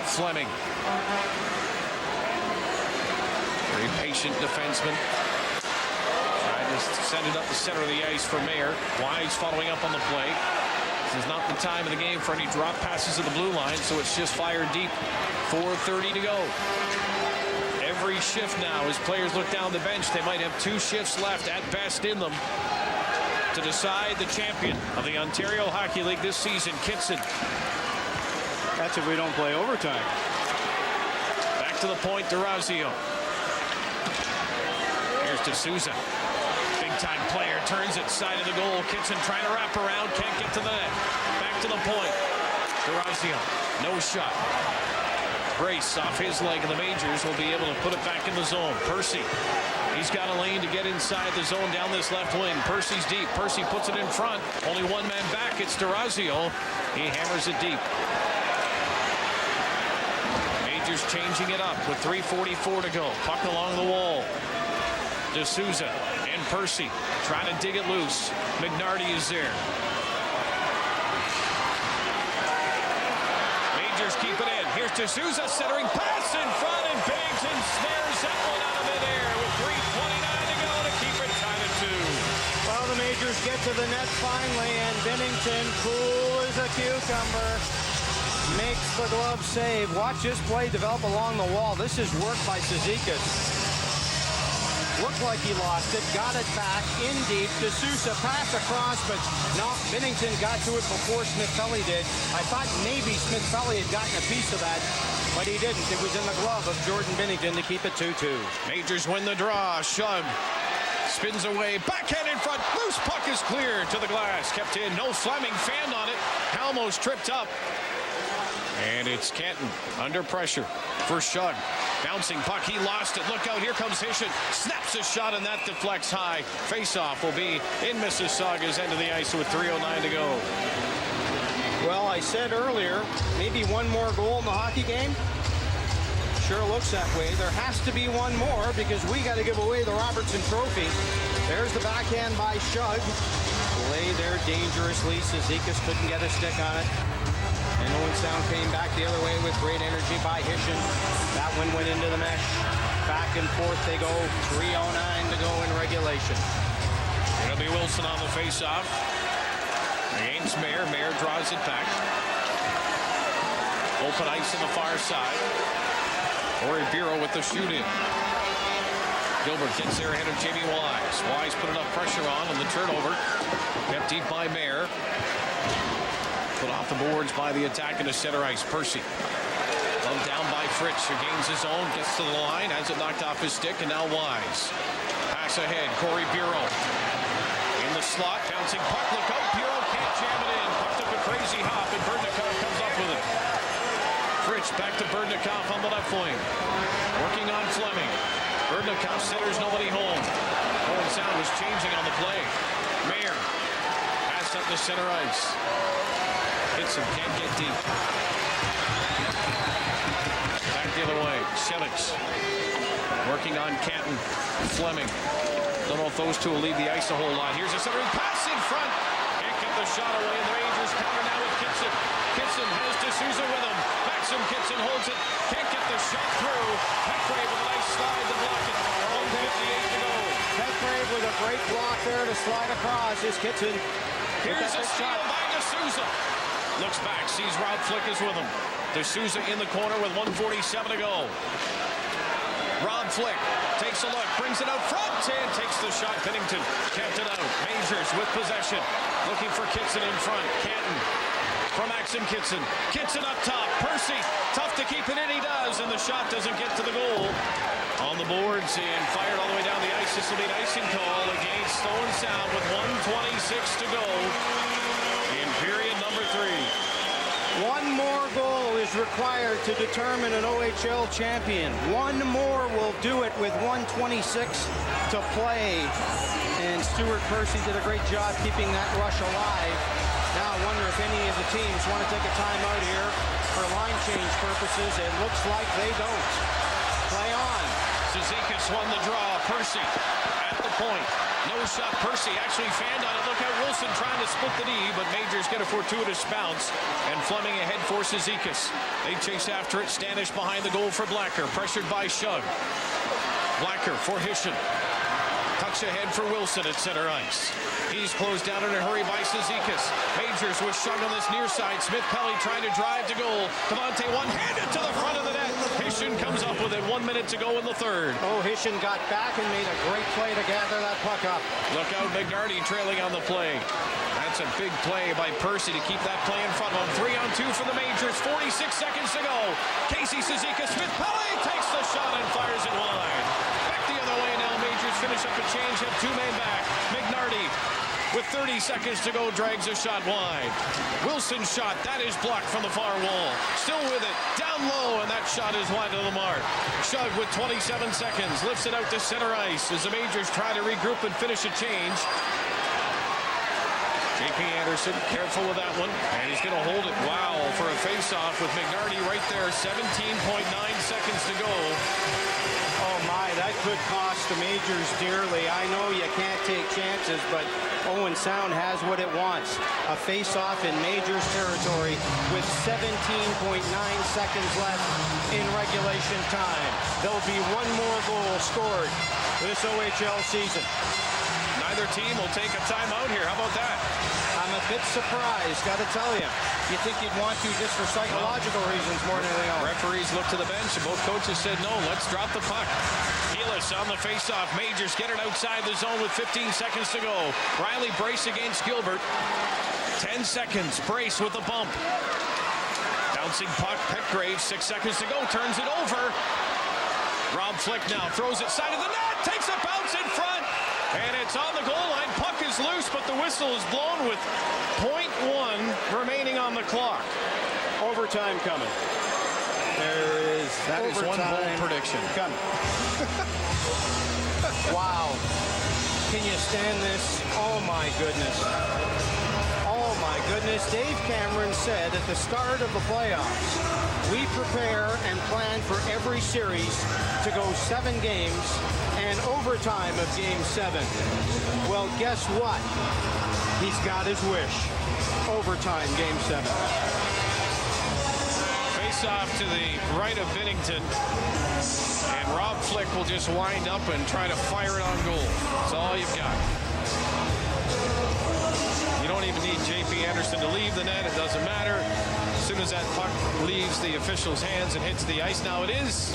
Fleming. Very patient defenseman. Trying to send it up the center of the ice for Mayer. Wise following up on the play. This is not the time of the game for any drop passes at the blue line, so it's just fired deep. 4:30 to go. Every shift now, as players look down the bench, they might have two shifts left at best in them to decide the champion of the Ontario Hockey League this season, Kitson. That's if we don't play overtime. Back to the point, DeRazio. Here's D'Souza. Big-time player, turns it side of the goal. Kitson trying to wrap around, can't get to the net. Back to the point. DeRazio, no shot. Brace off his leg, and the Majors will be able to put it back in the zone. Percy, he's got a lane to get inside the zone down this left wing. Percy's deep. Percy puts it in front. Only one man back. It's DeRazio. He hammers it deep. Majors changing it up with 3:44 to go. Puck along the wall. D'Souza and Percy trying to dig it loose. McNarty is there. Here's D'Souza centering pass in front, and Binnington snares that one out of midair with 3:29 to go to keep it tied at 2. Well, the Majors get to the net finally, and Binnington, cool as a cucumber, makes the glove save. Watch this play develop along the wall. This is work by Cizikas. Looked like he lost it, got it back in deep. D'Souza pass across, but no, Binnington got to it before Smith-Pelly did. I thought maybe Smith-Pelly had gotten a piece of that, but he didn't. It was in the glove of Jordan Binnington to keep it 2-2. Majors win the draw. Shug spins away, backhand in front. Loose puck is cleared to the glass. Kept in. No Fleming fanned on it. Halmos tripped up. And it's Canton under pressure for Shug. Bouncing puck, he lost it. Look out, here comes Hishin. Snaps a shot, and that deflects high. Face-off will be in Mississauga's end of the ice with 3:09 to go. Well, I said earlier, maybe one more goal in the hockey game. Sure looks that way. There has to be one more because we got to give away the Robertson Trophy. There's the backhand by Shug. Play there dangerously. Cizikas couldn't get a stick on it. And Owen Sound came back the other way with great energy by Hishin. That one went into the mesh. Back and forth they go. 3:09 to go in regulation. It'll be Wilson on the face-off. Against Mayer. Mayer draws it back. Open ice on the far side. Corey Bureau with the shoot-in. Gilbert gets there ahead of Jamie Wise. Wise put enough pressure on the turnover. Kept deep by Mayer. Put off the boards by the attack into center ice. Percy. Bumped down by Fritz, who gains his own, gets to the line, has it knocked off his stick, and now Wise. Pass ahead, Corey Bureau. In the slot, bouncing puck, look out, Bureau can't jam it in. Pucked up a crazy hop, and Berdnikov comes up with it. Fritz back to Berdnikov on the left wing. Working on Fleming. Berdnikov centers nobody home. Owen Sound was changing on the play. Mayer. Pass up to center ice. Hitson can't get deep. Back the other way. Selix working on Canton. Fleming. Don't know if those two will leave the ice a whole lot. Here's a centering pass in front. Can't get the shot away. And the Rangers counter now with Kitson. Kitson has D'Souza with him. Maxim Kitson holds it. Can't get the shot through. Petgrave with a nice slide to block it. 1:58 to go. Petgrave with a great block there to slide across. Is Kitson. Here's a steal by D'Souza. Looks back, sees Rob Flick is with him. D'Souza in the corner with 1:47 to go. Rob Flick takes a look, brings it out front, and takes the shot. Binnington kept it out. Majors with possession. Looking for Kitson in front. Canton from Maxim Kitson. Kitson up top. Percy, tough to keep it in, he does, and the shot doesn't get to the goal. On the boards and fired all the way down the ice. This will be an icing call against Owen Sound with 1:26 to go in period number 3. One more goal is required to determine an OHL champion. One more will do it with 1:26 to play. And Stuart Percy did a great job keeping that rush alive. Now I wonder if any of the teams want to take a timeout here for line change purposes. It looks like they don't. Play on. Cizikas won the draw. Percy at the point. No shot. Percy actually fanned on it. Look out, Wilson trying to split the D, but Majors get a fortuitous bounce. And Fleming ahead for Cizikas. They chase after it. Stanish behind the goal for Blacker. Pressured by Shug. Blacker for Hishin. Tucks ahead for Wilson at center ice. He's closed down in a hurry by Cizikas. Majors with Shug on this near side. Smith-Pelly trying to drive to goal. Devontae one-handed to the front of the net. Hishin comes up with it. 1 minute to go in the third. Oh, Hishin got back and made a great play to gather that puck up. Look out, McNarty trailing on the play. That's a big play by Percy to keep that play in front of him. 3-on-2 for the Majors. 46 seconds to go. Casey Cizikas. Smith-Pelly takes the shot and fires it wide. Back the other way now. Majors finish up a change. Have two men back. McNarty with 30 seconds to go, drags a shot wide. Wilson's shot, that is blocked from the far wall. Still with it, down low, and that shot is wide of the mark. Shug with 27 seconds, lifts it out to center ice as the Majors try to regroup and finish a change. J.P. Anderson, careful with that one, and he's going to hold it. Wow, for a face-off with McNarty right there, 17.9 seconds to go. Oh my, that could cost the Majors dearly. I know you can't take chances, but Owen Sound has what it wants. A face-off in Majors territory with 17.9 seconds left in regulation time. There'll be one more goal scored this OHL season. Neither team will take a timeout here. How about that? I'm a bit surprised, got to tell you. You think you'd want to just for psychological reasons more than anything else. Referees looked to the bench, and both coaches said, no, let's drop the puck. Healis on the faceoff. Majors get it outside the zone with 15 seconds to go. Riley brace against Gilbert. 10 seconds. Brace with the bump. Bouncing puck. Petgrave, 6 seconds to go. Turns it over. Rob Flick now throws it side of the net. Takes a bounce in front. And it's on the goal line. Puck is loose, but the whistle is blown with 0.1 remaining on the clock. Overtime coming. There is that overtime. Is one bold prediction. Coming. Wow. Can you stand this? Oh, my goodness. Oh, my goodness. Dave Cameron said at the start of the playoffs, we prepare and plan for every series to go 7 games and overtime of Game 7. Well, guess what? He's got his wish. Overtime, Game 7. Face off to the right of Binnington. And Rob Flick will just wind up and try to fire it on goal. That's all you've got. You don't even need J.P. Anderson to leave the net. It doesn't matter. As soon as that puck leaves the official's hands and hits the ice. Now, it is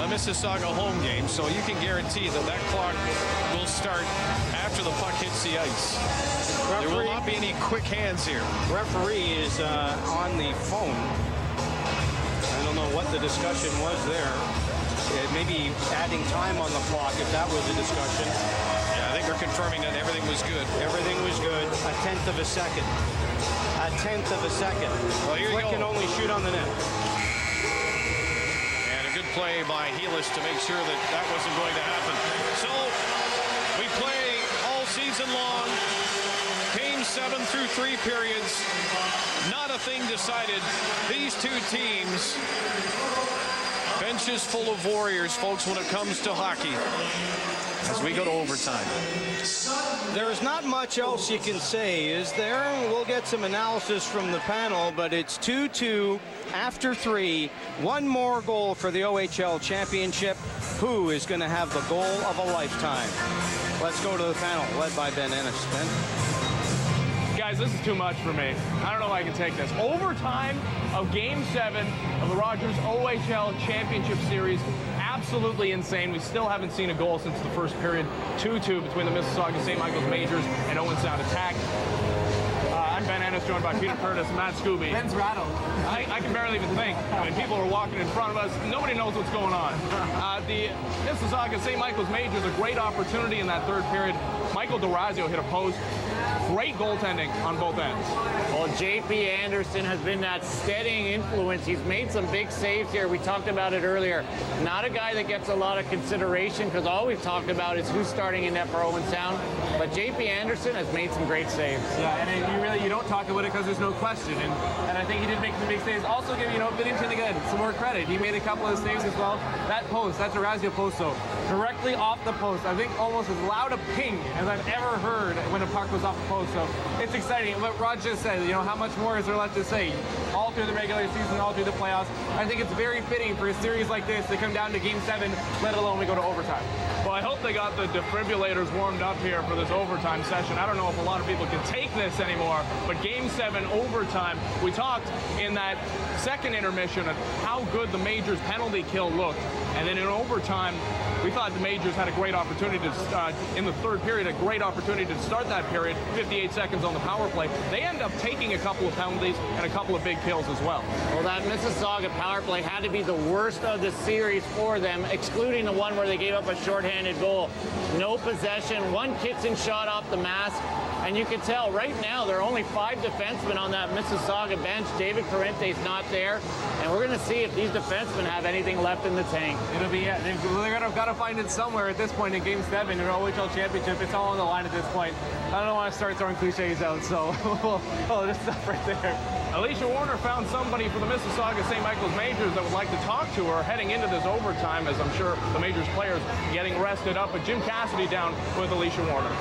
a Mississauga home game, so you can guarantee that that clock will start after the puck hits the ice. There will not be any quick hands here. Referee is on the phone. I don't know what the discussion was there. Maybe adding time on the clock, if that was a discussion. Yeah, I think they're confirming that everything was good. Everything was good. A tenth of a second. A tenth of a second. Well, here Flick you go. can only shoot on the net. And a good play by Healis to make sure that that wasn't going to happen. So we play all season long. Game 7 through 3 periods. Not a thing decided. These two teams, benches full of warriors, folks, when it comes to hockey. As we go to overtime. There's not much else you can say, is there? We'll get some analysis from the panel, but it's 2-2 after 3. One more goal for the OHL championship. Who is going to have the goal of a lifetime? Let's go to the panel, led by Ben Ennis. Ben? Guys, this is too much for me. I don't know if I can take this. Overtime of Game 7 of the Rogers OHL Championship Series. Absolutely insane. We still haven't seen a goal since the first period. 2-2 between the Mississauga St. Michael's Majors and Owen Sound Attack. I'm Ben Ennis, joined by Peter Curtis, Matt Scooby. Ben's rattled. I can barely even think. I mean, people are walking in front of us. Nobody knows what's going on. The Mississauga St. Michael's Majors, a great opportunity in that third period. Michael D'Orazio hit a post. Great goaltending on both ends. Well, J.P. Anderson has been that steadying influence. He's made some big saves here. We talked about it earlier. Not a guy that gets a lot of consideration because all we've talked about is who's starting in net for Owen Sound. But J.P. Anderson has made some great saves. Yeah, and you don't talk about it because there's no question. And I think he did make some big saves. Also give, Binnington again some more credit. He made a couple of saves as well. That post, that's a D'Orazio post, though. Directly off the post. I think almost as loud a ping as I've ever heard when a puck was off the post. So it's exciting. What Rod just said, how much more is there left to say? All through the regular season, all through the playoffs. I think it's very fitting for a series like this to come down to Game 7, let alone we go to overtime. Well, I hope they got the defibrillators warmed up here for this overtime session. I don't know if a lot of people can take this anymore, but Game 7 overtime, we talked in that second intermission of how good the Majors penalty kill looked. And then in overtime, we thought the Majors had a great opportunity to, in the third period, a great opportunity to start that period, 58 seconds on the power play. They end up taking a couple of penalties and a couple of big kills as well. Well, that Mississauga power play had to be the worst of the series for them, excluding the one where they gave up a shorthanded goal. No possession, one Kitson shot off the mask. And you can tell right now there are only 5 defensemen on that Mississauga bench. David Parente's not there. And we're going to see if these defensemen have anything left in the tank. It'll be, they're got to find it somewhere at this point in Game 7 in our OHL Championship. It's all on the line at this point. I don't want to start throwing cliches out, so we'll just stop right there. Alicia Warner found somebody for the Mississauga St. Michael's Majors that would like to talk to her heading into this overtime, as I'm sure the Majors players getting rested up. But Jim Cassidy down with Alicia Warner.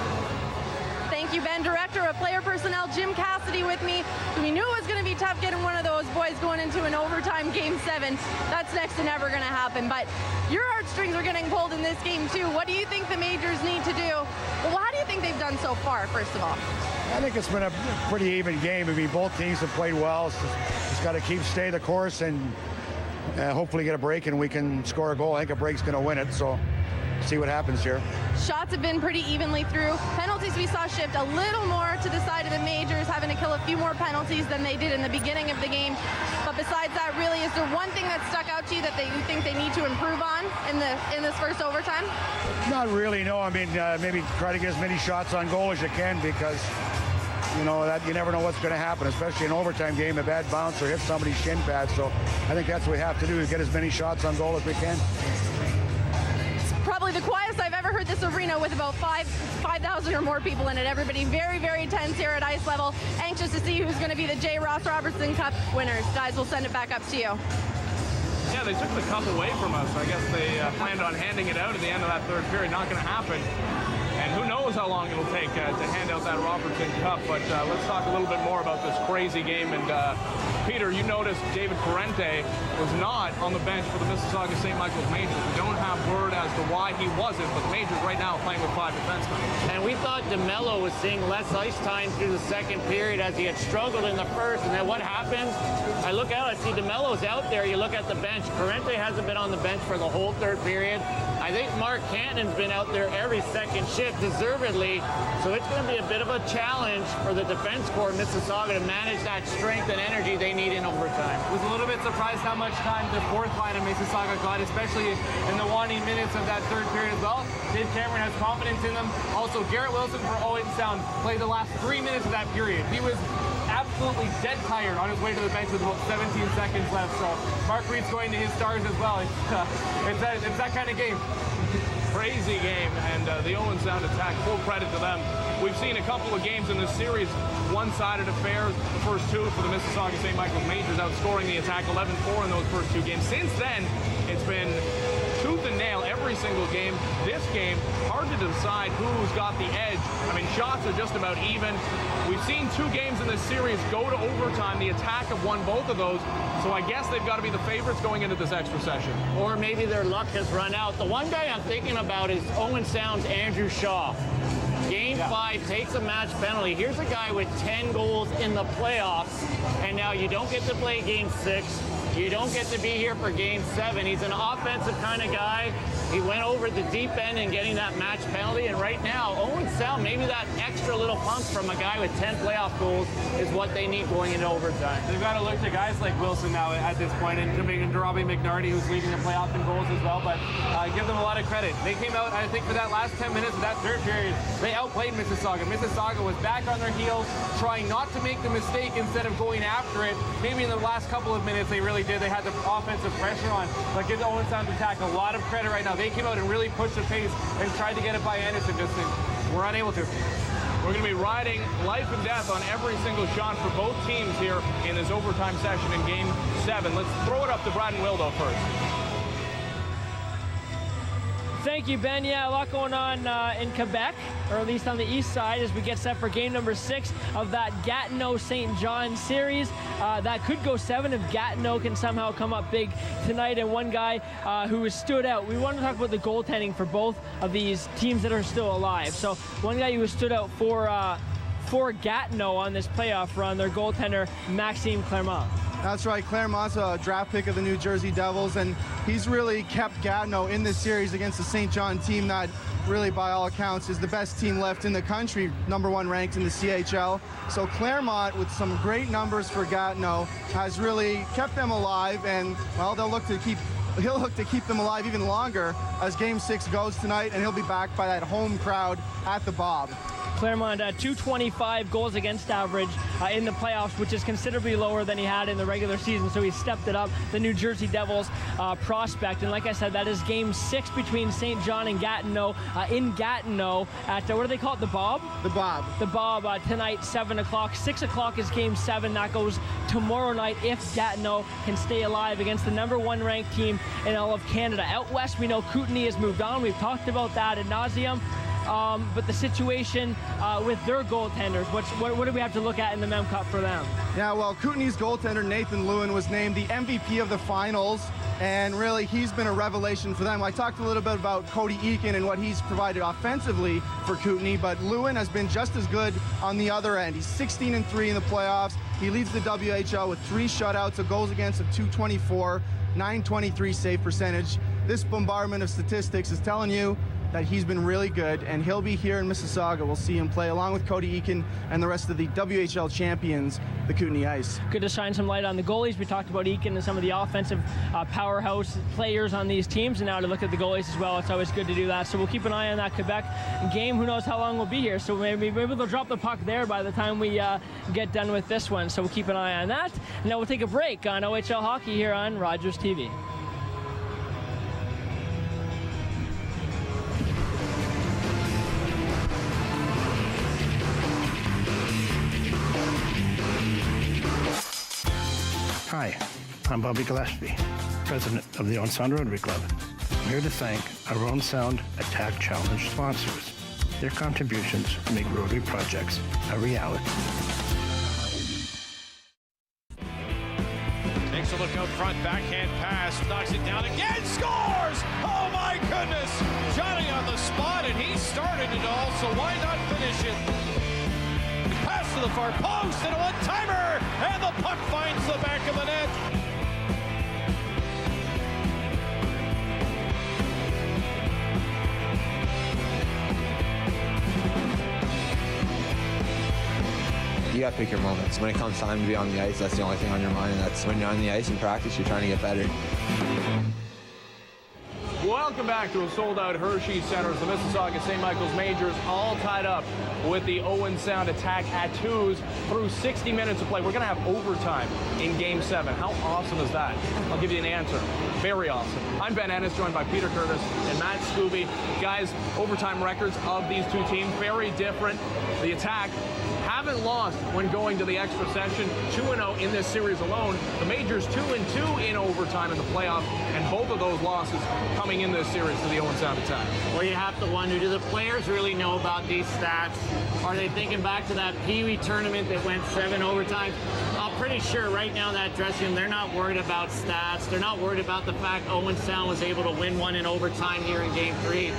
Thank you, Ben. Director of Player Personnel, Jim Cassidy with me. We knew it was going to be tough getting one of those boys going into an overtime Game 7. That's next to never going to happen. But your heartstrings are getting pulled in this game, too. What do you think the Majors need to do? Well, how do you think they've done so far, first of all? I think it's been a pretty even game. I mean, both teams have played well. Just got to stay the course and hopefully get a break and we can score a goal. I think a break's going to win it, so see what happens here. Shots have been pretty evenly through. Penalties we saw shift a little more to the side of the Majors, having to kill a few more penalties than they did in the beginning of the game. But besides that, really, is there one thing that stuck out to you that you think they need to improve on in this first overtime? Not really, no. I mean, maybe try to get as many shots on goal as you can because, you know, that you never know what's going to happen, especially in an overtime game, a bad bounce or hit somebody's shin pad. So I think that's what we have to do is get as many shots on goal as we can. Probably the quietest I've ever heard this arena with about 5,000 or more people in it. Everybody very, very tense here at ice level. Anxious to see who's going to be the J. Ross Robertson Cup winners. Guys, we'll send it back up to you. Yeah, they took the cup away from us. I guess they planned on handing it out at the end of that third period. Not going to happen. And who knows how long it'll take to hand out that Robertson Cup. But let's talk a little bit more about this crazy game. And Peter, you noticed David Parente was not on the bench for the Mississauga St. Michael's Majors. We don't have word as to why he wasn't, but the Majors right now playing with 5 defensemen. And we thought DeMello was seeing less ice time through the second period as he had struggled in the first. And then what happens? I look out, I see DeMello's out there. You look at the bench. Parente hasn't been on the bench for the whole third period. I think Mark Cannon's been out there every second shift, deservedly. So it's going to be a bit of a challenge for the defense corps of Mississauga to manage that strength and energy they need in overtime. I was a little bit surprised how much time the fourth line of Mississauga got, especially in the waning minutes of that third period as well. Dave Cameron has confidence in them. Also, Garrett Wilson for Owen Sound played the last 3 minutes of that period. He was absolutely dead tired on his way to the bench with about 17 seconds left. So Mark Reed's going to his stars as well. It's that kind of game. Crazy game, and the Owen Sound attack, full credit to them. We've seen a couple of games in this series, one-sided affairs, the first 2 for the Mississauga St. Michael's Majors, outscoring the attack 11-4 in those first 2 games. Since then, it's been tooth and nail every single game. This game, hard to decide who's got the edge. I mean, shots are just about even. We've seen 2 games in this series go to overtime. The attack have won both of those, so I guess they've got to be the favorites going into this extra session. Or maybe their luck has run out. The one guy I'm thinking about is Owen Sound's Andrew Shaw. Game 5 takes a match penalty. Here's a guy with 10 goals in the playoffs, and now you don't get to play Game 6. You don't get to be here for Game 7. He's an offensive kind of guy. He went over the deep end and getting that match penalty, and right now, Owen Sound, maybe that extra little punch from a guy with 10 playoff goals is what they need going into overtime. They've got to look to guys like Wilson now at this point, and Robbie McNarty, who's leading the playoff in goals as well, but give them a lot of credit. They came out, I think, for that last 10 minutes of that third period, they outplayed Mississauga. Mississauga was back on their heels, trying not to make the mistake instead of going after it. Maybe in the last couple of minutes they really did. They had the offensive pressure on, but give the Owen Sound attack a lot of credit right now. They came out and really pushed the pace and tried to get it by Anderson, just we're unable to. We're going to be riding life and death on every single shot for both teams here in this overtime session in Game 7. Let's throw it up to Braden Wildo first. Thank you, Ben. Yeah, a lot going on in Quebec, or at least on the east side, as we get set for game number 6 of that Gatineau-St. John series. That could go 7 if Gatineau can somehow come up big tonight. And one guy who has stood out, we want to talk about the goaltending for both of these teams that are still alive. So one guy who has stood out for Gatineau on this playoff run, their goaltender, Maxime Clermont. That's right. Clermont's a draft pick of the New Jersey Devils, and he's really kept Gatineau in this series against the St. John team that really, by all accounts, is the best team left in the country, #1 ranked in the CHL. So Clermont, with some great numbers for Gatineau, has really kept them alive, and, well, he'll look to keep them alive even longer as Game 6 goes tonight, and he'll be backed by that home crowd at the Bob. Claremont, 225 goals against average in the playoffs, which is considerably lower than he had in the regular season, so he stepped it up, the New Jersey Devils prospect. And like I said, that is game 6 between St. John and Gatineau in Gatineau at, what do they call it, the Bob? The Bob. The Bob tonight, 7 o'clock. 6 o'clock is game 7. That goes tomorrow night if Gatineau can stay alive against the #1 ranked team in all of Canada. Out west, we know Kootenay has moved on. We've talked about that ad nauseum. But the situation with their goaltenders, what do we have to look at in the Mem Cup for them? Yeah, well, Kootenay's goaltender Nathan Lewin was named the MVP of the finals, and really he's been a revelation for them. I talked a little bit about Cody Eakin and what he's provided offensively for Kootenay, but Lewin has been just as good on the other end. He's 16-3 in the playoffs. He leads the WHL with 3 shutouts, a goals against of .224, .923 save percentage. This bombardment of statistics is telling you that he's been really good, and he'll be here in Mississauga. We'll see him play along with Cody Eakin and the rest of the WHL champions, the Kootenay Ice. Good to shine some light on the goalies. We talked about Eakin and some of the offensive powerhouse players on these teams, and now to look at the goalies as well. It's always good to do that. So we'll keep an eye on that Quebec game. Who knows how long we'll be here? So maybe they'll drop the puck there by the time we get done with this one. So we'll keep an eye on that. Now we'll take a break on OHL Hockey here on Rogers TV. Hi, I'm Bobby Gillespie, president of the Owen Sound Rotary Club. I'm here to thank our Owen Sound Attack Challenge sponsors. Their contributions make Rotary projects a reality. Takes a look out front, backhand pass, knocks it down again, scores! Oh my goodness! Johnny on the spot, and he started it all, so why not finish it? Pass to the far post, and a one-timer! And the puck finds the back of the net. You got to pick your moments. When it comes time to be on the ice, that's the only thing on your mind. And that's when you're on the ice in practice, you're trying to get better. Welcome back to a sold-out Hershey Center. The Mississauga St. Michael's Majors all tied up with the Owen Sound Attack at 2s through 60 minutes of play. We're going to have overtime in Game 7. How awesome is that? I'll give you an answer. Very awesome. I'm Ben Ennis, joined by Peter Curtis and Matt Scooby. Guys, overtime records of these two teams, very different. The Attack haven't lost when going to the extra session, 2-0 in this series alone. The Majors 2-2 in overtime in the playoffs, and both of those losses coming in this series to the Owen Sound Attack. Well, you have to wonder, do the players really know about these stats? Are they thinking back to that Pee Wee tournament that went 7 overtimes? I'm pretty sure right now in that dressing room, they're not worried about stats. They're not worried about the fact Owen Sound was able to win one in overtime here in Game 3.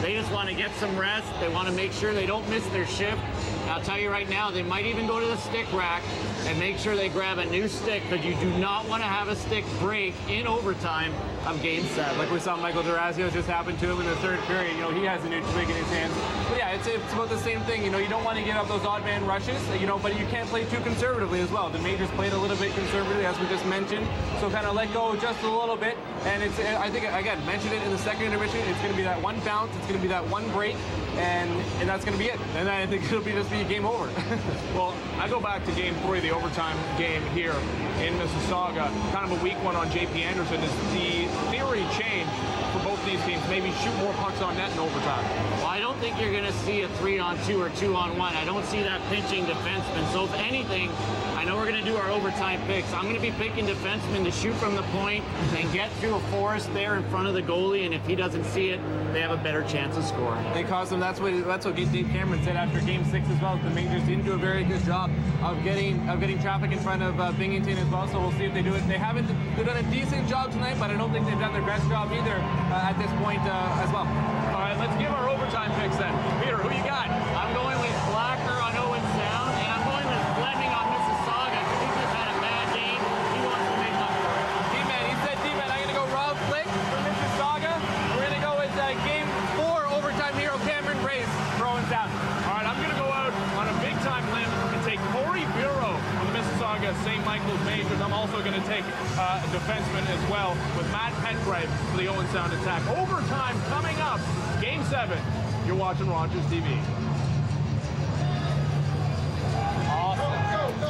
They just want to get some rest. They want to make sure they don't miss their shift. I'll tell you right now, they might even go to the stick rack and make sure they grab a new stick, because you do not want to have a stick break in overtime of Game 7. Like we saw Michael Durazio just happen to him in the third period. You know, he has a new twig in his hands. But yeah, it's about the same thing. You know, you don't want to give up those odd man rushes, you know, but you can't play too conservatively as well. The Majors played a little bit conservatively, as we just mentioned. So kind of let go just a little bit. And it's, I think, again, mentioned it in the second intermission, it's going to be that one bounce, it's going to be that one break, and that's going to be it. And I think it'll be just be game over. Well, I go back to Game 3, the overtime game here in Mississauga. Kind of a weak one on J.P. Anderson. Is the theory change for both these teams? Maybe shoot more pucks on net in overtime? Well, I don't think you're going to see a 3-on-2 or 2-on-1. I don't see that pinching defenseman. So if anything, I know we're going to do our overtime picks. I'm going to be picking defensemen to shoot from the point and get through a forest there in front of the goalie, and if he doesn't see it, they have a better chance of scoring. It cost them. That's what Dean Cameron said after Game 6 as well. The Majors didn't do a very good job of getting traffic in front of Binghamton as well. So we'll see if they do it. They've done a decent job tonight, but I don't think they've done their best job either at this point as well. All right, let's give our overtime picks then. Peter, who you got? I'm going with Blacker on Owen Sound, and I'm going with Fleming on Mississauga, because he just had a bad game. He wants to make up for it. D-Man, he said D-Man. I'm going to go Rob Flick for Mississauga. We're going to go with Game 4 overtime hero Cameron Brace for Owen Sound. All right, I'm going to go out on a big-time limb and take Corey Bureau from the Mississauga St. Michael's Majors. I'm also going to take a defenseman as well with Matt Petgrave for the Owen Sound Attack. Overtime coming up. Game 7. You're watching Rogers TV.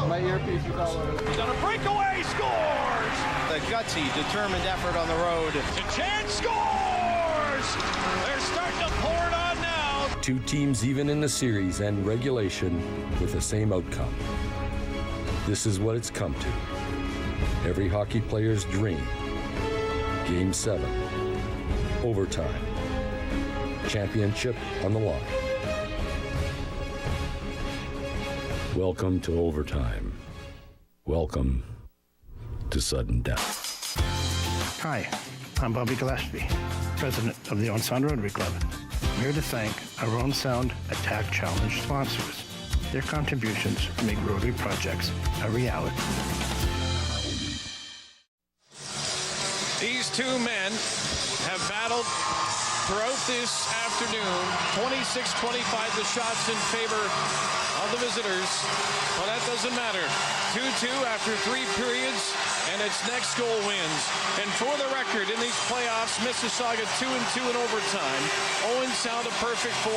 My earpiece is all over. He's on a breakaway, scores! The gutsy, determined effort on the road. The chance scores! They're starting to pour it on now. Two teams even in the series and regulation with the same outcome. This is what it's come to. Every hockey player's dream. Game 7. Overtime. Championship on the line. Welcome to overtime. Welcome to sudden death. Hi, I'm Bobby Gillespie, president of the Owen Sound Rotary Club. I'm here to thank our Owen Sound Attack Challenge sponsors. Their contributions make Rotary projects a reality. These two men have battled throughout this afternoon. 26-25 the shots in favor of the visitors. Well, that doesn't matter. 2-2 after 3 periods, and its next goal wins. And for the record, in these playoffs, Mississauga 2-2 in overtime. Owen Sound a perfect 4-0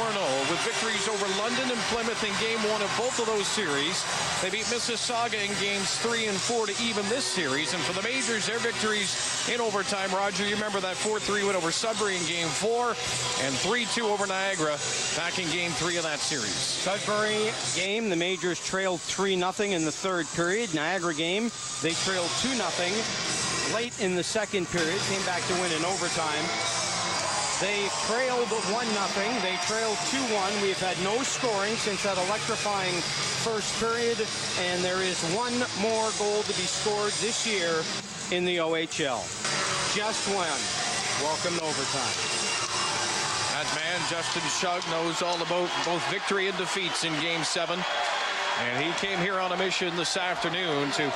with victories over London and Plymouth in Game 1 of both of those series. They beat Mississauga in Games 3 and 4 to even this series. And for the Majors, their victories in overtime. Roger, you remember that 4-3 win over Sudbury in Game 4 and 3-2 over Niagara back in Game 3 of that series. Sudbury game, the Majors trailed 3-0 in the third period. Niagara game, they trailed 2-0 late in the second period, came back to win in overtime. They trailed 1-0. They trailed 2-1. We've had no scoring since that electrifying first period, and there is one more goal to be scored this year in the OHL. Just one. Welcome to overtime. That man, Justin Shug, knows all about both victory and defeats in Game 7. And he came here on a mission this afternoon to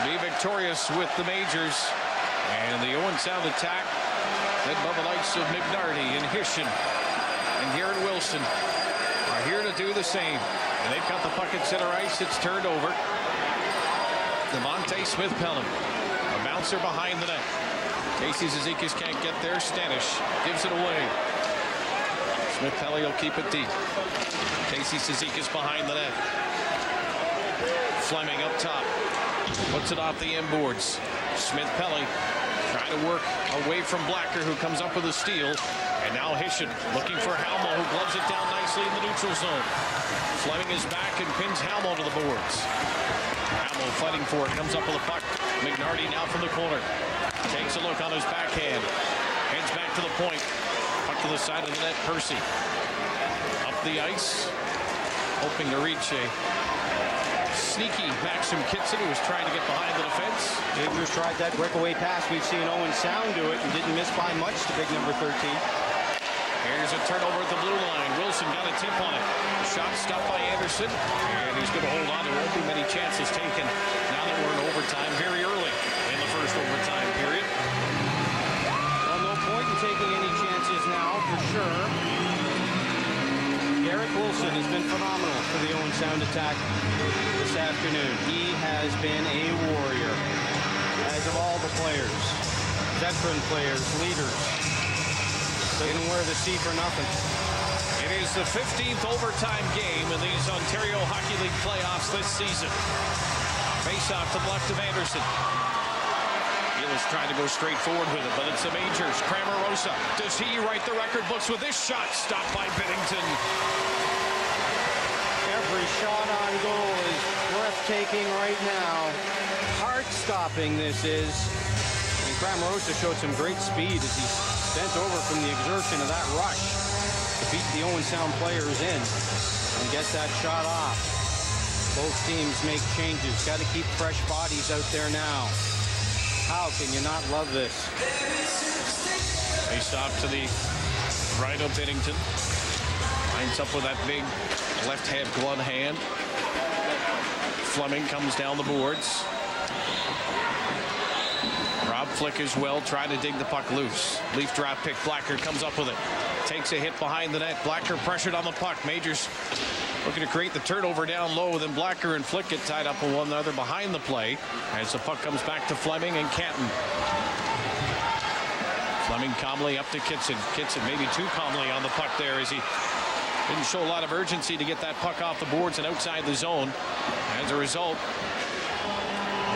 be victorious with the Majors. And the Owen Sound attack, led by the likes of McNarty and Hishin and Garrett Wilson, are here to do the same. And they've got the puck at center ice. It's turned over. Devontae Smith-Pelham, a bouncer behind the net. Casey Zizekas can't get there. Stanish gives it away. Smith-Pelly will keep it deep. Casey Zizekas behind the net. Fleming up top. Puts it off the inboards. Smith-Pelly trying to work away from Blacker, who comes up with a steal. And now Hishin looking for Halmo, who gloves it down nicely in the neutral zone. Fleming is back and pins Halmo to the boards. Halmo fighting for it. Comes up with a puck. McNarty now from the corner. Takes a look on his backhand. Heads back to the point. Puck to the side of the net. Percy up the ice, hoping to reach a sneaky Maxim Kitson, who was trying to get behind the defense. Majors tried that breakaway pass. We've seen Owen Sound do it and didn't miss by much to big number 13. Here's a turnover at the blue line. Wilson got a tip on it. The shot stopped by Anderson, and he's going to hold on. There won't be many chances taken now that we're in overtime very early in the first overtime period. Well, no point in taking any chances now, for sure. Garrett Wilson has been phenomenal for the Owen Sound attack this afternoon. He has been a warrior, as of all the players, veteran players, leaders. Didn't wear the C for nothing. It is the 15th overtime game in these Ontario Hockey League playoffs this season. Face-off to the left of Anderson. Gill is trying to go straight forward with it, but it's the Majors. Cramarosa, does he write the record books with this shot? Stopped by Biddington. Every shot on goal is breathtaking right now. Heart-stopping this is. And Cramarosa showed some great speed as he bent over from the exertion of that rush to beat the Owen Sound players in and get that shot off. Both teams make changes. Got to keep fresh bodies out there now. How can you not love this? Face off to the right of Biddington. Lines up with that big left-hand glove hand. Fleming comes down the boards. Rob Flick as well, trying to dig the puck loose. Leaf draft pick, Blacker comes up with it. Takes a hit behind the net. Blacker pressured on the puck. Majors looking to create the turnover down low. Then Blacker and Flick get tied up with one another behind the play as the puck comes back to Fleming and Canton. Fleming calmly up to Kitson. Kitson maybe too calmly on the puck there as he Didn't show a lot of urgency to get that puck off the boards and outside the zone. As a result,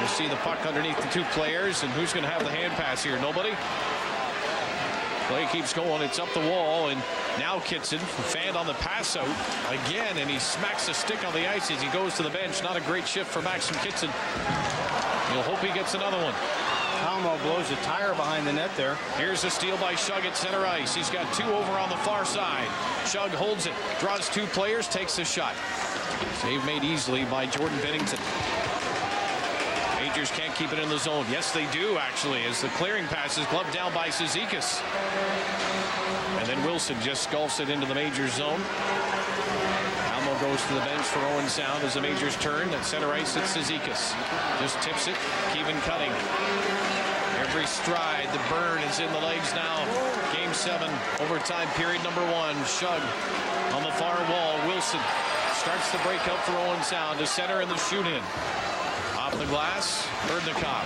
you see the puck underneath the two players, and who's going to have the hand pass here? Nobody. Play keeps going. It's up the wall, and now Kitson fanned on the pass out again, and he smacks the stick on the ice as he goes to the bench. Not a great shift for Maxim Kitson. You'll hope he gets another one. Almo blows a tire behind the net there. Here's a steal by Shug at center ice. He's got two over on the far side. Shug holds it, draws two players, takes the shot. Save made easily by Jordan Bennington. Rangers can't keep it in the zone. Yes, they do, actually, as the clearing pass is gloved down by Cizikas. And then Wilson just sculpts it into the Majors zone. Almo goes to the bench for Owen Sound as the Majors turn. At center ice, it's Cizikas. Just tips it. Kevin Cutting. Every stride, the burn is in the legs now. Game 7, overtime period number 1. Shug on the far wall. Wilson starts the breakout for Owen Sound to center in the shoot-in. Off the glass, Berdnikov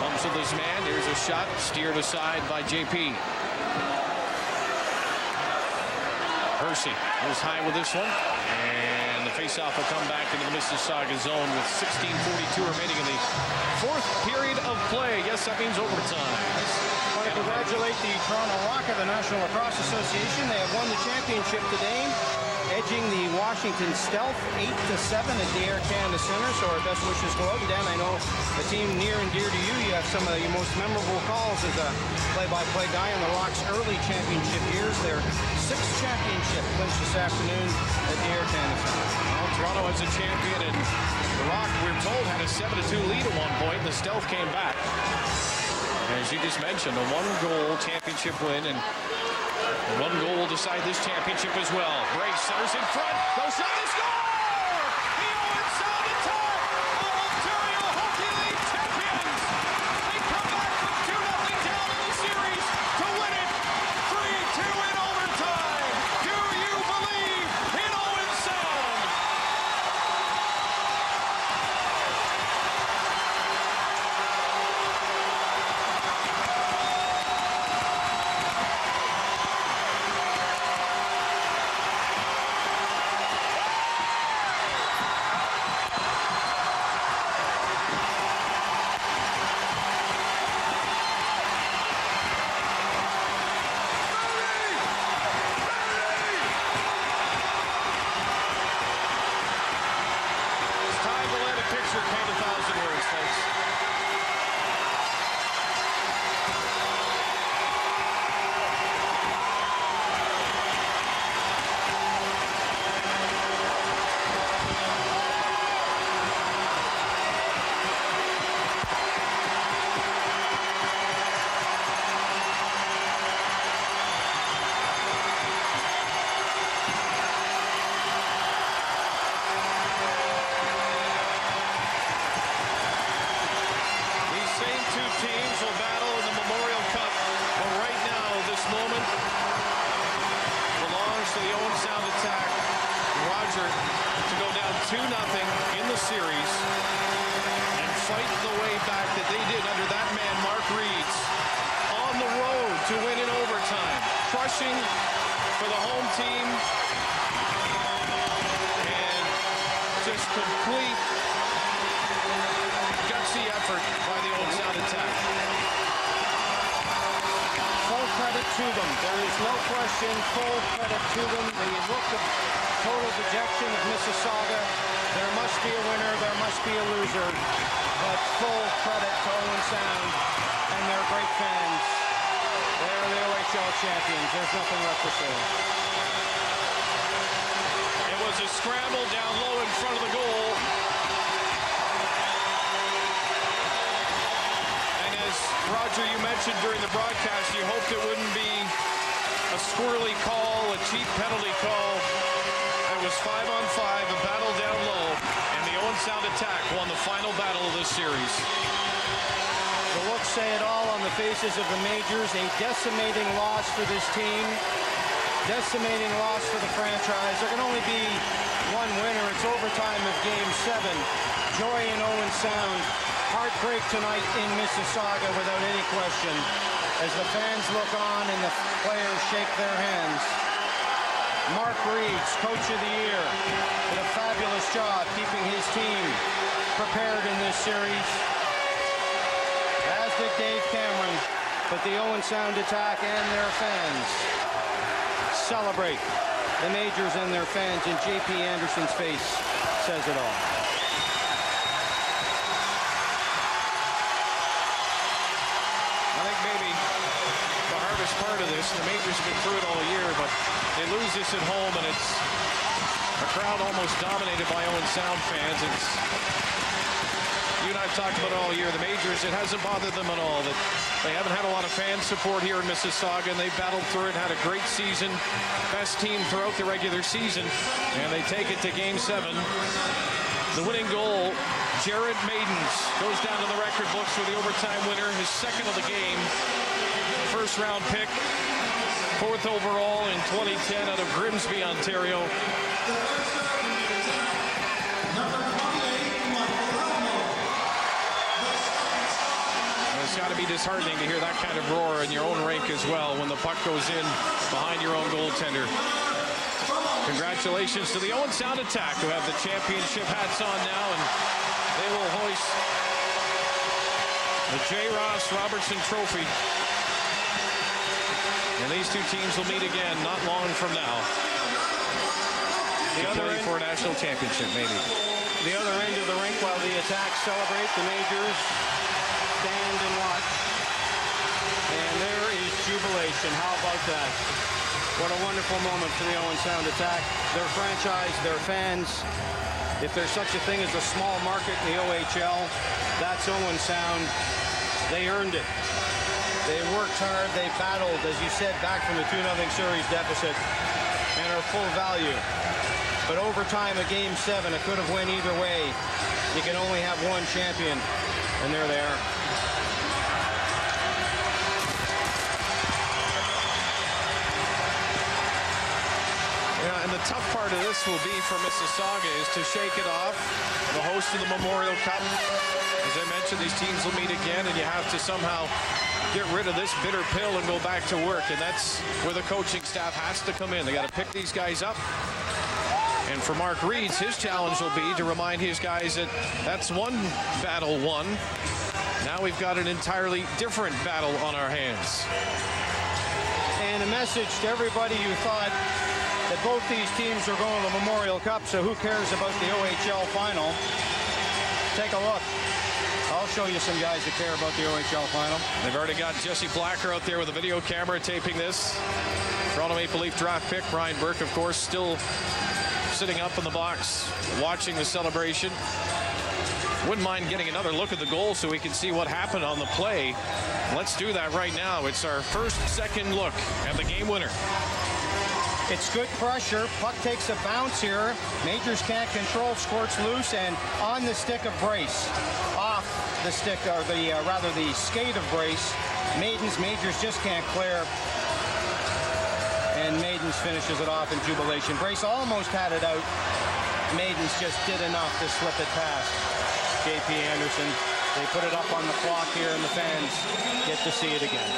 bumps with his man. Here's a shot steered aside by JP. Hersey goes high with this one, and the faceoff will come back into the Mississauga zone with 16:42 remaining in the 4th period of play. Yes, that means overtime. I want to congratulate the Toronto Rock of the National Lacrosse Association. They have won the championship today, edging the Washington Stealth 8-7 at the Air Canada Center. So our best wishes go out. And Dan, I know a team near and dear to you. You have some of your most memorable calls as a play-by-play guy in the Rock's early championship years. Their 6th championship clinched this afternoon at the Air Canada Center. Well, Toronto is a champion, and the Rock, we're told, had a 7-2 lead at one point. The Stealth came back. As you just mentioned, a 1-goal championship win, and 1 goal will decide this championship as well. Brace centers in front. Goes shot to score! The Owen Sound attack of Ontario Hockey League champions. They come back from 2-0 down in the series to win it 3-2 in overtime. Do you believe in Owen Sound? To go down 2-0 in the series and fight the way back that they did under that man, Mark Reeds, on the road to win in overtime, crushing for the home team, and just complete gutsy effort by the Owen Sound attack. Full credit to them. There is no question. Full credit to them. The look of total dejection of Mississauga. There must be a winner. There must be a loser. But full credit to Owen Sound and their great fans. They're the OHL champions. There's nothing left to say. It was a scramble down low in front of the goal. Roger, you mentioned during the broadcast you hoped it wouldn't be a squirrely call, a cheap penalty call. It was 5-on-5, a battle down low, and the Owen Sound attack won the final battle of this series. The looks say it all on the faces of the Majors. A decimating loss for this team. Decimating loss for the franchise. There can only be one winner. It's overtime of Game 7. Joy in Owen Sound. Heartbreak tonight in Mississauga without any question as the fans look on and the players shake their hands. Mark Reeds, Coach of the Year, did a fabulous job keeping his team prepared in this series, as did Dave Cameron. But the Owen Sound Attack and their fans celebrate the Majors and their fans, and J.P. Anderson's face says it all. I think maybe the hardest part of this, the Majors have been through it all year, but they lose this at home, and it's a crowd almost dominated by Owen Sound fans. You and I have talked about it all year. The Majors, it hasn't bothered them at all that they haven't had a lot of fan support here in Mississauga, and they battled through it, had a great season, best team throughout the regular season, and they take it to Game 7. The winning goal, Jared Maidens, goes down to the record books for the overtime winner, his second of the game. First round pick, 4th overall in 2010 out of Grimsby, Ontario. It's got to be disheartening to hear that kind of roar in your own rink as well when the puck goes in behind your own goaltender. Congratulations to the Owen Sound Attack, who have the championship hats on now, and they will hoist the J. Ross Robertson Trophy. And these two teams will meet again not long from now. The other end for a national championship, maybe. The other end of the rink, while the Attack celebrate, the Majors stand and watch. And there is jubilation. How about that? What a wonderful moment for the Owen Sound Attack. Their franchise, their fans. If there's such a thing as a small market in the OHL, that's Owen Sound. They earned it. They worked hard. They battled, as you said, back from the 2-0 series deficit and are full value. But overtime of Game 7, it could have went either way. You can only have one champion, and there they are. Yeah, and the tough part of this will be for Mississauga is to shake it off. The host of the Memorial Cup. As I mentioned, these teams will meet again, and you have to somehow get rid of this bitter pill and go back to work. And that's where the coaching staff has to come in. They got to pick these guys up. And for Mark Reeds, his challenge will be to remind his guys that that's one battle won. Now we've got an entirely different battle on our hands. And a message to everybody who thought that both these teams are going to the Memorial Cup, so who cares about the OHL final? Take a look. I'll show you some guys that care about the OHL final. They've already got Jesse Blacker out there with a video camera taping this. Toronto Maple Leaf draft pick Brian Burke, of course, still sitting up in the box watching the celebration. Wouldn't mind getting another look at the goal so we can see what happened on the play. Let's do that right now. It's our second look at the game winner. It's good pressure. Puck takes a bounce here. Majors can't control, squirts loose, and on the stick of Brace. Off the stick, or rather the skate of Brace. Majors just can't clear. And Maidens finishes it off in jubilation. Brace almost had it out. Maidens just did enough to slip it past J.P. Anderson. They put it up on the clock here, and the fans get to see it again.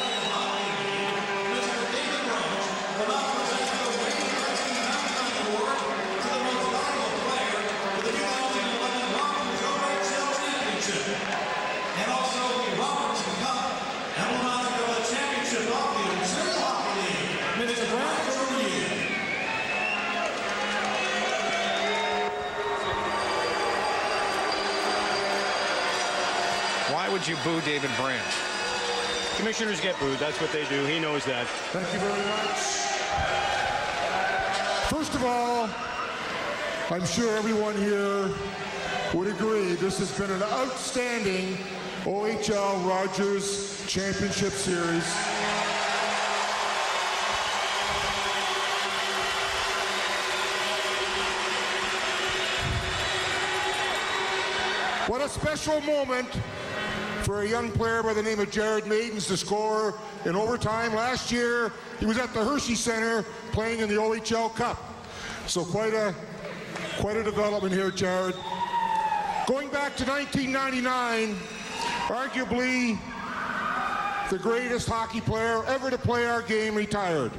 And also the Robertson Cup, emblematic of the championship of the Ontario Hockey League. Mr. Brown for you. Why would you boo David Brandt? Commissioners get booed. That's what they do. He knows that. Thank you very much. First of all, I'm sure everyone here would agree this has been an outstanding OHL Rogers Championship Series. What a special moment for a young player by the name of Jared Maidens to score in overtime. Last year, he was at the Hershey Center playing in the OHL Cup. So quite a development here, Jared. Going back to 1999, arguably the greatest hockey player ever to play our game retired.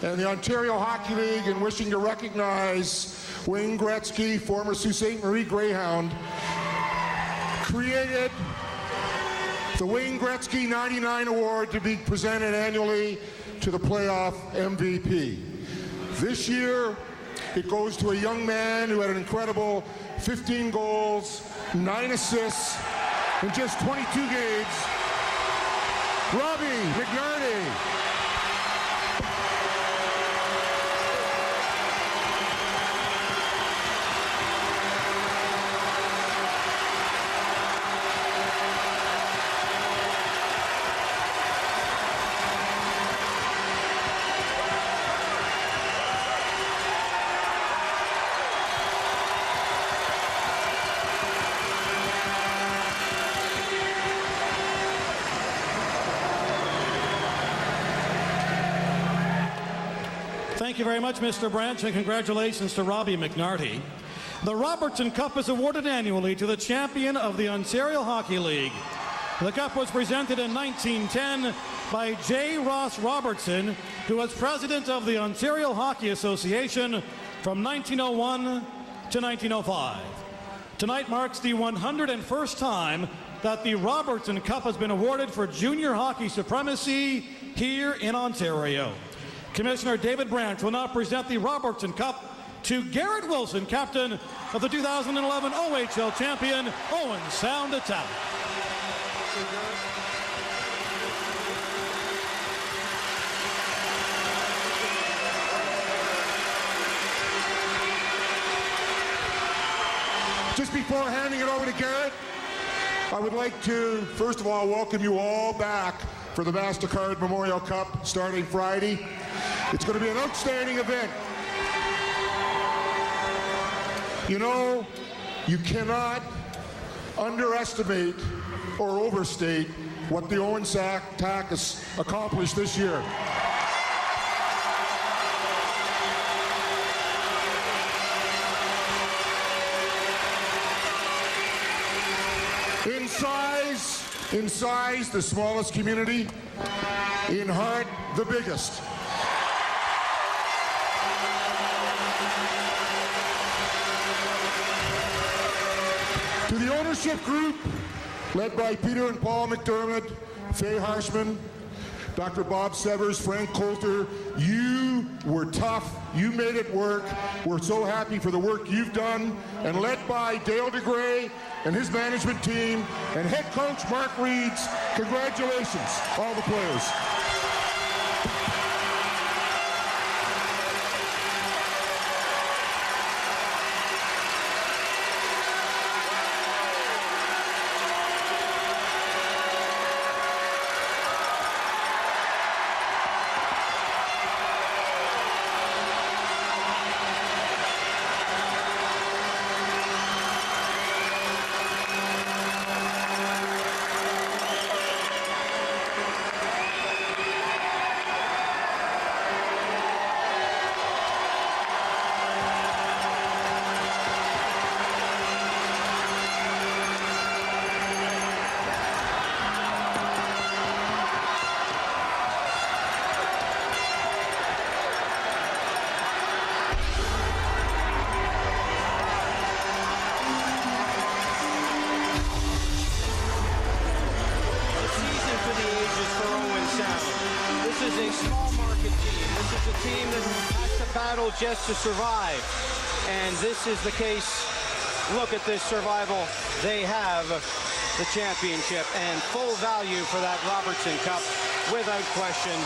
and the Ontario Hockey League, in wishing to recognize Wayne Gretzky, former Sault Ste. Marie Greyhound, created the Wayne Gretzky 99 Award to be presented annually to the playoff MVP. This year, it goes to a young man who had an incredible 15 goals, 9 assists in just 22 games, Robbie McNarty. Thank you very much, Mr. Branch, and congratulations to Robbie McNarty. The Robertson Cup is awarded annually to the champion of the Ontario Hockey League. The cup was presented in 1910 by J. Ross Robertson, who was president of the Ontario Hockey Association from 1901 to 1905. Tonight marks the 101st time that the Robertson Cup has been awarded for junior hockey supremacy here in Ontario. Commissioner David Branch will now present the Robertson Cup to Garrett Wilson, captain of the 2011 OHL champion, Owen Sound Attack. Just before handing it over to Garrett, I would like to, first of all, welcome you all back for the MasterCard Memorial Cup starting Friday. It's going to be an outstanding event. You know, you cannot underestimate or overstate what the Owen Sound Attack has accomplished this year. In size, the smallest community. In heart, the biggest. To the ownership group, led by Peter and Paul McDermott, Faye Harshman, Dr. Bob Severs, Frank Coulter, you were tough. You made it work. We're so happy for the work you've done. And led by Dale DeGray and his management team and head coach Mark Reeds, congratulations, all the players. Just to survive, and this is the case. Look at this survival. They have the championship and full value for that Robertson Cup without question.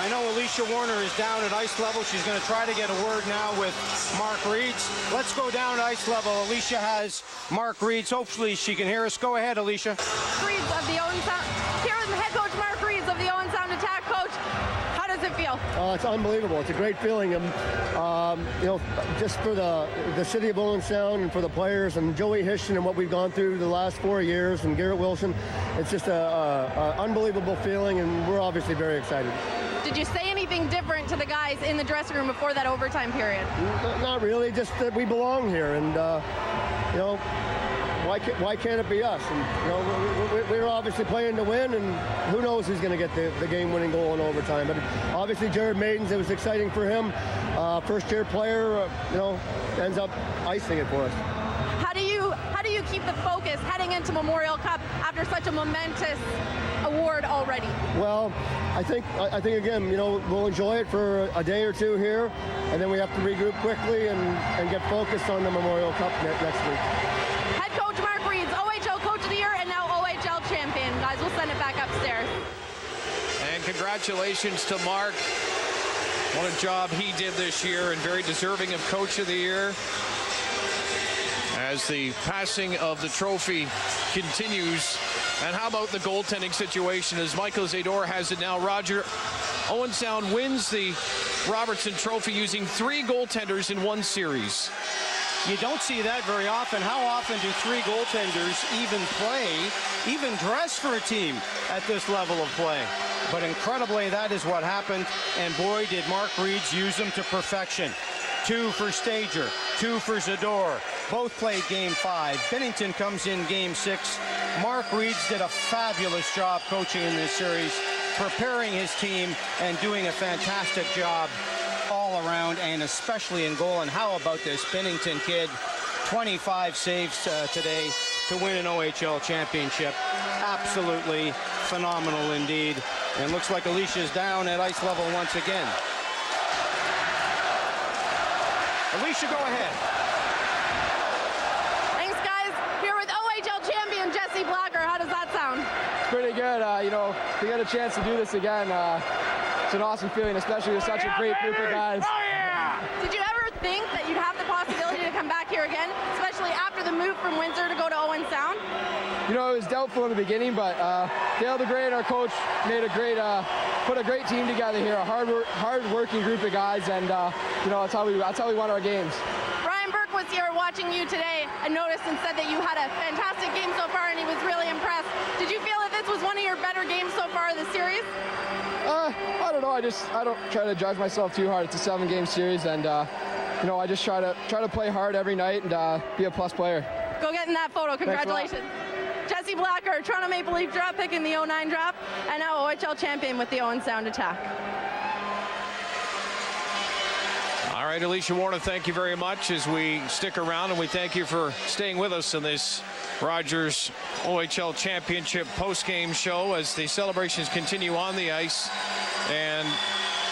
I know Alicia Warner is down at ice level. She's going to try to get a word now with Mark Reeds. Let's go down to ice level. Alicia has Mark Reeds. Hopefully she can hear us. Go ahead, Alicia. Reeds of the Owen Sound. Here with head coach Mark Reeds of the Owen Sound Attack. Coach, how does it feel? It's unbelievable. It's a great feeling. You know, just for the city of Owen Sound and for the players and Joey Hishton and what we've gone through the last 4 years and Garrett Wilson, it's just a unbelievable feeling, and we're obviously very excited. Did you say anything different to the guys in the dressing room before that overtime period? Not really, just that we belong here, and you know, why can't it be us? And we're obviously playing to win, and who knows who's going to get the game-winning goal in overtime. But obviously Jared Maidens, it was exciting for him. First-year player, ends up icing it for us. How do you keep the focus heading into Memorial Cup after such a momentous award already? Well, I think again, we'll enjoy it for a day or two here, and then we have to regroup quickly and get focused on the Memorial Cup next week. Head coach Mark Reed's OHL Coach of the Year and now OHL champion. Guys, we'll send it back upstairs. And congratulations to Mark. What a job he did this year, and very deserving of Coach of the Year. As the passing of the trophy continues. And how about the goaltending situation as Michael Zador has it now? Roger, Owen Sound wins the Robertson Trophy using 3 goaltenders in one series. You don't see that very often. How often do 3 goaltenders even dress for a team at this level of play? But incredibly, that is what happened. And boy, did Mark Reeds use them to perfection. 2 for Stager, 2 for Zador. Both played Game 5. Bennington comes in Game 6. Mark Reeds did a fabulous job coaching in this series, preparing his team and doing a fantastic job all around, and especially in goal. And how about this Bennington kid? 25 saves today to win an OHL championship. Absolutely phenomenal indeed. And looks like Alicia's down at ice level once again. Alicia, go ahead. Thanks, guys. Here with OHL champion Jesse Blacker. How does that sound? It's pretty good. To get a chance to do this again, it's an awesome feeling, especially with such a great group of guys. Oh, yeah! Did you ever think that you'd have the possibility to come back here again, especially after the move from Windsor to go to Owen Sound? It was doubtful in the beginning, but Dale DeGray and our coach made put a great team together here, a hard-working group of guys, and that's how we won our games. Brian Burke was here watching you today and noticed and said that you had a fantastic game so far, and he was really impressed. Did you feel that this was one of your better games so far of the series? I don't know. I don't try to judge myself too hard. It's a 7-game series, and I just try to play hard every night and be a plus player. Go get in that photo. Congratulations. Jesse Blacker, Toronto Maple Leaf draft pick in the 09 draft, and now OHL champion with the Owen Sound Attack. All right, Alicia Warner, thank you very much as we stick around, and we thank you for staying with us in this Rogers OHL Championship post-game show as the celebrations continue on the ice. And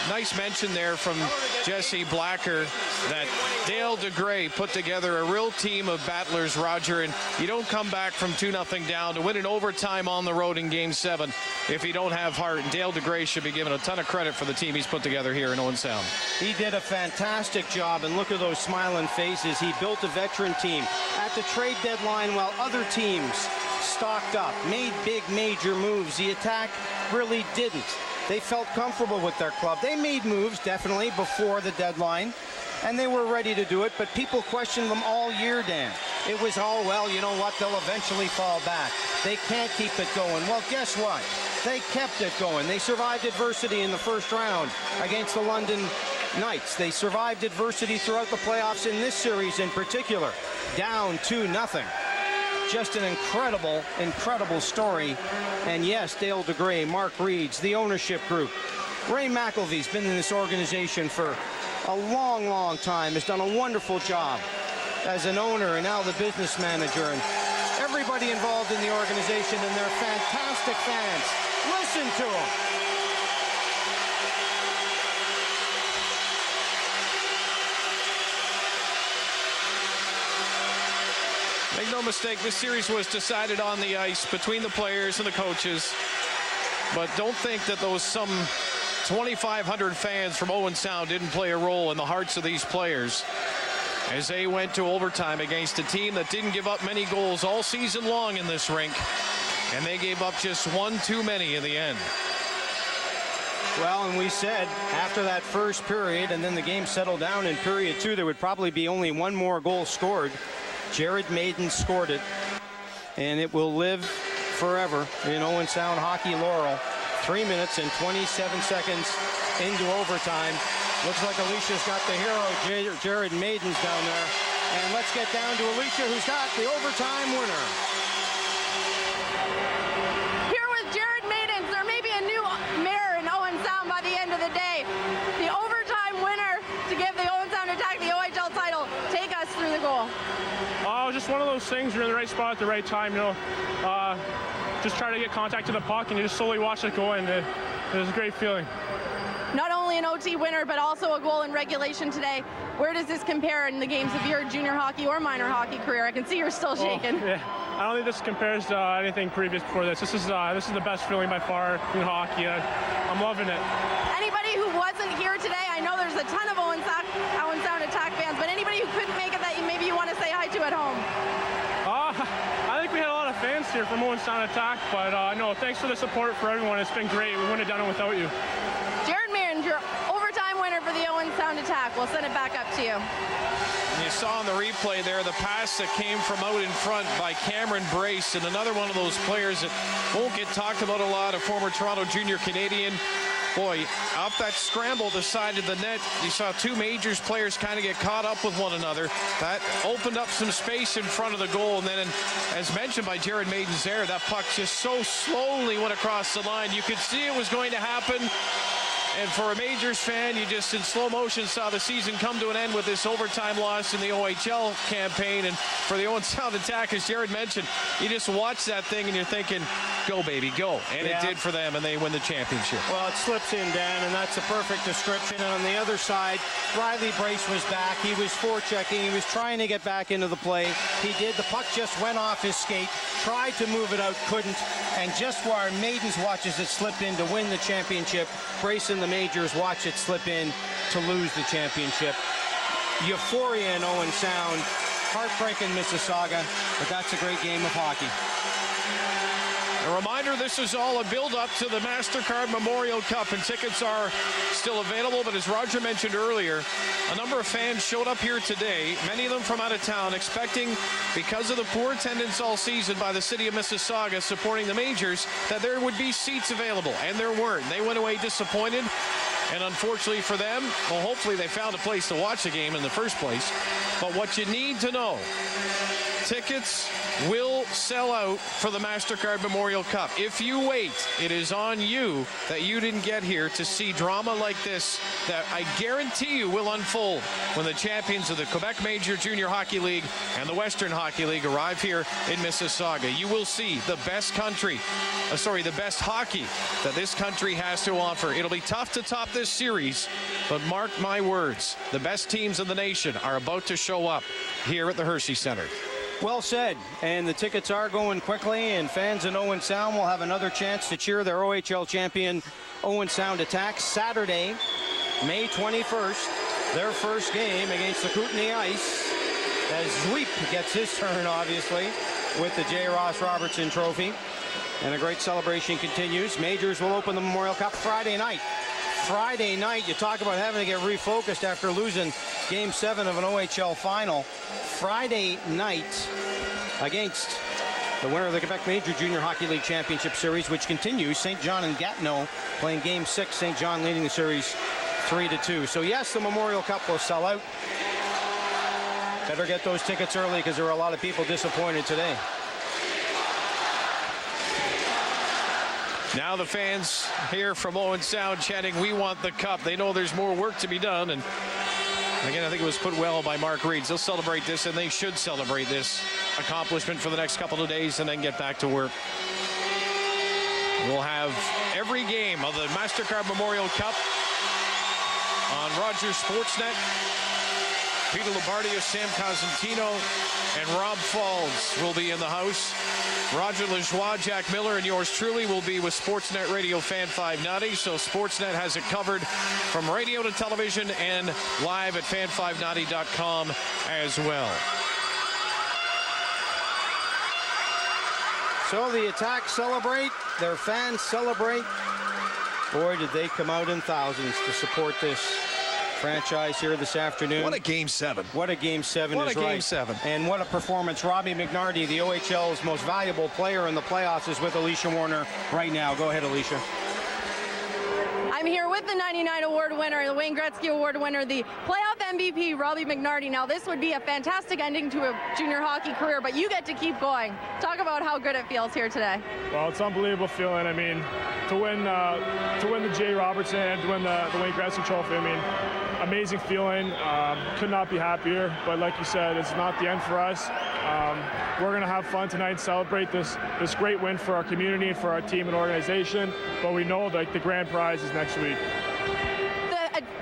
nice mention there from Jesse Blacker that Dale DeGray put together a real team of battlers, Roger, and you don't come back from 2-0 down to win in overtime on the road in Game 7 if you don't have heart. And Dale DeGray should be given a ton of credit for the team he's put together here in Owen Sound. He did a fantastic job, and look at those smiling faces. He built a veteran team at the trade deadline while other teams stocked up, made big major moves. The Attack really didn't. They felt comfortable with their club. They made moves, definitely, before the deadline, and they were ready to do it, but people questioned them all year, Dan. It was, oh, well, you know what, they'll eventually fall back. They can't keep it going. Well, guess what? They kept it going. They survived adversity in the first round against the London Knights. They survived adversity throughout the playoffs in this series in particular, down 2-0. Just an incredible, incredible story. And yes, Dale DeGray, Mark Reeds, the ownership group. Ray McElvee's been in this organization for a long, long time, has done a wonderful job as an owner and now the business manager. And everybody involved in the organization, and they're fantastic fans. Listen to them. Make no mistake, this series was decided on the ice between the players and the coaches. But don't think that those some 2,500 fans from Owen Sound didn't play a role in the hearts of these players as they went to overtime against a team that didn't give up many goals all season long in this rink. And they gave up just one too many in the end. Well, and we said after that first period, and then the game settled down in period 2, there would probably be only one more goal scored. Jared Maiden scored it, and it will live forever in Owen Sound hockey laurel. 3 minutes and 27 seconds into overtime. Looks like Alicia's got the hero, Jared Maiden's down there. And let's get down to Alicia, who's got the overtime winner. Here with Jared Maidens, there may be a new mayor in Owen Sound by the end of the day. The overtime winner to give the Owen Sound Attack the OHL title. Take us through the goal. Just one of those things, you're in the right spot at the right time, just try to get contact to the puck and you just slowly watch it go in. It was a great feeling. Not only an OT winner, but also a goal in regulation today. Where does this compare in the games of your junior hockey or minor hockey career? I can see you're still shaking. Yeah. I don't think this compares to anything previous before this. This is the best feeling by far in hockey. I'm loving it. Anybody who wasn't here today, I know there's a ton of Owen Sound Attack fans, but anybody who couldn't make it that maybe you want to say hi to at home? I think we had a lot of fans here from Owen Sound Attack, but no, thanks for the support for everyone. It's been great. We wouldn't have done it without you. Jared Maidens, your overtime winner for the Owen Sound Attack. We'll send it back up to you. You saw on the replay there the pass that came from out in front by Cameron Brace, and another one of those players that won't get talked about a lot, a former Toronto Junior Canadian. Boy, off that scramble to the side of the net, you saw two Majors players kind of get caught up with one another. That opened up some space in front of the goal, and then, as mentioned by Jared Maidens there, that puck just so slowly went across the line. You could see it was going to happen. And for a Majors fan, you just in slow motion saw the season come to an end with this overtime loss in the OHL campaign. And for the Owen Sound Attack, as Jared mentioned, you just watch that thing and you're thinking, go, baby, go. And it did for them, and they win the championship. Well, it slips in, Dan, and that's a perfect description. And on the other side, Riley Brace was back. He was forechecking. He was trying to get back into the play. He did. The puck just went off his skate, tried to move it out, couldn't. And just while Maidens watches it slip in to win the championship, Brace and the Majors watch it slip in to lose the championship. Euphoria in Owen Sound, heartbreak in Mississauga, but that's a great game of hockey. A reminder, this is all a build-up to the MasterCard Memorial Cup, and tickets are still available. But as Roger mentioned earlier, a number of fans showed up here today, many of them from out of town, expecting, because of the poor attendance all season by the city of Mississauga supporting the Majors, that there would be seats available, and there weren't. They went away disappointed, and unfortunately for them, well, hopefully they found a place to watch the game in the first place. But what you need to know, tickets will sell out for the MasterCard Memorial Cup. If you wait, it is on you that you didn't get here to see drama like this that I guarantee you will unfold when the champions of the Quebec Major Junior Hockey League and the Western Hockey League arrive here in Mississauga. You will see the best the best hockey that this country has to offer. It'll be tough to top this series, but mark my words, the best teams in the nation are about to show up here at the Hershey Center. Well said, and the tickets are going quickly, and fans in Owen Sound will have another chance to cheer their OHL champion Owen Sound Attack Saturday, May 21st, their first game against the Kootenay Ice, as Zweep gets his turn, obviously, with the J. Ross Robertson Trophy. And a great celebration continues. Majors will open the Memorial Cup Friday night. Friday night, you talk about having to get refocused after losing Game 7 of an OHL final. Friday night against the winner of the Quebec Major Junior Hockey League Championship Series, which continues. St. John and Gatineau playing Game 6. St. John leading the series 3-2. So yes, the Memorial Cup will sell out. Better get those tickets early because there were a lot of people disappointed today. Now the fans here from Owen Sound chanting, "We want the cup." They know there's more work to be done, and again, I think it was put well by Mark Reeds. They'll celebrate this, and they should celebrate this accomplishment for the next couple of days and then get back to work. We'll have every game of the MasterCard Memorial Cup on Rogers Sportsnet. Peter Lombardio, Sam Cosentino, and Rob Falls will be in the house. Roger Lajoie, Jack Miller, and yours truly will be with Sportsnet Radio Fan 590. So Sportsnet has it covered from radio to television and live at fan590.com as well. So the Attack celebrate, their fans celebrate. Boy, did they come out in thousands to support this franchise here this afternoon. What a Game 7. What a Game 7 what is a right. Game 7. And what a performance. Robbie McNarty, the OHL's most valuable player in the playoffs, is with Alicia Warner right now. Go ahead, Alicia. I'm here with the 99 award winner, the Wayne Gretzky Award winner, the playoff MVP, Robbie McNarty. Now, this would be a fantastic ending to a junior hockey career, but you get to keep going. Talk about how good it feels here today. Well, it's an unbelievable feeling. I mean, to win the Jay Robertson and to win the Wayne Gretzky Trophy, I mean, amazing feeling. Could not be happier. But like you said, it's not the end for us. We're going to have fun tonight and celebrate this great win for our community and for our team and organization. But we know that the grand prize is next week.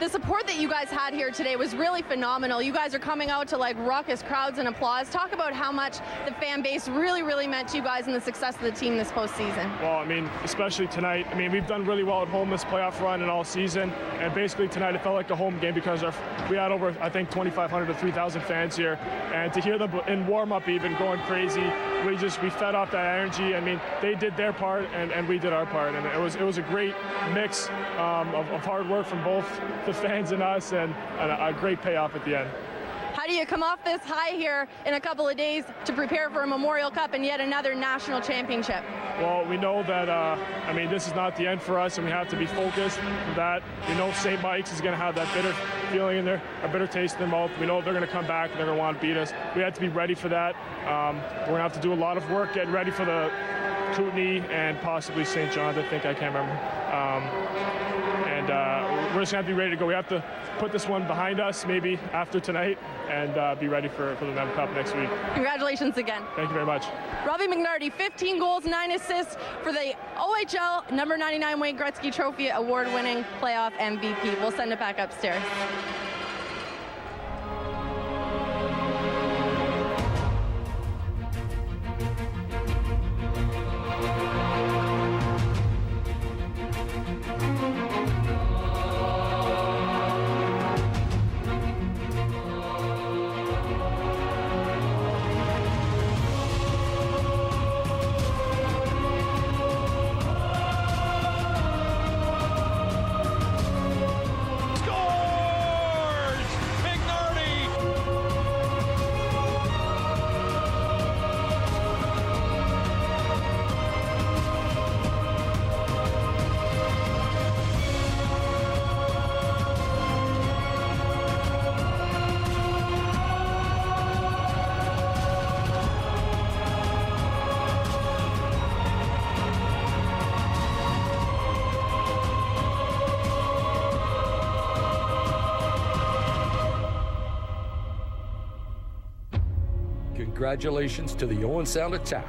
The support that you guys had here today was really phenomenal. You guys are coming out to like raucous crowds and applause. Talk about how much the fan base really meant to you guys and the success of the team this postseason. Well, I mean, especially tonight. I mean, we've done really well at home this playoff run and all season. And basically tonight it felt like a home game because we had over, I think, 2,500 to 3,000 fans here. And to hear them in warm-up even going crazy, we fed off that energy. I mean, they did their part and we did our part. And it was a great mix of hard work from both the fans and us, and a great payoff at the end. How do you come off this high here in a couple of days to prepare for a Memorial Cup and yet another national championship? Well, we know that, I mean, this is not the end for us, and we have to be focused for that. We know St. Mike's is going to have that bitter feeling in there, a bitter taste in their mouth. We know they're going to come back and they're going to want to beat us. We have to be ready for that. We're going to have to do a lot of work getting ready for the Kootenay and possibly St. John's, I think, I can't remember. We're just going to have to be ready to go. We have to put this one behind us maybe after tonight and be ready for the Mem Cup next week. Congratulations again. Thank you very much. Robbie McNarty, 15 goals, 9 assists for the OHL number 99 Wayne Gretzky Trophy award-winning playoff MVP. We'll send it back upstairs. Congratulations to the Owen Sound Attack,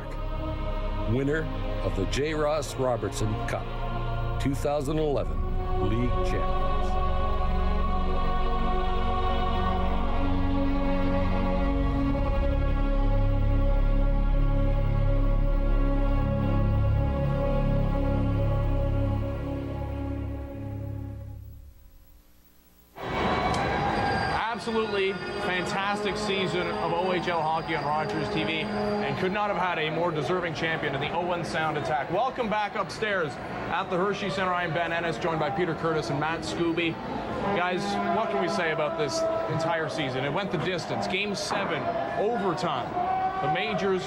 winner of the J. Ross Robertson Cup, 2011 League Champions. Absolutely fantastic season of OHL hockey on Rogers TV, and could not have had a more deserving champion in the Owen Sound Attack. Welcome back upstairs at the Hershey Center. I am Ben Ennis, joined by Peter Curtis and Matt Scooby. Guys, what can we say about this entire season? It went the distance. Game 7, overtime. The Majors,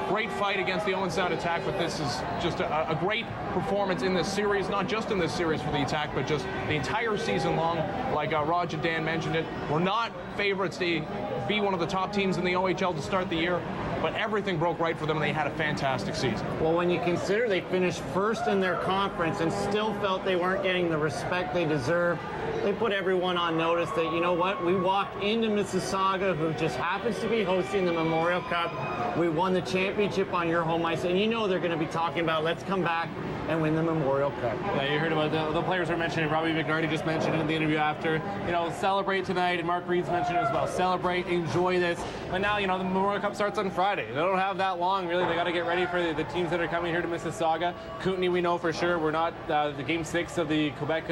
great fight against the Owen Sound Attack, but this is just a great performance in this series, not just in this series for the Attack, but just the entire season long. Like Raj and Dan mentioned it, we're not favorites to be one of the top teams in the OHL to start the year, but everything broke right for them and they had a fantastic season. Well, when you consider they finished first in their conference and still felt they weren't getting the respect they deserved, they put everyone on notice that, you know what, we walked into Mississauga, who just happens to be hosting the Memorial Cup. We won the championship on your home ice, and you know they're going to be talking about, let's come back and win the Memorial Cup. Yeah, you heard about the players were mentioning. Robbie McNarty just mentioned it in the interview after. You know, celebrate tonight, and Mark Reed's mentioned it as well. Celebrate, enjoy this. But now, you know, the Memorial Cup starts on Friday. They don't have that long, really. They got to get ready for the teams that are coming here to Mississauga. Kootenay, we know for sure. We're not, the Game 6 of the Quebec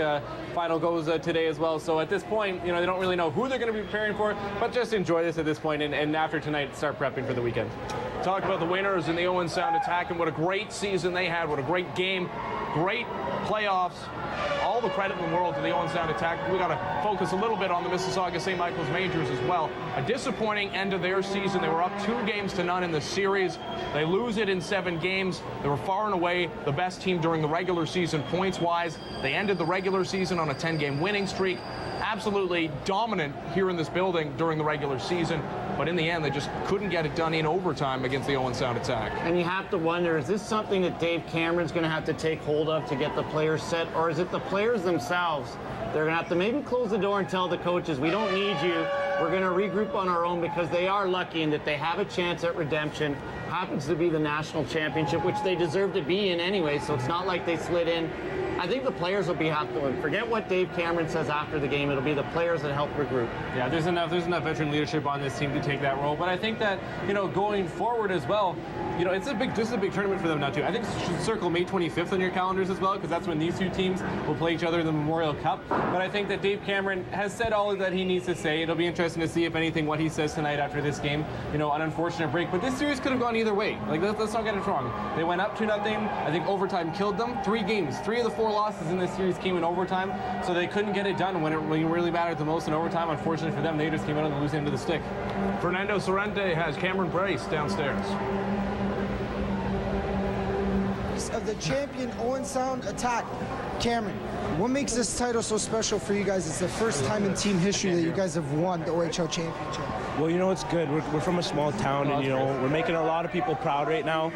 final goes today as well. So at this point, you know, they don't really know who they're going to be preparing for, but just enjoy this at this point, and after tonight, start prepping for the weekend. Talk about the winners in the Owen Sound Attack and what a great season they had, what a great game, great playoffs. All the credit in the world to the Owen Sound Attack. We got to focus a little bit on the Mississauga St. Michael's Majors as well. A disappointing end of their season. They were up 2-0 in the series. They lose it in 7 games. They were far and away the best team during the regular season points-wise. They ended the regular season on a 10-game winning streak. absolutely dominant here in this building during the regular season. But in the end, they just couldn't get it done in overtime against the Owen Sound attack. And you have to wonder, is this something that Dave Cameron's going to have to take hold of to get the players set, or is it the players themselves? They're going to have to maybe close the door and tell the coaches, we don't need you. We're going to regroup on our own, because they are lucky in that they have a chance at redemption. Happens to be the national championship, which they deserve to be in anyway, so it's not like they slid in. I think the players will have to forget what Dave Cameron says after the game. It'll be the players that help regroup. Yeah, there's enough veteran leadership on this team to take that role. But I think that, going forward as well, this is a big tournament for them now too. I think you should circle May 25th on your calendars as well, because that's when these two teams will play each other in the Memorial Cup. But I think that Dave Cameron has said all that he needs to say. It'll be interesting to see, if anything, what he says tonight after this game. An unfortunate break, but this series could have gone either way. Let's not get it wrong. They went up 2-0. I think overtime killed them. 3 games, 3 of the 4 losses in this series came in overtime, so they couldn't get it done when it really mattered the most in overtime. Unfortunately for them, they just came out on the loose end of the stick. Fernando Sorrente has Cameron Brace downstairs. Of the champion Owen Sound attack. Cameron, what makes this title so special for you guys? It's the first time in team history that you guys have won the OHL championship. Well, it's good. We're from a small town, and, we're making a lot of people proud right now.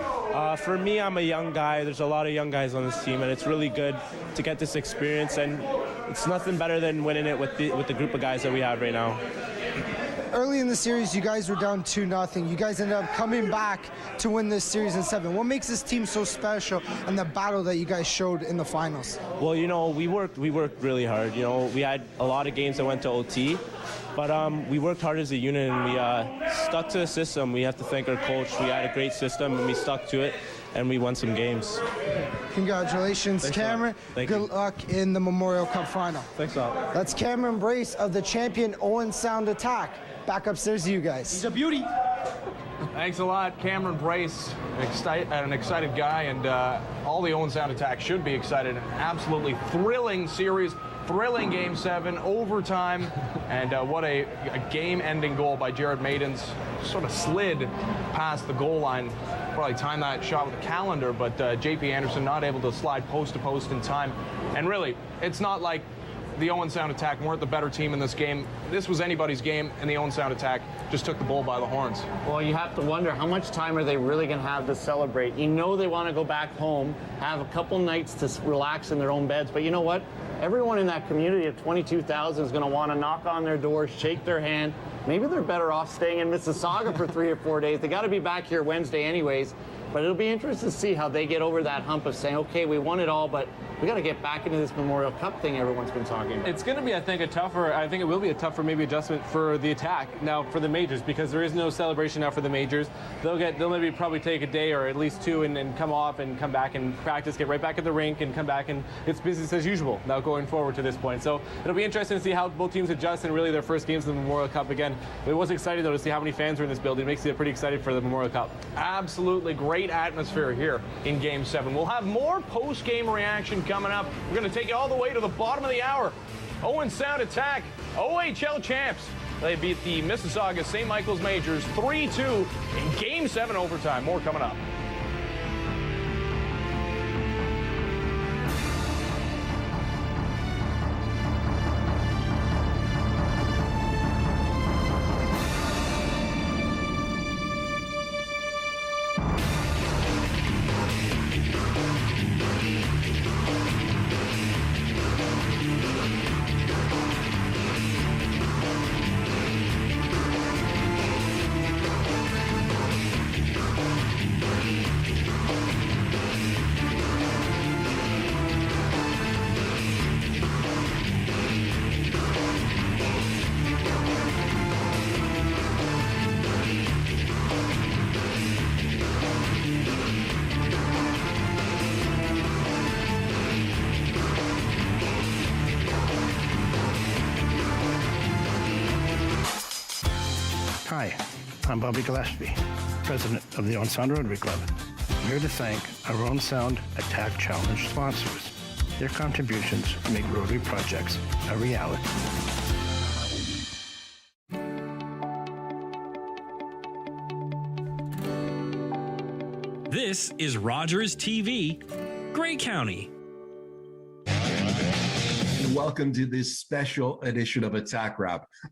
For me, I'm a young guy. There's a lot of young guys on this team, and it's really good to get this experience, and it's nothing better than winning it with the group of guys that we have right now. Early in the series, you guys were down 2-0. You guys ended up coming back to win this series in 7. What makes this team so special, and the battle that you guys showed in the finals? Well, we worked really hard. We had a lot of games that went to OT, but we worked hard as a unit, and we stuck to the system. We have to thank our coach. We had a great system, and we stuck to it, and we won some games. Congratulations, Thanks, Cameron. Good luck in the Memorial Cup final. Thanks, all. That's Cameron Brace of the champion Owen Sound attack. Back upstairs to you guys. He's a beauty. Thanks a lot, Cameron Brace, an excited guy, and all the Owen Sound attack should be excited. An absolutely thrilling series, thrilling Game 7, overtime, and what a game-ending goal by Jared Maidens. Sort of slid past the goal line. Probably timed that shot with the calendar, but J.P. Anderson not able to slide post to post in time. And really, it's not like the Owen Sound attack weren't the better team in this game. This was anybody's game, and the Owen Sound attack just took the bull by the horns. Well, you have to wonder, how much time are they really going to have to celebrate? They want to go back home, have a couple nights to relax in their own beds, but you know what? Everyone in that community of 22,000 is going to want to knock on their door, shake their hand. Maybe they're better off staying in Mississauga for 3 or 4 days. They got to be back here Wednesday anyways. But it'll be interesting to see how they get over that hump of saying, okay, we won it all, but we got to get back into this Memorial Cup thing everyone's been talking about. It's going to be, I think it will be a tougher maybe adjustment for the attack now for the majors, because there is no celebration now for the majors. They'll maybe probably take a day or at least 2 and come off and come back and practice, get right back at the rink and come back, and it's business as usual now going forward to this point. So it'll be interesting to see how both teams adjust in really their first games of the Memorial Cup again. It was exciting though to see how many fans were in this building. It makes you pretty excited for the Memorial Cup. Absolutely great atmosphere here in Game 7. We'll have more post-game reaction coming up. We're going to take you all the way to the bottom of the hour. Owen Sound attack, OHL champs. They beat the Mississauga St. Michael's Majors 3-2 in Game 7 overtime. More coming up. Hi, I'm Bobby Gillespie, president of the Owen Sound Rotary Club. I'm here to thank our Owen Sound Attack Challenge sponsors. Their contributions make Rotary projects a reality. This is Rogers TV, Grey County. welcome to this special edition of Attack Wrap.